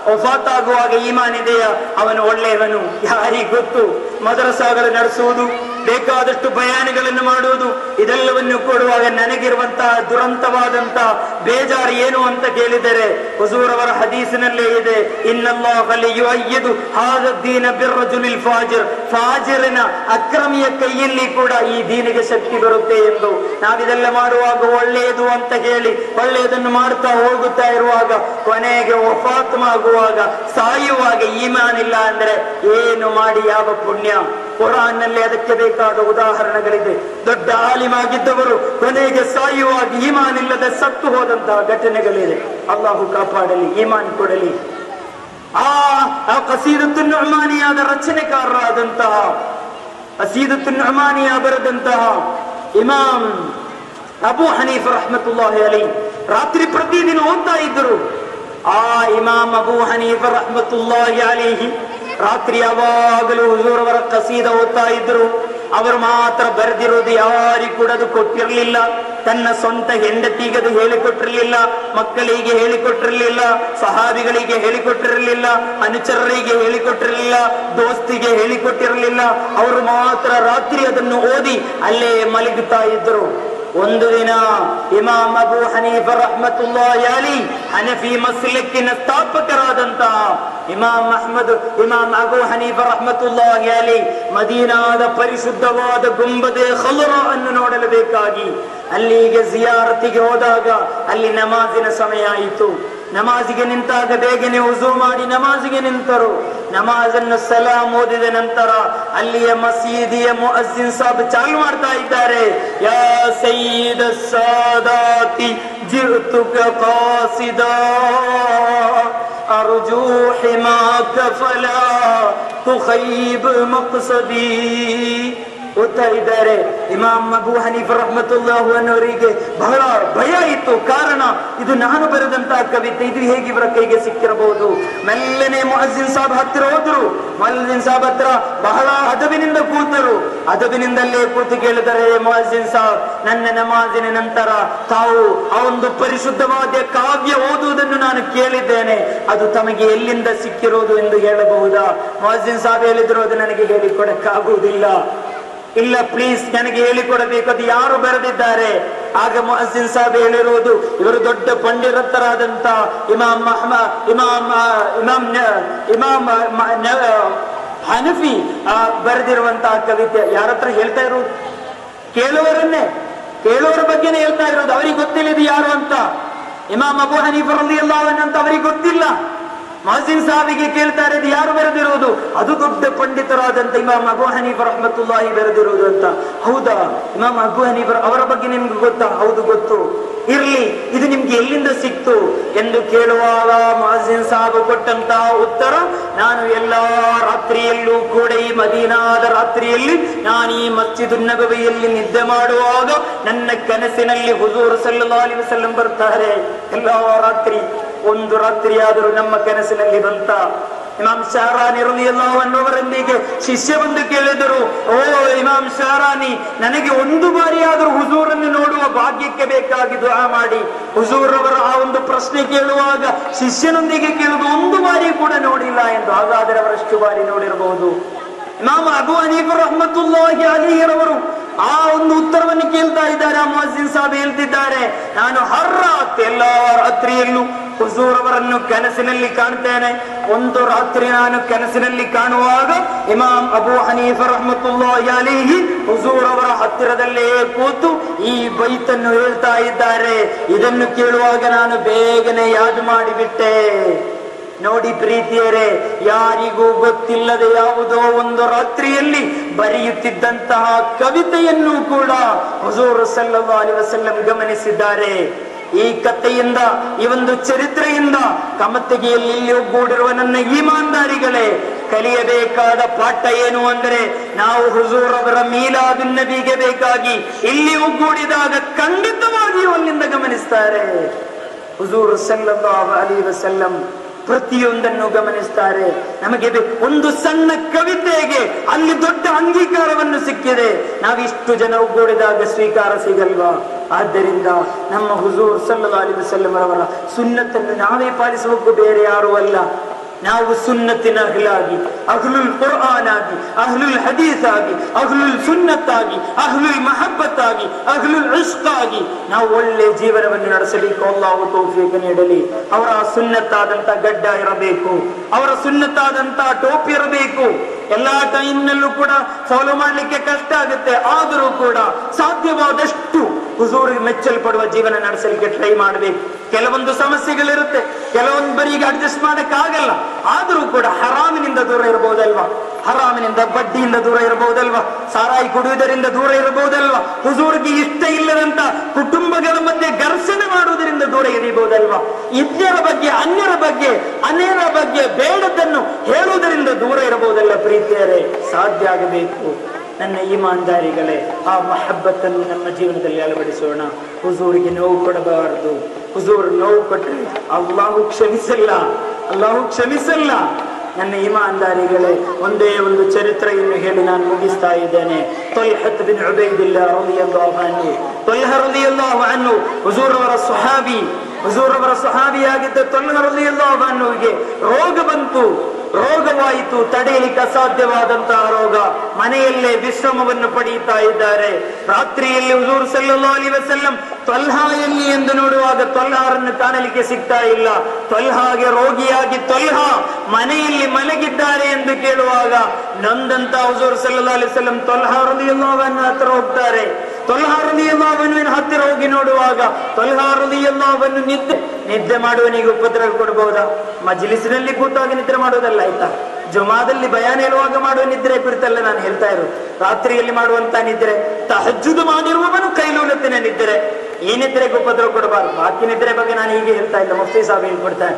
ವಫಾತಾಗುವಾಗ ಈಮಾನ್ ಇದೆಯಾ, ಅವನು ಒಳ್ಳೆಯವನು ಯಾರಿಗೂ ಗೊತ್ತು. ಮದರಸಾಗಳು ನಡೆಸುವುದು, ಬೇಕಾದಷ್ಟು ಬಯಾನಿಗಳನ್ನು ಮಾಡುವುದು, ಇದೆಲ್ಲವನ್ನು ಕೊಡುವಾಗ ನನಗಿರುವಂತಹ ದುರಂತವಾದಂತಹ ಬೇಜಾರು ಏನು ಅಂತ ಕೇಳಿದರೆ, ಹುಜೂರ್ ಅವರ ಹದೀಸಿನಲ್ಲೇ ಇದೆ, ಇನ್ನಲ್ಲಾಹ ಲಿಯುಅಯ್ಯಿದು ಹಾದಾ ದೀನ ಬಿರ್ರಜುಲಿಲ್ ಫಾಜಿರ್, ಫಾಜಿರಿನ ಅಕ್ರಮಿಯ ಕೈಯಲ್ಲಿ ಕೂಡ ಈ ದೀನಿಗೆ ಶಕ್ತಿ ಬರುತ್ತೆ ಎಂದು. ನಾವಿದೆಲ್ಲ ಮಾಡುವಾಗ ಒಳ್ಳೆಯದು ಅಂತ ಹೇಳಿ ಒಳ್ಳೆಯದನ್ನು ಮಾಡ್ತಾ ಹೋಗುತ್ತಾ ಇರುವಾಗ ಕೊನೆಗೆ ವಫಾತ್ ಆಗುವಾಗ, ಸಾಯುವಾಗ ಈಮಾನ್ ಇಲ್ಲ ಅಂದ್ರೆ ಏನು ಮಾಡಿ ಯಾವ ಪುಣ್ಯ? ಕುರಾನ್ ನಲ್ಲಿ ಅದಕ್ಕೆ ಬೇಕಾದ ಉದಾಹರಣೆಗಳಿದೆ. ದೊಡ್ಡ ಆಲಿಮಾಗಿದ್ದವರು ಕೊನೆಗೆ ಸಾಯುವಾಗ ಈಮಾನ್ ಇಲ್ಲದೆ ಸತ್ತು ಹೋದಂತಹ ಘಟನೆಗಳಿದೆ. ಅಲ್ಲಾಹು ಕಾಪಾಡಲಿ, ಈಮಾನ್ ಕೊಡಲಿ. ಆ ಕಸೀದತುನ್ ನುಅಮಾನಿಯಾದ ರಚನೆಕಾರರಾದಂತಹ, ಕಸೀದತುನ್ ನುಅಮಾನಿಯಾ ಬರೆದಂತಹ ಇಮಾಮ್ ಅಬೂ ಹನೀಫ ರಹ್ಮತುಲ್ಲಾಹಿ ಅಲೈಹಿ ರಾತ್ರಿ ಪ್ರತಿದಿನ ಓದ್ತಾ ಇದ್ದರು. ಆ ಇಮಾಮ್ ಅಬೂ ಹನೀಫ ರಹ್ಮತುಲ್ಲಾಹಿ ಅಲೈಹಿ ರಾತ್ರಿ ಯಾವಾಗಲೂ ಹುಜೂರ್ ಅವರ ಕಸೀದ ಓದ್ತಾ ಇದ್ರು. ಅವರು ಮಾತ್ರ ಬರೆದಿರೋದು ಯಾರಿಗೂ ಕೂಡ ಅದು ಕೊಟ್ಟಿರಲಿಲ್ಲ. ತನ್ನ ಸ್ವಂತ ಹೆಂಡತಿಗೆ ಅದು ಹೇಳಿಕೊಟ್ಟಿರಲಿಲ್ಲ, ಮಕ್ಕಳಿಗೆ ಹೇಳಿಕೊಟ್ಟಿರಲಿಲ್ಲ, ಸಹಾಬಿಗಳಿಗೆ ಹೇಳಿಕೊಟ್ಟಿರಲಿಲ್ಲ, ಅನುಚರರಿಗೆ ಹೇಳಿಕೊಟ್ಟಿರಲಿಲ್ಲ, ದೋಸ್ತಿಗೆ ಹೇಳಿಕೊಟ್ಟಿರಲಿಲ್ಲ. ಅವರು ಮಾತ್ರ ರಾತ್ರಿ ಅದನ್ನು ಓದಿ ಅಲ್ಲೇ ಮಲಗುತ್ತಾ ಇದ್ರು. ಒಂದು ದಿನ ಇಮಾಮ್ ಅಬೂ ಹನೀಫ ರಹ್ಮತುಲ್ಲಾಹಿ ಅಲೈಹಿ ಹನಫಿ ಮಸ್ಲಕ್ಕಿನ ಸ್ಥಾಪಕರಾದಂತಹ ಇಮಾಮ್ ಅಬೂ ಹನೀಫ ರಹ್ಮತುಲ್ಲಾಹಿ ಅಲೈಹಿ ಮದೀನಾದ ಪರಿಶುದ್ಧವಾದ ಗುಂಬದೆ ಖಲ್ರಾ ಅನ್ನು ನೋಡಲು ಬೇಕಾಗಿ ಅಲ್ಲಿಗೆ ಜಿಯಾರತಿಗೆ ಹೋದಾಗ ಅಲ್ಲಿ ನಮಾಜಿನ ಸಮಯ ಆಯಿತು. ನಮಾಜಿಗೆ ನಿಂತಾಗ ಬೇಗನೆ ವುಜು ಮಾಡಿ ನಮಾಜಿಗೆ ನಿಂತರು. ನಮಾಜನ್ನು ಸಲಾಂ ಓದಿದ ನಂತರ ಅಲ್ಲಿಯ ಮಸೀದಿಯ ಮುಅಜ್ಜಿನ್ ಸಾಬ್ ಚಾಲು ಮಾಡ್ತಾ ಇದ್ದಾರೆ, ಯಾ ಸಯ್ಯಿದ ಸಾದಾತಿ ಜಿರ್ತುಕ ಕಾಸಿದಾ ಅರ್ಜು ಹಿಮಾಕ ಫಲಾ ತುಖೈಬ್ ಮಕ್ಸದಿ. ಓದ್ತಾ ಇದ್ದಾರೆ. ಇಮಾಮ್ ಅಬೂ ಹನೀಫ ರಹ್ಮತುಲ್ಲಾಹು ಅನ್ನೋರಿಗೆ ಬಹಳ ಭಯ ಇತ್ತು. ಕಾರಣ ಇದು ನಾನು ಬರೆದಂತಹ ಕವಿತೆ, ಇದು ಹೇಗೆ ಇವರ ಕೈಗೆ ಸಿಕ್ಕಿರಬಹುದು. ಮೆಲ್ಲನೆ ಮುಅಜ್ಜಿನ್ ಸಾಬ್ ಹತ್ತಿರ ಹೋದ್ರು. ಮುಅಜ್ಜಿನ್ ಸಾಬ್ ಹತ್ರ ಬಹಳ ಅದಬಿನಿಂದ ಕೂತರು. ಅದಬಿನಿಂದಲೇ ಕೂತು ಕೇಳಿದರೆ, ಮುಅಜ್ಜಿನ್ ಸಾಬ್, ನನ್ನ ನಮಾಜಿನ ನಂತರ ತಾವು ಆ ಒಂದು ಪರಿಶುದ್ಧವಾದ ಕಾವ್ಯ ಓದುವುದನ್ನು ನಾನು ಕೇಳಿದ್ದೇನೆ, ಅದು ತಮಗೆ ಎಲ್ಲಿಂದ ಸಿಕ್ಕಿರೋದು ಎಂದು ಹೇಳಬಹುದಾ? ಮುಅಜ್ಜಿನ್ ಸಾಬ್ ಹೇಳಿದ್ರು, ಅದು ನನಗೆ ಹೇಳಿಕೊಡಕ್ಕಾಗುವುದಿಲ್ಲ. ಇಲ್ಲ, ಪ್ಲೀಸ್ ನನಗೆ ಹೇಳಿಕೊಡಬೇಕು, ಅದು ಯಾರು ಬರೆದಿದ್ದಾರೆ? ಆಗ ಮುಅಜ್ಜಿನ್ ಸಾಬ್ ಹೇಳಿರುವುದು, ಇವರು ದೊಡ್ಡ ಪಂಡಿತರಾದಂತ ಇಮಾಮ್ ಹನಫಿ ಬರೆದಿರುವಂತಹ ಕವಿತೆ. ಯಾರ ಹತ್ರ ಹೇಳ್ತಾ ಇರುವುದು? ಕೇಳುವವರ ಬಗ್ಗೆನೇ ಹೇಳ್ತಾ ಇರೋದು. ಅವರಿಗೆ ಗೊತ್ತಿಲ್ಲ ಇದು ಯಾರು ಅಂತ. ಇಮಾಮ್ ಅಬೂ ಹನೀಫ ರಲಿಯಲ್ಲಾಹು ಅನ್ಹು ಅಂತ ಅವರಿಗೆ ಗೊತ್ತಿಲ್ಲ. ಮುಅಜ್ಜಿನ್ ಸಾಹಿಬಿಗೆ ಕೇಳ್ತಾರೆ, ಇದು ಯಾರು ಬರೆದಿರುವುದು? ಅದು ದೊಡ್ಡ ಪಂಡಿತರಾದಂತ ಇಮಾಮ್ ಅಬೂ ಹನೀಫ ರಹ್ಮತುಲ್ಲಾಹಿ ಬರೆದಿರುವುದು ಅಂತ. ಹೌದಾ, ಇಮಾಮ್ ಅಬೂ ಹನೀಫ ಅವರ ಬಗ್ಗೆ ನಿಮ್ಗೆ ಗೊತ್ತಾ? ಹೌದು ಗೊತ್ತು. ಇರ್ಲಿ, ಇದು ನಿಮ್ಗೆ ಎಲ್ಲಿಂದ ಸಿಕ್ತು ಎಂದು ಕೇಳುವಾಗ ಮುಅಜ್ಜಿನ್ ಸಾಹಿಬ್ ಕೊಟ್ಟಂತಹ ಉತ್ತರ, ನಾನು ಎಲ್ಲಾ ರಾತ್ರಿಯಲ್ಲೂ ಕೂಡ ಈ ಮದೀನಾದ ರಾತ್ರಿಯಲ್ಲಿ ನಾನು ಈ ಮಸ್ಜಿದ್ ನಬವಿಯಲ್ಲಿ ನಿದ್ದೆ ಮಾಡುವಾಗ ನನ್ನ ಕನಸಿನಲ್ಲಿ ಹುಜೂರ್ ಸಲ್ಲಲ್ಲಾಹು ಅಲೈಹಿ ವಸಲ್ಲಂ ಬರ್ತಾರೆ. ಎಲ್ಲಾ ರಾತ್ರಿ ಒಂದು ರಾತ್ರಿಯಾದರೂ ನಮ್ಮ ಕನಸಿನಲ್ಲಿ ಬಂತ. ಇಮಾಮ್ ಶಾರಾನಿ ರಲಿಯಲ್ಲಾಹು ಅನ್ಹು ಅವರೊಂದಿಗೆ ಶಿಷ್ಯ ಬಂದು ಕೇಳಿದರು, ಓ ಇಮಾಮ್ ಶಾರಾನಿ, ನನಗೆ ಒಂದು ಬಾರಿಯಾದರೂ ಹುಜೂರನ್ನು ನೋಡುವ ಭಾಗ್ಯಕ್ಕೆ ಬೇಕಾಗಿ ದುಆ ಮಾಡಿ. ಹುಜೂರ್ ಅವರ ಆ ಒಂದು ಪ್ರಶ್ನೆ ಕೇಳುವಾಗ ಶಿಷ್ಯನೊಂದಿಗೆ ಕೇಳುವುದು, ಒಂದು ಬಾರಿ ಕೂಡ ನೋಡಿಲ್ಲ ಎಂದು. ಹಾಗಾದರೆ ಅವರಷ್ಟು ಬಾರಿ ನೋಡಿರಬಹುದು. ಇಮಾಮ್ ಅಬೂ ಹನೀಫ ರಹ್ಮತುಲ್ಲಾಹಿ ಅಲೈಹಿ ರವರು ಆ ಒಂದು ಉತ್ತರವನ್ನು ಕೇಳ್ತಾ ಇದ್ದಾರೆ. ಮುಅಜ್ಜಿನ್ ಸಾಹಿಬ್ ಹೇಳ್ತಿದ್ದಾರೆ, ನಾನು ಹರ್ರಾತ್ ಎಲ್ಲಾ ರಾತ್ರಿಯಲ್ಲೂ ಹುಜೂರ್ ಅವರನ್ನು ಕನಸಿನಲ್ಲಿ ಕಾಣ್ತೇನೆ. ಒಂದು ರಾತ್ರಿ ನಾನು ಕನಸಿನಲ್ಲಿ ಕಾಣುವಾಗ ಇಮಾಮ್ ಅಬೂ ಹನೀಫ ರಹ್ಮತುಲ್ಲಾಹಿ ಅಲೈಹಿ ಹುಜೂರ್ ಅವರ ಹತ್ತಿರದಲ್ಲೇ ಕೂತು ಈ ಬೈತನ್ನು ಹೇಳ್ತಾ ಇದ್ದಾರೆ. ಇದನ್ನು ಕೇಳುವಾಗ ನಾನು ಬೇಗನೆ ಯಾದ್ ಮಾಡಿಬಿಟ್ಟೆ. ನೋಡಿ ಪ್ರೀತಿಯರೇ, ಯಾರಿಗೂ ಗೊತ್ತಿಲ್ಲದ ಯಾವುದೋ ಒಂದು ರಾತ್ರಿಯಲ್ಲಿ ಬರೆಯುತ್ತಿದ್ದಂತಹ ಕವಿತೆಯನ್ನು ಕೂಡ ಹುಜೂರ್ ಸಲ್ಲಲ್ಲಾಹು ಅಲೈಹಿ ವಸಲ್ಲಂ ಗಮನಿಸಿದ್ದಾರೆ. ಈ ಕಥೆಯಿಂದ, ಈ ಒಂದು ಚರಿತ್ರೆಯಿಂದ ಕಮತೆಗೆಯಲ್ಲಿ ಒಗ್ಗೂಡಿರುವ ನನ್ನ ಈಮಾನ್ದಾರಿಗಳೇ, ಕಲಿಯಬೇಕಾದ ಪಾಠ ಏನು ಅಂದರೆ, ನಾವು ಹುಜೂರ್ ಅವರ ಮೀಲಾದುನ್ ನಬಿಗೆ ಬೇಕಾಗಿ ಇಲ್ಲಿ ಒಗ್ಗೂಡಿದಾಗ ಖಂಡಿತವಾಗಿಯೂ ಅಲ್ಲಿಂದ ಗಮನಿಸ್ತಾರೆ. ಹುಜೂರ್ ಸಲ್ಲಲ್ಲಾಹು ಅಲೈಹಿ ವಸಲ್ಲಂ ಪ್ರತಿಯೊಂದನ್ನು ಗಮನಿಸ್ತಾರೆ. ನಮಗೆ ಒಂದು ಸಣ್ಣ ಕವಿತೆಗೆ ಅಲ್ಲಿ ದೊಡ್ಡ ಅಂಗೀಕಾರವನ್ನು ಸಿಕ್ಕಿದೆ. ನಾವಿಷ್ಟು ಜನ ಒಗ್ಗೂಡಿದಾಗ ಸ್ವೀಕಾರ ಸಿಗಲ್ವಾ? ಆದ್ದರಿಂದ ನಮ್ಮ ಹುಜೂರ್ ಸಲ್ಲಲ್ಲಾಹು ಅಲೈಹಿ ವಸಲ್ಲಂ ಅವರ ಸುನ್ನತನ್ನು ನಾವೇ ಪಾಲಿಸಬೇಕು, ಬೇರೆ ಯಾರೂ ಅಲ್ಲ. ನಾವು ಸುನ್ನತಿನ ಅಹ್ಲಾಗಿ, ಅಹ್ಲುಲ್ ಕುರ್ಆನ್ ಆಗಿ, ಅಹ್ಲುಲ್ ಹದೀಸ್ ಆಗಿ, ಅಹ್ಲುಲ್ ಸುನ್ನತ್ ಆಗಿ, ಅಹ್ಲುಲ್ ಮಹಬ್ಬತ್ ಆಗಿ, ಅಹ್ಲುಲ್ ಇಶ್ಕ್ ಆಗಿ ನಾವು ಒಳ್ಳೆ ಜೀವನವನ್ನು ನಡೆಸಲಿಕ್ಕೆ ಅಲ್ಲಾಹು ತೌಫೀಕ್ ನೀಡಲಿ. ಅವರ ಸುನ್ನತ್ತಾದಂತ ಗಡ್ಡ ಇರಬೇಕು, ಅವರ ಸುನ್ನತ್ತಾದಂತ ಟೋಪಿ ಇರಬೇಕು. ಎಲ್ಲಾ ಟೈಮ್ನಲ್ಲೂ ಕೂಡ ಫಾಲೋ ಮಾಡ್ಲಿಕ್ಕೆ ಕಷ್ಟ ಆಗುತ್ತೆ, ಆದರೂ ಕೂಡ ಸಾಧ್ಯವಾದಷ್ಟು ಹುಜೂರಿಗೆ ಮೆಚ್ಚಲ್ಪಡುವ ಜೀವನ ನಡೆಸಲಿಕ್ಕೆ ಟ್ರೈ ಮಾಡಬೇಕು. ಕೆಲವೊಂದು ಸಮಸ್ಯೆಗಳಿರುತ್ತೆ, ಕೆಲವೊಂದರಿಗೆ ಅಡ್ಜಸ್ಟ್ ಮಾಡಕ್ಕಾಗಲ್ಲ, ಆದರೂ ಕೂಡ ಹರಾಮಿನಿಂದ ದೂರ ಇರಬಹುದಲ್ವಾ? ಹರಾಮಿನಿಂದ, ಬಡ್ಡಿಯಿಂದ ದೂರ ಇರಬಹುದಲ್ವಾ? ಸಾರಾಯಿ ಕುಡಿಯುವುದರಿಂದ ದೂರ ಇರಬಹುದಲ್ವಾ? ಹುಜೂರಿಗೆ ಇಷ್ಟ ಇಲ್ಲದಂತ ಕುಟುಂಬಗಳ ಮಧ್ಯೆ ಘರ್ಷಣೆ ಮಾಡುವುದರಿಂದ ದೂರ ಇರಬಹುದಲ್ವಾ? ಇತರ ಬಗ್ಗೆ, ಅನ್ಯರ ಬಗ್ಗೆ ಬೇಡದನ್ನು ಹೇಳುವುದರಿಂದ ದೂರ ಇರಬಹುದಲ್ಲ ಪ್ರೀತಿಯರೇ? ಸಾಧ್ಯ ಆಗಬೇಕು. ನನ್ನ ಈಮಾನ್ದಾರಿಗಳೇ, ಆ ಮಹಬ್ಬತ್ತನ್ನು ನಮ್ಮ ಜೀವನದಲ್ಲಿ ಅಳವಡಿಸೋಣ. ಹುಜೂರಿಗೆ ನೋವು ಕೊಡಬಾರದು. ಹುಜೂರ್ ನೋವು ಕೊಟ್ಟರೆ ಅಲ್ಲಾಹು ಕ್ಷಮಿಸಲ್ಲ. ನನ್ನ ಈಮಾನ್ದಾರಿಗಳೇ, ಒಂದೇ ಒಂದು ಚರಿತ್ರೆಯನ್ನು ಹೇಳಿ ನಾನು ಮುಗಿಸ್ತಾ ಇದ್ದೇನೆ. ತೊಲ್ಹತ್ ಬಿನ್ ಉಬೈದಿಲ್ಲಾ ರಲಿಯಲ್ಲಾಹು ಅನ್ಹು, ತೊಲ್ಹ ರಲಿಯಲ್ಲಾಹು ಅನ್ಹು ಹುಜೂರ್ ಅವರ ಸಹಾಬಿಯಾಗಿದ್ದ ತೊಲ್ಹ ರಲಿಯಲ್ಲಾಹು ಅನ್ಹುವಿಗೆ ರೋಗ ಬಂತು. ರೋಗವಾಯಿತು, ತಡೆಯಲಿಕ್ಕೆ ಅಸಾಧ್ಯವಾದಂತಹ ರೋಗ. ಮನೆಯಲ್ಲೇ ವಿಶ್ರಮವನ್ನು ಪಡೆಯುತ್ತಾ ಇದ್ದಾರೆ. ರಾತ್ರಿಯಲ್ಲಿ ಹುಜೂರ್ ಸಲ್ಲಲ್ಲಾಹು ಅಲೈಹಿ ವಸಲ್ಲಂ ತೊಲ್ಹಾ ಎಲ್ಲಿ ಎಂದು ನೋಡುವಾಗ ತೊಲ್ಹಾರನ್ನು ಕಾಣಲಿಕ್ಕೆ ಸಿಗ್ತಾ ಇಲ್ಲ. ತೊಲ್ಹಾಗೆ ರೋಗಿಯಾಗಿ ತೊಲ್ಹಾ ಮನೆಯಲ್ಲಿ ಮಲಗಿದ್ದಾರೆ ಎಂದು ಕೇಳುವಾಗ ನೊಂದಂತ ಹುಜೂರ್ ಸಲ್ಲಲ್ಲಾಹು ಅಲೈಹಿ ವಸಲ್ಲಂ ತೊಲ್ಹಾ ರಲಿಯಲ್ಲಾಹು ಅನ್ಹು ಹತ್ರ ಹೋಗ್ತಾರೆ. ತೊಲ್ಹಾ ರಲಿಯಲ್ಲಾಹು ಅನ್ಹುವಿನ ಹತ್ತಿರ ಹೋಗಿ ನೋಡುವಾಗ ತೊಲ್ಹಾ ರಲಿಯಲ್ಲಾಹು ಅನ್ಹು ನಿದ್ದೆ ಮಾಡುವನಿಗೆ ಉಪದ್ರವ ಕೊಡಬಹುದಾ? ಮಜ್ಲಿಸಿನಲ್ಲಿ ಕೂತಾಗ ನಿದ್ರೆ ಮಾಡೋದಲ್ಲ, ಆಯ್ತಾ? ಜುಮಾದಲ್ಲಿ ಬಯಾನ್ ಹೇಳುವಾಗ ಮಾಡುವ ನಿದ್ರೆ ಕುರಿತಲ್ಲ ನಾನು ಹೇಳ್ತಾ ಇರೋದು. ರಾತ್ರಿಯಲ್ಲಿ ಮಾಡುವಂತ ನಿದ್ರೆ, ತಹಜ್ಜುದ್ ಮಾಡಿರುವವನು ಕೈಲೂಲತ್ತಿನ ನಿದ್ರೆ, ಈ ನಿದ್ರೆಗೆ ಉಪದ್ರವ ಕೊಡಬಾರದು. ಬಾಕಿ ನಿದ್ರೆ ಬಗ್ಗೆ ನಾನು ಹೀಗೆ ಹೇಳ್ತಾ ಇಲ್ಲ, ಮುಫ್ತಿ ಸಾಹೇಬ್ ಹೇಳ್ಕೊಡ್ತಾರೆ.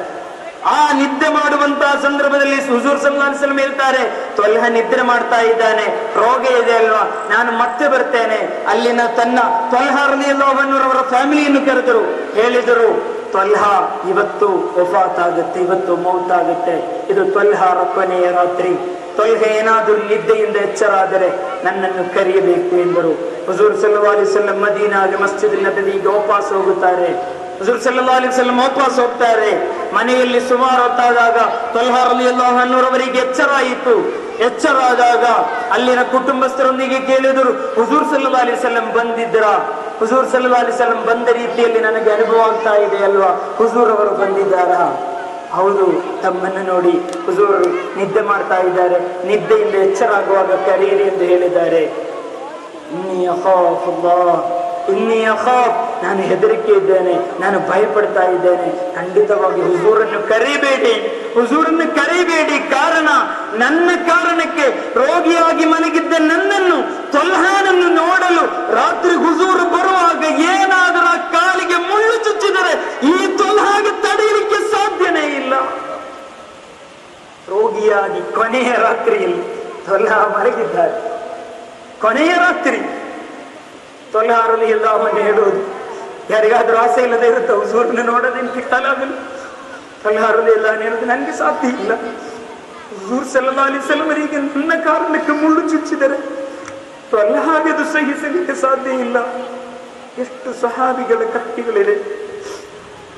ಆ ನಿದ್ದೆ ಮಾಡುವಂತಹ ಸಂದರ್ಭದಲ್ಲಿ ಹುಜೂರ್ ಸಲ್ಲಲ್ಲಾಹು ಅಲೈಹಿ ವಸಲ್ಲಂ ಹೇಳ್ತಾರೆ, ತೊಲ್ಹ ನಿದ್ರೆ ಮಾಡ್ತಾ ಇದ್ದಾನೆ, ರೋಗ ಇದೆ ಅಲ್ವಾ, ನಾನು ಮತ್ತೆ ಬರ್ತೇನೆ. ಅಲ್ಲಿನ ತನ್ನ ತೊಲ್ಹ ರಲಿಯಲ್ಲಾಹು ಅನ್ಹು ಅವರ ಫ್ಯಾಮಿಲಿಯನ್ನು ಕರೆದರು, ಹೇಳಿದರು, ತೊಲ್ಹ ಇವತ್ತು ವಫಾತ್ ಆಗುತ್ತೆ, ಇವತ್ತು ಮೌತ್ ಆಗುತ್ತೆ, ಇದು ತೊಲ್ಹಾರ ಕೊನೆಯ ರಾತ್ರಿ. ತೊಲ್ಹ ಏನಾದರೂ ನಿದ್ದೆಯಿಂದ ಎಚ್ಚರಾದರೆ ನನ್ನನ್ನು ಕರೆಯಬೇಕು ಎಂದರು. ಹುಜೂರ್ ಸಲ್ಲಲ್ಲಾಹು ಅಲೈಹಿ ವಸಲ್ಲಂ ಮದೀನಾಗೆ ಮಸ್ಜಿದ್ ನಬವಿಗೆ ವಾಪಸ್ ಹೋಗುತ್ತಾರೆ. ಹುಜೂರ್ ಸಲ್ಲಲ್ಲಾಹು ಅಲೈಹಿ ವಸಲ್ಲಂ ವಾಪಸ್ ಹೋಗ್ತಾರೆ. ಮನೆಯಲ್ಲಿ ಸುಮಾರು ಹೊತ್ತಾದಾಗ ತೊಲ್ಹ ರಲಿಯಲ್ಲಾಹು ಅನ್ಹು ಅವರಿಗೆ ಎಚ್ಚರಾಯಿತು. ಎಚ್ಚರಾದಾಗ ಅಲ್ಲಿನ ಕುಟುಂಬಸ್ಥರೊಂದಿಗೆ ಕೇಳಿದರು, ಹುಜೂರ್ ಸಲ್ಲಲ್ಲಾಹು ಅಲೈಹಿ ವಸಲ್ಲಂ ಬಂದಿದ್ರಾ? ಹುಜೂರ್ ಸಲ್ಲಲ್ಲಾಹು ಅಲೈಹಿ ವಸಲ್ಲಂ ಬಂದ ರೀತಿಯಲ್ಲಿ ನನಗೆ ಅನುಭವ ಆಗ್ತಾ ಇದೆ ಅಲ್ವಾ, ಹುಜೂರ್ ಅವರು ಬಂದಿದ್ದಾರಾ? ಹೌದು, ತಮ್ಮನ್ನು ನೋಡಿ ಹುಜೂರ್ ನಿದ್ದೆ ಮಾಡ್ತಾ ಇದ್ದಾರೆ, ನಿದ್ದೆಯಿಂದ ಎಚ್ಚರಾಗುವಾಗ ಕರೀರಿ ಎಂದು ಹೇಳಿದ್ದಾರೆ. ನಾನು ಹೆದರಿಕೆ ಇದ್ದೇನೆ, ನಾನು ಭಯಪಡ್ತಾ ಇದ್ದೇನೆ, ಖಂಡಿತವಾಗಿ ಹುಜೂರನ್ನು ಕರೀಬೇಡಿ, ಹುಜೂರನ್ನು ಕರೀಬೇಡಿ. ಕಾರಣ, ನನ್ನ ಕಾರಣಕ್ಕೆ ರೋಗಿಯಾಗಿ ಮಲಗಿದ್ದ ನನ್ನನ್ನು, ತೊಲ್ಹಾನನ್ನು ನೋಡಲು ರಾತ್ರಿ ಹುಜೂರು ಬರುವಾಗ ಏನಾದರೂ ಕಾಲಿಗೆ ಮುಳ್ಳು ಚುಚ್ಚಿದರೆ ಈ ತೊಲ್ಹಾಗೆ ತಡೆಯಲಿಕ್ಕೆ ಸಾಧ್ಯನೇ ಇಲ್ಲ. ರೋಗಿಯಾಗಿ ಕೊನೆಯ ರಾತ್ರಿಯಲ್ಲಿ ತೊಲ್ಹಾ ಮಲಗಿದ್ದಾರೆ. ಕೊನೆಯ ರಾತ್ರಿ ತೊಲ್ಹಾ ರಲಿಯಲ್ಲಾಹು ಅನ್ಹು ಹೇಳುವುದು, ಯಾರಿಗಾದ್ರೂ ಆಸೆ ಇಲ್ಲದೆ ಇರುತ್ತೆ ಹುಜೂರನ್ನು ನೋಡೋದಕ್ಕೆ ಕಾಲಾಗಲು? ತೊಲ್ಹಾ ರಲಿಯಲ್ಲಾಹು ಅನ್ಹು ಹೇಳುದು, ನನಗೆ ಸಾಧ್ಯ ಇಲ್ಲ. ಹುಜೂರ್ ಸಲ್ಲಲ್ಲಾಹು ಅಲೈಹಿ ವಸಲ್ಲಂ ಅವರಿಗೆ ನನ್ನ ಕಾರಣಕ್ಕೆ ಮುಳ್ಳು ಚುಚ್ಚಿದರೆ ತೊಲ್ಹಾಗೆ ಅದು ಸಹಿಸಲಿಕ್ಕೆ ಸಾಧ್ಯ ಇಲ್ಲ. ಎಷ್ಟು ಸಹಾಬಿಗಳ ಕತ್ತಿಗಳಿದೆ.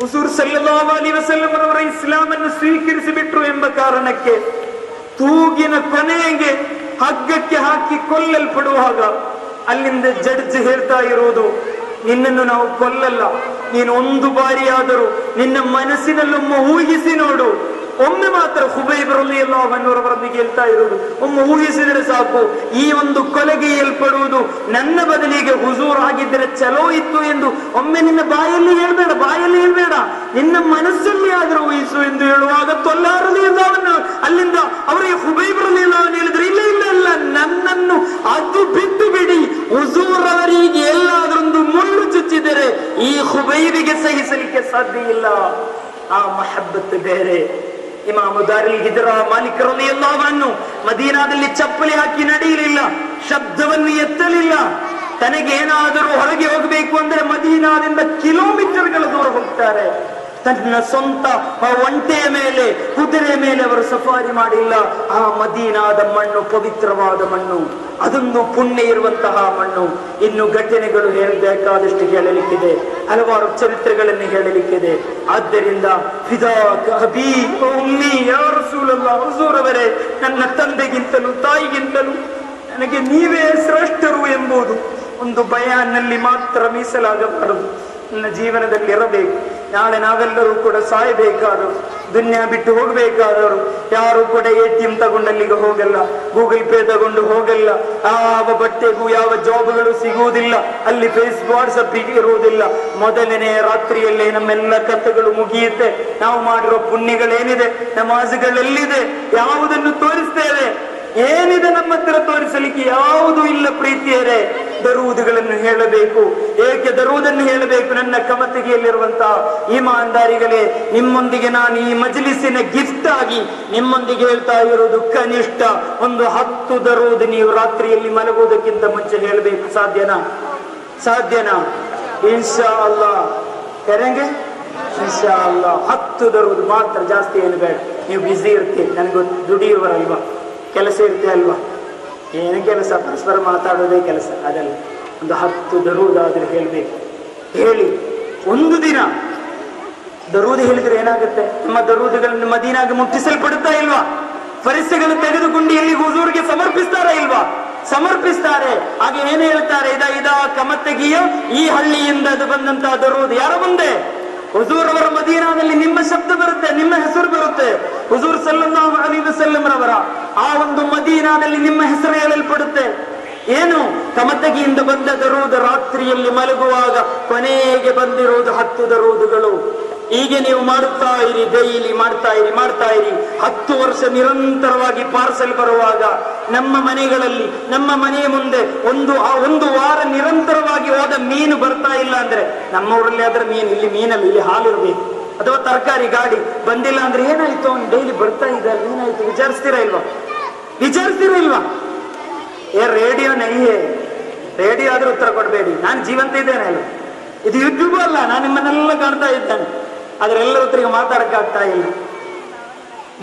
ಹುಜೂರ್ ಸಲ್ಲಲ್ಲಾಹು ಅಲೈಹಿ ವಸಲ್ಲಂ ಅವರ ಇಸ್ಲಾಮನ್ನು ಸ್ವೀಕರಿಸಿ ಬಿಟ್ರು ಎಂಬ ಕಾರಣಕ್ಕೆ ತೂಗಿನ ಕೊನೆಗೆ ಹಗ್ಗಕ್ಕೆ ಹಾಕಿ ಕೊಲ್ಲಲ್ಪಡುವಾಗ ಅಲ್ಲಿಂದ ಜಡ್ಜ್ ಹೇಳ್ತಾ ಇರುವುದು, ನಿನ್ನನ್ನು ನಾವು ಕೊಲ್ಲಲ್ಲ, ನೀನು ಒಂದು ಬಾರಿಯಾದರೂ ನಿನ್ನ ಮನಸ್ಸಿನಲ್ಲೊಮ್ಮೆ ಊಹಿಸಿ ನೋಡು. ಒಮ್ಮೆ ಮಾತ್ರ ಖುಬೈಬ್ ರಲಿಯಲ್ಲಾಹು ಅನ್ಹು ಅವರೊಂದಿಗೆ ಹೇಳ್ತಾ ಇರುವುದು, ಒಮ್ಮೆ ಊಹಿಸಿದರೆ ಸಾಕು, ಈ ಒಂದು ಕೊಲೆಗೆ ಏಲ್ಪಡುವುದು ನನ್ನ ಬದಲಿಗೆ ಹುಜೂರ್ ಆಗಿದ್ದರೆ ಚಲೋ ಇತ್ತು ಎಂದು ಒಮ್ಮೆ ನಿನ್ನ ಬಾಯಲ್ಲಿ ಹೇಳ್ಬೇಡ, ನಿನ್ನ ಮನಸ್ಸಲ್ಲಿ ಆದರೂ ಊಹಿಸು ಎಂದು ಹೇಳುವಾಗ ತೊಲ್ಹಾ ರಲಿಯಲ್ಲಾಹು ಅನ್ಹು ಅಲ್ಲಿಂದ ಅವರಿಗೆ ಖುಬೈಬ್ ರಲಿಯಲ್ಲಾಹು ಅನ್ಹು ಹೇಳಿದ್ರು, ಇಲ್ಲ ಇಲ್ಲ ಇಲ್ಲ, ನನ್ನನ್ನು ಅದು ಬಿಟ್ಟು ಬಿಡಿ, ಹುಜೂರ್ ಅವರಿಗೆ ಎಲ್ಲಾದ್ರೊಂದು ಮುಳ್ಳು ಚುಚ್ಚಿದರೆ ಈ ಖುಬೈಬಿಗೆ ಸಹಿಸಲಿಕ್ಕೆ ಸಾಧ್ಯ ಇಲ್ಲ. ಆ ಮಹಬ್ಬತ್ ಬೇರೆ. ಇಮಾಮ್ ದಾರಿಲ್ ಹಿಜ್ರಾ ಮಾಲಿಕ್ ರಲಿಯಲ್ಲಾಹು ಅನ್ಹು ಮದೀನಾದಲ್ಲಿ ಚಪ್ಪಲಿ ಹಾಕಿ ನಡೆಯಲಿಲ್ಲ, ಶಬ್ದವನ್ನು ಎತ್ತಲಿಲ್ಲ. ತನಗೇನಾದರೂ ಹೊರಗೆ ಹೋಗಬೇಕು ಅಂದ್ರೆ ಮದೀನಾದಿಂದ ಕಿಲೋಮೀಟರ್ಗಳ ದೂರ ಹೋಗ್ತಾರೆ. ತನ್ನ ಸ್ವಂತ ಒಂಟೆಯ ಮೇಲೆ, ಕುದುರೆ ಮೇಲೆ ಅವರು ಸಫಾರಿ ಮಾಡಿಲ್ಲ. ಆ ಮದೀನಾದ ಮಣ್ಣು ಪವಿತ್ರವಾದ ಮಣ್ಣು, ಅದೊಂದು ಪುಣ್ಯ ಇರುವಂತಹ ಮಣ್ಣು. ಇನ್ನು ಘಟನೆಗಳು ಹೇಳಬೇಕಾದಷ್ಟು ಹೇಳಲಿಕ್ಕಿದೆ, ಹಲವಾರು ಚರಿತ್ರೆಗಳನ್ನು ಹೇಳಲಿಕ್ಕಿದೆ. ಆದ್ದರಿಂದ ಫಿದಾಕ ಅಬೀ ವ ಉಮ್ಮಿ ಯಾ ರಸೂಲಲ್ಲಾಹ್, ಹುಜೂರ್ ಅವರೇ, ನನ್ನ ತಂದೆಗಿಂತಲೂ ತಾಯಿಗಿಂತಲೂ ನನಗೆ ನೀವೇ ಶ್ರೇಷ್ಠರು ಎಂಬುದು ಒಂದು ಬಯಾನ್ನಲ್ಲಿ ಮಾತ್ರ ಮೀಸಲಾಗಬಾರದು, ನನ್ನ ಜೀವನದಲ್ಲಿ ಇರಬೇಕು. ನಾಳೆ ನಾವೆಲ್ಲರೂ ಕೂಡ ಸಾಯಬೇಕಾದವರು, ದುನ್ಯಾ ಬಿಟ್ಟು ಹೋಗಬೇಕಾದವರು. ಯಾರು ಕೂಡ ATM ತಗೊಂಡಲ್ಲಿಗೆ ಹೋಗಲ್ಲ, ಗೂಗಲ್ ಪೇ ತಗೊಂಡು ಹೋಗಲ್ಲ, ಯಾವ ಬಟ್ಟೆಗೂ ಯಾವ ಜಾಬ್ಗಳು ಸಿಗುವುದಿಲ್ಲ, ಅಲ್ಲಿ ಫೇಸ್ಬುಕ್ ವಾಟ್ಸಪ್ ಇರುವುದಿಲ್ಲ. ಮೊದಲನೇ ರಾತ್ರಿಯಲ್ಲೇ ನಮ್ಮೆಲ್ಲ ಕಥೆಗಳು ಮುಗಿಯುತ್ತೆ. ನಾವು ಮಾಡಿರೋ ಪುಣ್ಯಗಳೇನಿದೆ, ನಮಾಜುಗಳೆಲ್ಲಿದೆ, ಯಾವುದನ್ನು ತೋರಿಸ್ತೇವೆ? ಏನಿದೆ ನಮ್ಮ ಹತ್ರ ತೋರಿಸಲಿಕ್ಕೆ? ಯಾವುದೂ ಇಲ್ಲ ಪ್ರೀತಿಯರೇ. ದರೂದುಗಳನ್ನು ಹೇಳಬೇಕು. ಏಕೆ ದರೂದನ್ನು ಹೇಳಬೇಕು? ನನ್ನ ಕಮತಿಗೆಯಲ್ಲಿರುವಂತಹ ಈಮಾನ್ದಾರಿಗಳೇ, ನಿಮ್ಮೊಂದಿಗೆ ನಾನು ಈ ಮಜ್ಲಿಸಿನ ಗಿಫ್ಟ್ ಆಗಿ ನಿಮ್ಮೊಂದಿಗೆ ಹೇಳ್ತಾ ಇರೋದು, ಕನಿಷ್ಠ ಒಂದು 10 ದರೂದ್ ನೀವು ರಾತ್ರಿಯಲ್ಲಿ ಮಲಗುವುದಕ್ಕಿಂತ ಮುಂಚೆ ಹೇಳಬೇಕು. ಸಾಧ್ಯನಾ? ಇನ್ಶಾ ಅಲ್ಲಾಹ್ ಕರೆಂಗೆ, ಇನ್ಶಾ ಅಲ್ಲಾಹ್ 10 ದರೂದ್ ಮಾತ್ರ, ಜಾಸ್ತಿ ಏನು ಬೇಡ. ನೀವು ಬ್ಯುಸಿ ಇರ್ತೀರಿ, ನನಗೆ ದುಡಿಯುವರಲ್ವಾ, ಕೆಲಸ ಇರುತ್ತೆ ಅಲ್ವಾ, ಏನು ಕೆಲಸ, ಪರಸ್ಪರ ಮಾತಾಡೋದೇ ಕೆಲಸ, ಅದಲ್ಲ. ಒಂದು 10 ದರೂದ್ ಆದ್ರೆ ಹೇಳ್ಬೇಕು. ಹೇಳಿ, ಒಂದು ದಿನ ದರೂದ್ ಹೇಳಿದ್ರೆ ಏನಾಗುತ್ತೆ? ನಮ್ಮ ದರೂದ್ಗಳನ್ನು ಮದೀನಾಗೆ ಮುಟ್ಟಿಸಲ್ಪಡುತ್ತಾ ಇಲ್ವಾ? ಫರಿಸ್ತೆಗಳು ತೆಗೆದುಕೊಂಡು ಎಲ್ಲಿ ಹುಜೂರ್ಗೆ ಸಮರ್ಪಿಸ್ತಾರಾ ಇಲ್ವಾ? ಸಮರ್ಪಿಸ್ತಾರೆ. ಹಾಗೆ ಏನು ಹೇಳ್ತಾರೆ? ಇದ ಕಮತೆಗಿಯ ಈ ಹಳ್ಳಿಯಿಂದ ಅದು ಬಂದಂತಹ ದರೂದ್ ಯಾರ ಮುಂದೆ? ಹುಜೂರ್ ಅವರ ಮದೀನಾದಲ್ಲಿ ನಿಮ್ಮ ಶಬ್ದ ಬರುತ್ತೆ, ನಿಮ್ಮ ಹೆಸರು ಬರುತ್ತೆ. ಹುಜೂರ್ ಸಲ್ಲಲ್ಲಾಹು ಅಲೈಹಿ ವಸಲ್ಲಂ ರವರ ಆ ಒಂದು ಮದೀನಾದಲ್ಲಿ ನಿಮ್ಮ ಹೆಸರು ಹೇಳಲ್ಪಡುತ್ತೆ. ಏನು? ಕಮತಗಿಯಿಂದ ಬಂದ ದರೂದ್. ರಾತ್ರಿಯಲ್ಲಿ ಮಲಗುವಾಗ ಕೊನೆಗೆ ಬಂದಿರುವುದು 10 ದರೂದುಗಳು. ಹೀಗೆ ನೀವು ಮಾಡುತ್ತಾ ಇರಿ, ಡೈಲಿ ಮಾಡ್ತಾ ಇರಿ. 10 ವರ್ಷ ನಿರಂತರವಾಗಿ ಪಾರ್ಸೆಲ್ ಬರುವಾಗ ನಮ್ಮ ಮನೆಗಳಲ್ಲಿ, ನಮ್ಮ ಮನೆಯ ಮುಂದೆ ಒಂದು ವಾರ ನಿರಂತರವಾಗಿ ಹೋದ ಮೀನು ಬರ್ತಾ ಇಲ್ಲ ಅಂದ್ರೆ, ನಮ್ಮ ಊರಲ್ಲಿ ಆದ್ರೆ ಮೀನು, ಇಲ್ಲಿ ಮೀನಲ್ಲಿ, ಇಲ್ಲಿ ಹಾಲಿರ್ಬೇಕು. ಅಥವಾ ತರಕಾರಿ ಗಾಡಿ ಬಂದಿಲ್ಲ ಅಂದ್ರೆ ಏನಾಯ್ತು, ಅವ್ನು ಡೈಲಿ ಬರ್ತಾ ಇದ್ದಾರೆ, ಏನಾಯ್ತು ವಿಚಾರಿಸ್ತೀರಾ ಇಲ್ವಾ? ರೇಡಿಯೋ ನೈಯೇ, ರೇಡಿಯೋ ಆದ್ರೂ ಉತ್ತರ ಕೊಡಬೇಡಿ, ನಾನು ಜೀವಂತ ಇದ್ದೇನೆ ಅಲ್ಲ, ಇದು ಯೂಟ್ಯೂಬ್ ಅಲ್ಲ, ನಾನು ನಿಮ್ಮನ್ನೆಲ್ಲ ಕಾಣ್ತಾ ಇದ್ದೇನೆ, ಆದ್ರೆ ಎಲ್ಲರ ಹತ್ರ ಮಾತಾಡಕ್ಕೆ ಆಗ್ತಾ ಇಲ್ಲ.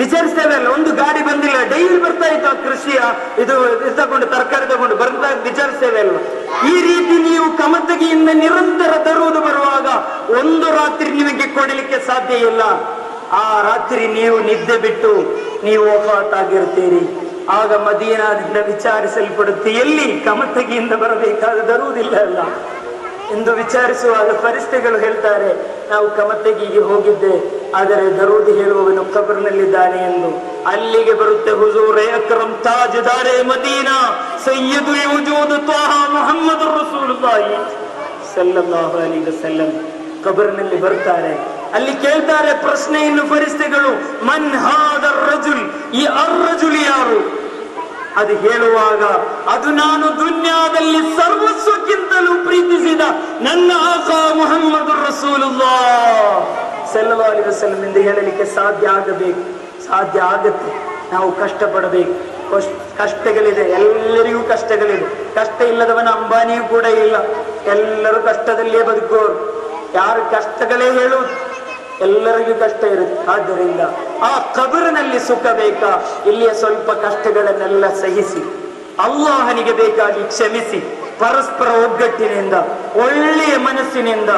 ವಿಚಾರಿಸ್ತೇವೆ ಅಲ್ಲ, ಒಂದು ಗಾಡಿ ಬಂದಿಲ್ಲ, ಡೈಲಿ ಬರ್ತಾ ಇತ್ತು ಕೃಷಿಯ ಇದು ತಗೊಂಡು, ತರಕಾರಿ ತಗೊಂಡು ಬರ್ತಾ ವಿಚಾರಿಸ್ತೇವೆ ಅಲ್ವಾ? ಈ ರೀತಿ ನೀವು ಕಮತಗಿಯಿಂದ ನಿರಂತರ ತರುವುದು ಬರುವಾಗ ಒಂದು ರಾತ್ರಿ ನಿಮಗೆ ಕೊಡಲಿಕ್ಕೆ ಸಾಧ್ಯ ಇಲ್ಲ. ಆ ರಾತ್ರಿ ನೀವು ನಿದ್ದೆ ಬಿಟ್ಟು ನೀವು ವಫಾತ್ ಆಗಿರ್ತೀರಿ. ಆಗ ಮದೀನಾದಿಂದ ವಿಚಾರಿಸಲ್ಪಡುತ್ತೆ, ಎಲ್ಲಿ ಕಮತಗಿಯಿಂದ ಬರಬೇಕಾದ ತರುವುದಿಲ್ಲ ಅಲ್ಲ ಎಂದು ವಿಚಾರಿಸುವಾಗ ಫರಿಸ್ತೆಗಳು ಹೇಳ್ತಾರೆ, ನಾವು ಕಮತಗಿಗೆ ಹೋಗಿದ್ದೆ, ಆದರೆ ದರೂದಿ ಹೇಳುವವನು ಕಬರ್ನಲ್ಲಿದ್ದಾನೆ ಎಂದು. ಅಲ್ಲಿಗೆ ಬರುತ್ತೆ ಹುಜೂರ್ ಅಕ್ರಮ್ ತಾಜ್ದಾರೆ ಮದೀನಾ ಸಯ್ಯದುಲ್ ವಜೂದ್ ತ್ವಾಹ ಮುಹಮ್ಮದುರ್ ರಸೂಲುಲ್ಲಾಹಿ ಸಲ್ಲಲ್ಲಾಹು ಅಲೈಹಿ ವಸಲ್ಲಂ ಕಬರ್ನಲ್ಲಿ ಬರ್ತಾರೆ. ಅಲ್ಲಿ ಕೇಳ್ತಾರೆ ಪ್ರಶ್ನೆಯನ್ನು ಫರಿಸ್ತೆಗಳು, ಮನ್ ಹಾದರ್ ರಜುಲ್, ಈ ಅರ್ರಜುಲ್ ಯಾರು? ಅದು ಹೇಳುವಾಗ, ಅದು ನಾನು ದುನ್ಯಾದಲ್ಲಿ ಸರ್ವಸ್ವಕ್ಕಿಂತಲೂ ಪ್ರೀತಿಸಿದ ನನ್ನ ಆಕಾ ಮುಹಮ್ಮದುರ್ ರಸೂಲುಲ್ಲಾಹ್ ಸಲ್ಲಲ್ಲಾಹು ಅಲೈಹಿ ವಸಲ್ಲಂ ಎಂದು ಹೇಳಲಿಕ್ಕೆ ಸಾಧ್ಯ ಆಗತ್ತೆ. ನಾವು ಕಷ್ಟಪಡಬೇಕು. ಕಷ್ಟಗಳಿದೆ, ಎಲ್ಲರಿಗೂ ಕಷ್ಟಗಳಿದೆ. ಕಷ್ಟ ಇಲ್ಲದವನ ಅಂಬಾನಿಯೂ ಕೂಡ ಇಲ್ಲ. ಎಲ್ಲರೂ ಕಷ್ಟದಲ್ಲೇ ಬದುಕೋರು. ಯಾರು ಕಷ್ಟಗಳೇ ಹೇಳುವುದು, ಎಲ್ಲರಿಗೂ ಕಷ್ಟ ಇರುತ್ತೆ. ಆದ್ದರಿಂದ ಆ ಕಬರಿನಲ್ಲಿ ಸುಖ ಬೇಕಾ? ಇಲ್ಲಿಯ ಸ್ವಲ್ಪ ಕಷ್ಟಗಳನ್ನೆಲ್ಲ ಸಹಿಸಿ, ಅಲ್ಲಾಹನಿಗೆ ಬೇಕಾಗಿ ಕ್ಷಮಿಸಿ, ಪರಸ್ಪರ ಒಗ್ಗಟ್ಟಿನಿಂದ, ಒಳ್ಳೆಯ ಮನಸ್ಸಿನಿಂದ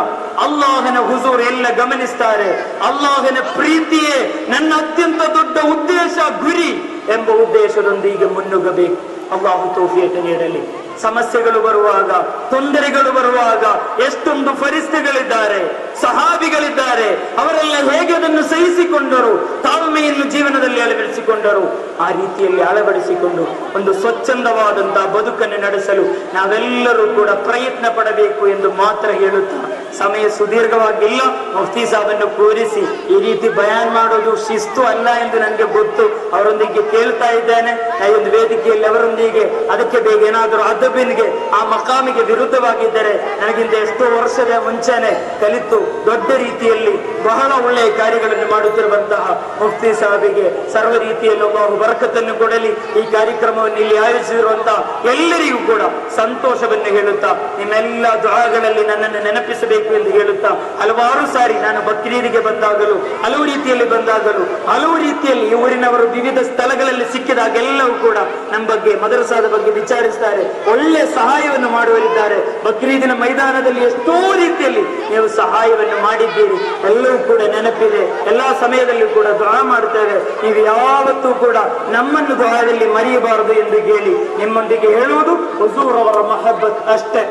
ಅಲ್ಲಾಹನ ಹುಜೂರ್ ಎಲ್ಲ ಗಮನಿಸ್ತಾರೆ. ಅಲ್ಲಾಹನ ಪ್ರೀತಿಯೇ ನನ್ನ ಅತ್ಯಂತ ದೊಡ್ಡ ಉದ್ದೇಶ, ಗುರಿ ಎಂಬ ಉದ್ದೇಶದೊಂದಿಗೆ ಮುನ್ನುಗ್ಗಬೇಕು. ಅಲ್ಲಾಹು ತೌಫೀಕ್ ನೀಡಲಿ. ಸಮಸ್ಯೆಗಳು ಬರುವಾಗ, ತೊಂದರೆಗಳು ಬರುವಾಗ ಎಷ್ಟೊಂದು ಫರಿಸ್ತೆಗಳಿದ್ದಾರೆ, ಸಹಾಬಿಗಳಿದ್ದಾರೆ, ಅವರೆಲ್ಲ ಹೇಗೆ ಅದನ್ನು ಸಹಿಸಿಕೊಂಡರು, ತಾಳ್ಮೆಯನ್ನು ಜೀವನದಲ್ಲಿ ಅಳವಡಿಸಿಕೊಂಡರು. ಆ ರೀತಿಯಲ್ಲಿ ಅಳವಡಿಸಿಕೊಂಡು ಒಂದು ಸ್ವಚ್ಛಂದವಾದಂತಹ ಬದುಕನ್ನು ನಡೆಸಲು ನಾವೆಲ್ಲರೂ ಕೂಡ ಪ್ರಯತ್ನ ಪಡಬೇಕು ಎಂದು ಮಾತ್ರ ಹೇಳುತ್ತಾ, ಸಮಯ ಸುದೀರ್ಘವಾಗಿಲ್ಲ. ಮುಫ್ತಿ ಸಾಬನ್ನು ಕೂರಿಸಿ ಈ ರೀತಿ ಬಯಾನ್ ಮಾಡೋದು ಶಿಸ್ತು ಅಲ್ಲ ಎಂದು ನನಗೆ ಗೊತ್ತು. ಅವರೊಂದಿಗೆ ಕೇಳ್ತಾ ಇದ್ದೇನೆ, ಈ ಒಂದು ವೇದಿಕೆಯಲ್ಲಿ ಅವರೊಂದಿಗೆ ಅದಕ್ಕೆ ಬೇಗ ಏನಾದರೂ ಅದಬಿನ್ಗೆ, ಆ ಮಕಾಮಿಗೆ ವಿರುದ್ಧವಾಗಿದ್ದರೆ ನನಗಿಂತ ಎಷ್ಟೋ ವರ್ಷದ ಮುಂಚೆನೆ ಕಲಿತು ದೊಡ್ಡ ರೀತಿಯಲ್ಲಿ ಬಹಳ ಒಳ್ಳೆಯ ಕಾರ್ಯಗಳನ್ನು ಮಾಡುತ್ತಿರುವಂತಹ ಮುಫ್ತಿ ಸಾಹಿಬಿಗೆ ಸರ್ವ ರೀತಿಯಲ್ಲಿ ಒಬ್ಬ ಬರಕತ್ತನ್ನು ಕೊಡಲಿ. ಈ ಕಾರ್ಯಕ್ರಮವನ್ನು ಇಲ್ಲಿ ಆಯೋಜಿಸಿರುವಂತಹ ಎಲ್ಲರಿಗೂ ಕೂಡ ಸಂತೋಷವನ್ನು ಹೇಳುತ್ತಾ, ನಿಮ್ಮೆಲ್ಲ ದುಆಗಳಲ್ಲಿ ನನ್ನನ್ನು ನೆನಪಿಸಬೇಕು ಎಂದು ಹೇಳುತ್ತಾ, ಹಲವಾರು ಸಾರಿ ನಾನು ಬಕ್ರೀದಿಗೆ ಬಂದಾಗಲೂ, ಹಲವು ರೀತಿಯಲ್ಲಿ ಬಂದಾಗಲೂ, ಹಲವು ರೀತಿಯಲ್ಲಿ ಈ ಊರಿನವರು ವಿವಿಧ ಸ್ಥಳಗಳಲ್ಲಿ ಸಿಕ್ಕಿದಾಗೆಲ್ಲವೂ ಕೂಡ ನಮ್ಮ ಬಗ್ಗೆ, ಮದರಸಾದ ಬಗ್ಗೆ ವಿಚಾರಿಸ್ತಾರೆ, ಒಳ್ಳೆ ಸಹಾಯವನ್ನು ಮಾಡುವರಿದ್ದಾರೆ. ಬಕ್ರೀದಿನ ಮೈದಾನದಲ್ಲಿ ಎಷ್ಟೋ ರೀತಿಯಲ್ಲಿ ನೀವು ಸಹಾಯವನ್ನು ಮಾಡಿದ್ದೀರಿ, ಎಲ್ಲವೂ ಕೂಡ ನೆನಪಿದೆ. ಎಲ್ಲಾ ಸಮಯದಲ್ಲೂ ಕೂಡ ದುಆ ಮಾಡ್ತೇವೆ. ನೀವು ಯಾವತ್ತೂ ಕೂಡ ನಮ್ಮನ್ನು ದುಆದಲ್ಲಿ ಮರೆಯಬಾರದು ಎಂದು ಹೇಳಿ ನಿಮ್ಮೊಂದಿಗೆ ಹೇಳುವುದು ಹುಜೂರ್ ಅವರ ಮಹಬ್ಬತ್ ಅಷ್ಟೇ.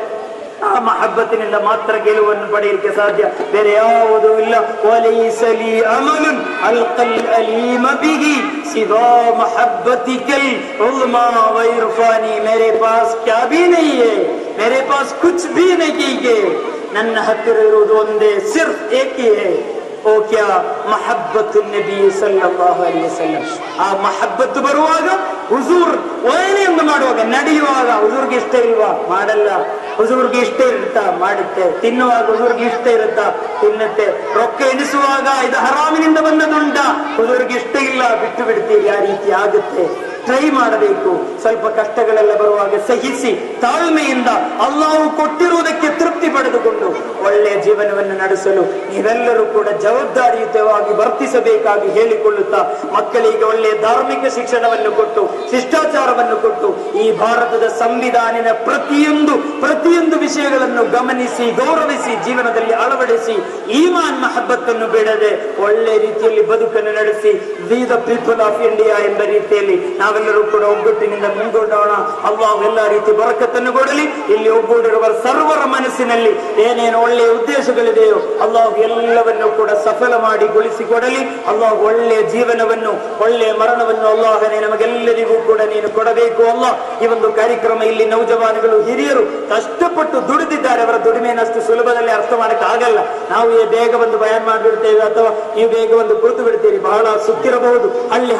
ಆ ಮಹಬ್ಬತ್ತಿನಿಂದ ಮಾತ್ರ ಗೆಲುವನ್ನು ಪಡೆಯಲಿಕ್ಕೆ ಸಾಧ್ಯ, ಬೇರೆ ಯಾವುದೂ ಇಲ್ಲ. ವಲೈಸಲಿ ಅಮಲುನ್ ಅಲ್ಕಲ್ ಅಲೀಮ ಬಿಹಿ ಸಿವಾ ಮಹಬ್ಬತಿಕಲ್ ಉಲ್ಮಾ ವೈರ್ಫಾನಿ ಮೇರೆ ಪಾಸ್ ಕ್ಯಾ ಭೀ ನಹೀ ಹೈ, ಮೇರೆ ಪಾಸ್ ಕುಚ್ ಭೀ ನಹೀ ಹೈ. ನನ್ನ ಹತ್ತಿರ ಇರುವುದು ಒಂದೇ, ಸಿರ್ಫ್ ಏಕಿ ಹೈ, ಓ ಕ್ಯಾ ಮಹಬ್ಬತ್ತು ನಬಿ ಸಲ್ಲಲ್ಲಾಹು ಅಲೈಹಿ ವಸಲ್ಲಂ. ಆ ಮಹಬ್ಬತ್ತು ಬರುವಾಗ, ಹುಜೂರ್ ಒಳ್ಳೆ ಎಂದು ಮಾಡುವಾಗ, ನಡೆಯುವಾಗ ಹುಜೂರ್ಗೆ ಇಷ್ಟ ಇಲ್ವಾ? ಮಾಡಲ್ಲ. ಹುಜೂರ್ಗೆ ಇಷ್ಟ ಇರುತ್ತಾ? ಮಾಡುತ್ತೆ. ತಿನ್ನುವಾಗ ಹುಜೂರ್ಗೆ ಇಷ್ಟ ಇರುತ್ತಾ? ತಿನ್ನುತ್ತೆ. ರೊಕ್ಕ ಎಣಿಸುವಾಗ ಇದು ಹರಾಮಿನಿಂದ ಬಂದದುಂಟ, ಹುಜೂರ್ಗೆ ಇಷ್ಟ ಇಲ್ಲ, ಬಿಟ್ಟು ಬಿಡ್ತೀವಿ. ಆ ರೀತಿ ಆಗುತ್ತೆ. ಟ್ರೈ ಮಾಡಬೇಕು. ಸ್ವಲ್ಪ ಕಷ್ಟಗಳೆಲ್ಲ ಬರುವಾಗ ಸಹಿಸಿ ತಾಳ್ಮೆಯಿಂದ ಅಲ್ಲಾಹು ಕೊಟ್ಟಿರುವುದಕ್ಕೆ ತೃಪ್ತಿ ಪಡೆದುಕೊಂಡು ಒಳ್ಳೆಯ ಜೀವನವನ್ನು ನಡೆಸಲು ನೀವೆಲ್ಲರೂ ಕೂಡ ಜವಾಬ್ದಾರಿಯುತವಾಗಿ ವರ್ತಿಸಬೇಕಾಗಿ ಹೇಳಿಕೊಳ್ಳುತ್ತಾ, ಮಕ್ಕಳಿಗೆ ಒಳ್ಳೆಯ ಧಾರ್ಮಿಕ ಶಿಕ್ಷಣವನ್ನು ಕೊಟ್ಟು, ಶಿಷ್ಟಾಚಾರವನ್ನು ಕೊಟ್ಟು, ಈ ಭಾರತದ ಸಂವಿಧಾನಿನ ಪ್ರತಿಯೊಂದು ವಿಷಯಗಳನ್ನು ಗಮನಿಸಿ, ಗೌರವಿಸಿ, ಜೀವನದಲ್ಲಿ ಅಳವಡಿಸಿ, ಈಮಾನ್ ಮಹಬ್ಬತ್ತನ್ನು ಬಿಡದೆ ಒಳ್ಳೆ ರೀತಿಯಲ್ಲಿ ಬದುಕನ್ನು ನಡೆಸಿ, we the people of India ಎಂಬ ರೀತಿಯಲ್ಲಿ ನಾವೆಲ್ಲ ನಾವೆಲ್ಲರೂ ಕೂಡ ಒಗ್ಗಟ್ಟಿನಿಂದ ಮುಂದೂಡೋಣ. ಅಲ್ಲಾಹು ಎಲ್ಲ ರೀತಿ ಬರಕತ್ತನ್ನು ಕೊಡಲಿ. ಇಲ್ಲಿ ಒಗ್ಗೂಡಿರುವ ಸರ್ವರ ಮನಸ್ಸಿನಲ್ಲಿ ಏನೇನು ಒಳ್ಳೆಯ ಉದ್ದೇಶಗಳಿದೆಯೋ ಅಲ್ಲಾಹು ಎಲ್ಲವನ್ನೂ ಕೂಡ ಸಫಲ ಮಾಡಿ ಗೊಳಿಸಿಕೊಡಲಿ. ಅಲ್ಲಾಹು ಒಳ್ಳೆಯ ಜೀವನವನ್ನು ಒಳ್ಳೆಯ ಮರಣವನ್ನು ಅಲ್ಲಾಹನೇ ನಮಗೆಲ್ಲರಿಗೂ ಕೂಡ ನೀನು ಕೊಡಬೇಕು. ಅಲ್ಲಾಹ್ ಈ ಒಂದು ಕಾರ್ಯಕ್ರಮ ಇಲ್ಲಿ ನೌಜವಾನ್ಗಳು ಹಿರಿಯರು ಕಷ್ಟಪಟ್ಟು ದುಡಿದಿದ್ದಾರೆ. ಅವರ ದುಡಿಮೆಯನ್ನಷ್ಟು ಸುಲಭದಲ್ಲಿ ಅರ್ಥ ಮಾಡಕ್ಕೆ ಆಗಲ್ಲ. ನಾವು ಬೇಗ ಒಂದು ಬಯಾನ್ ಮಾಡಿಬಿಡ್ತೇವೆ ಅಥವಾ ನೀವು ಬೇಗ ಒಂದು ಕುಳಿತು ಬಿಡ್ತೀರಿ. ಬಹಳ ಸುತ್ತಿರಬಹುದು,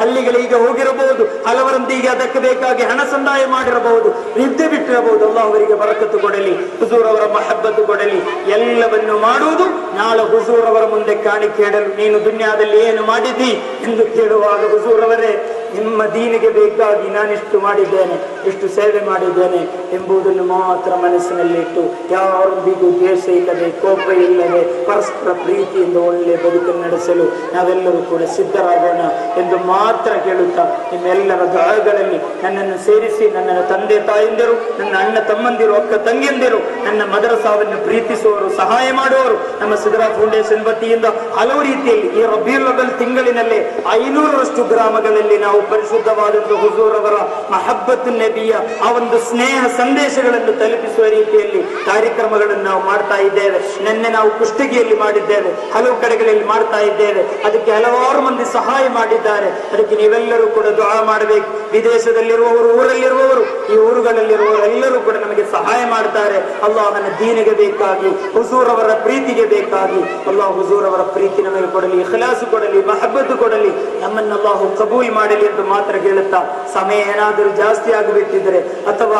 ಹಳ್ಳಿಗಳಿಗೆ ಹೋಗಿರಬಹುದು, ಹಲವರೊಂದಿಗೆ ಅದಕ್ಕೆ ಬೇಕಾಗಿ ಹಣ ಸಂದಾಯ ಮಾಡಿರಬಹುದು, ನಿದ್ದೆ ಬಿಟ್ಟಿರಬಹುದು. ಅಲ್ಲಾಹ್ ಅವರಿಗೆ ಬರಕತ್ತು ಕೊಡಲಿ, ಹುಜೂರ್ ಅವರ ಮಹಬ್ಬತ್ತು ಕೊಡಲಿ. ಎಲ್ಲವನ್ನು ಮಾಡುವುದು ನಾಳೆ ಹುಜೂರ್ ಅವರ ಮುಂದೆ ಕಾಣಿಕೆ ಇಡಲು. ನೀನು ದುನಿಯಾದಲ್ಲಿ ಏನು ಮಾಡಿದ್ದಿ ಎಂದು ಕೇಳುವಾಗ ಹುಜೂರ್ ಅವರೇ ನಿಮ್ಮ ದೀನಿಗೆ ಬೇಕಾಗಿ ನಾನಿಷ್ಟು ಮಾಡಿದ್ದೇನೆ, ಇಷ್ಟು ಸೇವೆ ಮಾಡಿದ್ದೇನೆ ಎಂಬುದನ್ನು ಮಾತ್ರ ಮನಸ್ಸಿನಲ್ಲಿಟ್ಟು ಯಾರೊಂದಿಗೂ ದ್ವೇಷ ಇಲ್ಲದೆ, ಕೋಪ ಇಲ್ಲದೆ, ಪರಸ್ಪರ ಪ್ರೀತಿಯಿಂದ ಒಳ್ಳೆಯ ಬದುಕನ್ನು ನಡೆಸಲು ನಾವೆಲ್ಲರೂ ಕೂಡ ಸಿದ್ಧರಾಗೋಣ ಎಂದು ಮಾತ್ರ ಕೇಳುತ್ತಾ ನಿಮ್ಮೆಲ್ಲರ ದುಆಗಳಲ್ಲಿ ನನ್ನನ್ನು ಸೇರಿಸಿ, ನನ್ನ ತಂದೆ ತಾಯಂದಿರು, ನನ್ನ ಅಣ್ಣ ತಮ್ಮಂದಿರು, ಅಕ್ಕ ತಂಗಿಯಂದಿರು, ನನ್ನ ಮದರಸಾವನ್ನು ಪ್ರೀತಿಸುವವರು, ಸಹಾಯ ಮಾಡುವವರು, ನಮ್ಮ ಸಿದ್ರಾ ಫೌಂಡೇಶನ್ ವತಿಯಿಂದ ಹಲವು ರೀತಿಯಲ್ಲಿ ಈ ರಬೀഉಲ್ ಅವ್ವಲ್ ತಿಂಗಳಿನಲ್ಲೇ 500ರಷ್ಟು ಗ್ರಾಮಗಳಲ್ಲಿ ನಾವು ಪರಿಶುದ್ಧವಾದಂತಹ ಹುಜೂರ್ ಅವರ ಮಹಬ್ಬತ್ತು ನಬಿಯ ಆ ಒಂದು ಸ್ನೇಹ ಸಂದೇಶಗಳನ್ನು ತಲುಪಿಸುವ ರೀತಿಯಲ್ಲಿ ಕಾರ್ಯಕ್ರಮಗಳನ್ನು ನಾವು ಮಾಡ್ತಾ ಇದ್ದೇವೆ. ನಿನ್ನೆ ನಾವು ಕುಷ್ಟಗಿಯಲ್ಲಿ ಮಾಡಿದ್ದೇವೆ, ಹಲವು ಕಡೆಗಳಲ್ಲಿ ಮಾಡ್ತಾ ಇದ್ದೇವೆ. ಅದಕ್ಕೆ ಹಲವಾರು ಮಂದಿ ಸಹಾಯ ಮಾಡಿದ್ದಾರೆ. ಅದಕ್ಕೆ ನೀವೆಲ್ಲರೂ ಕೂಡ ದುಆ ಮಾಡಬೇಕು. ವಿದೇಶದಲ್ಲಿರುವವರು, ಊರಲ್ಲಿರುವವರು, ಈ ಊರುಗಳಲ್ಲಿರುವವರು ಎಲ್ಲರೂ ಕೂಡ ನಮಗೆ ಸಹಾಯ ಮಾಡ್ತಾರೆ. ಅಲ್ಲಾಹನ ದೀನಿಗೆ ಬೇಕಾಗಿ, ಹುಜೂರ್ ಅವರ ಪ್ರೀತಿಗೆ ಬೇಕಾಗಿ ಅಲ್ಲಾಹ್ ಹುಜೂರ್ ಅವರ ಪ್ರೀತಿ ನಮಗೆ ಕೊಡಲಿ, ಇಖ್ಲಾಸ್ ಕೊಡಲಿ, ಮಹಬ್ಬತ್ತು ಕೊಡಲಿ. ನಮ್ಮನ್ನು ಅಲ್ಲಾಹು ಕಬೂಲ್ ಮಾಡಲಿ ಎಂದು ಮಾತ್ರ ಕೇಳುತ್ತಾ, ಸಮಯ ಏನಾದರೂ ಜಾಸ್ತಿ ಆಗಿಬಿಟ್ಟಿದ್ರೆ ಅಥವಾ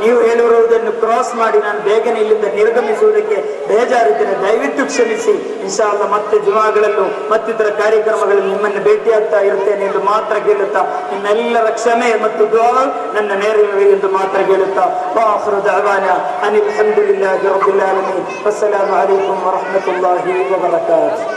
ನೀವು ಹೇಳಿರುವುದನ್ನು ಕ್ರಾಸ್ ಮಾಡಿ ನಾನು ಬೇಗನೆ ಇಲ್ಲಿಂದ ನಿರ್ಗಮಿಸುವುದಕ್ಕೆ ಬೇಜಾರಿದ್ದರೆ ದಯವಿಟ್ಟು ಕ್ಷಮಿಸಿ. ಇನ್ಶಾ ಅಲ್ಲಾಹ್ ಮತ್ತೆ ಜುಮಾಗಳಲ್ಲೂ ಮತ್ತಿತರ ಕಾರ್ಯಕ್ರಮಗಳಲ್ಲಿ ನಿಮ್ಮನ್ನು ಭೇಟಿಯಾಗ್ತಾ ಇರ್ತೇನೆ ಎಂದು ಮಾತ್ರ ಕೇಳುತ್ತಾ, ನಿಮ್ಮೆಲ್ಲರ ಕ್ಷಮೆ ಮತ್ತು ದುಆ ನನ್ನ ಮೇಲಿರಲಿ ಎಂದು ಮಾತ್ರ ಕೇಳುತ್ತಾ, ವಾಖಿರು ದಅವಾನಾ ಅನಿಲ್ ಹಮ್ದುಲಿಲ್ಲಾಹಿ ರಬ್ಬಿಲ್ ಆಲಮೀನ್. ಅಸ್ಸಲಾಮು ಅಲೈಕುಂ ವರಹ್ಮತುಲ್ಲಾಹಿ ವಬರಕಾತುಹು.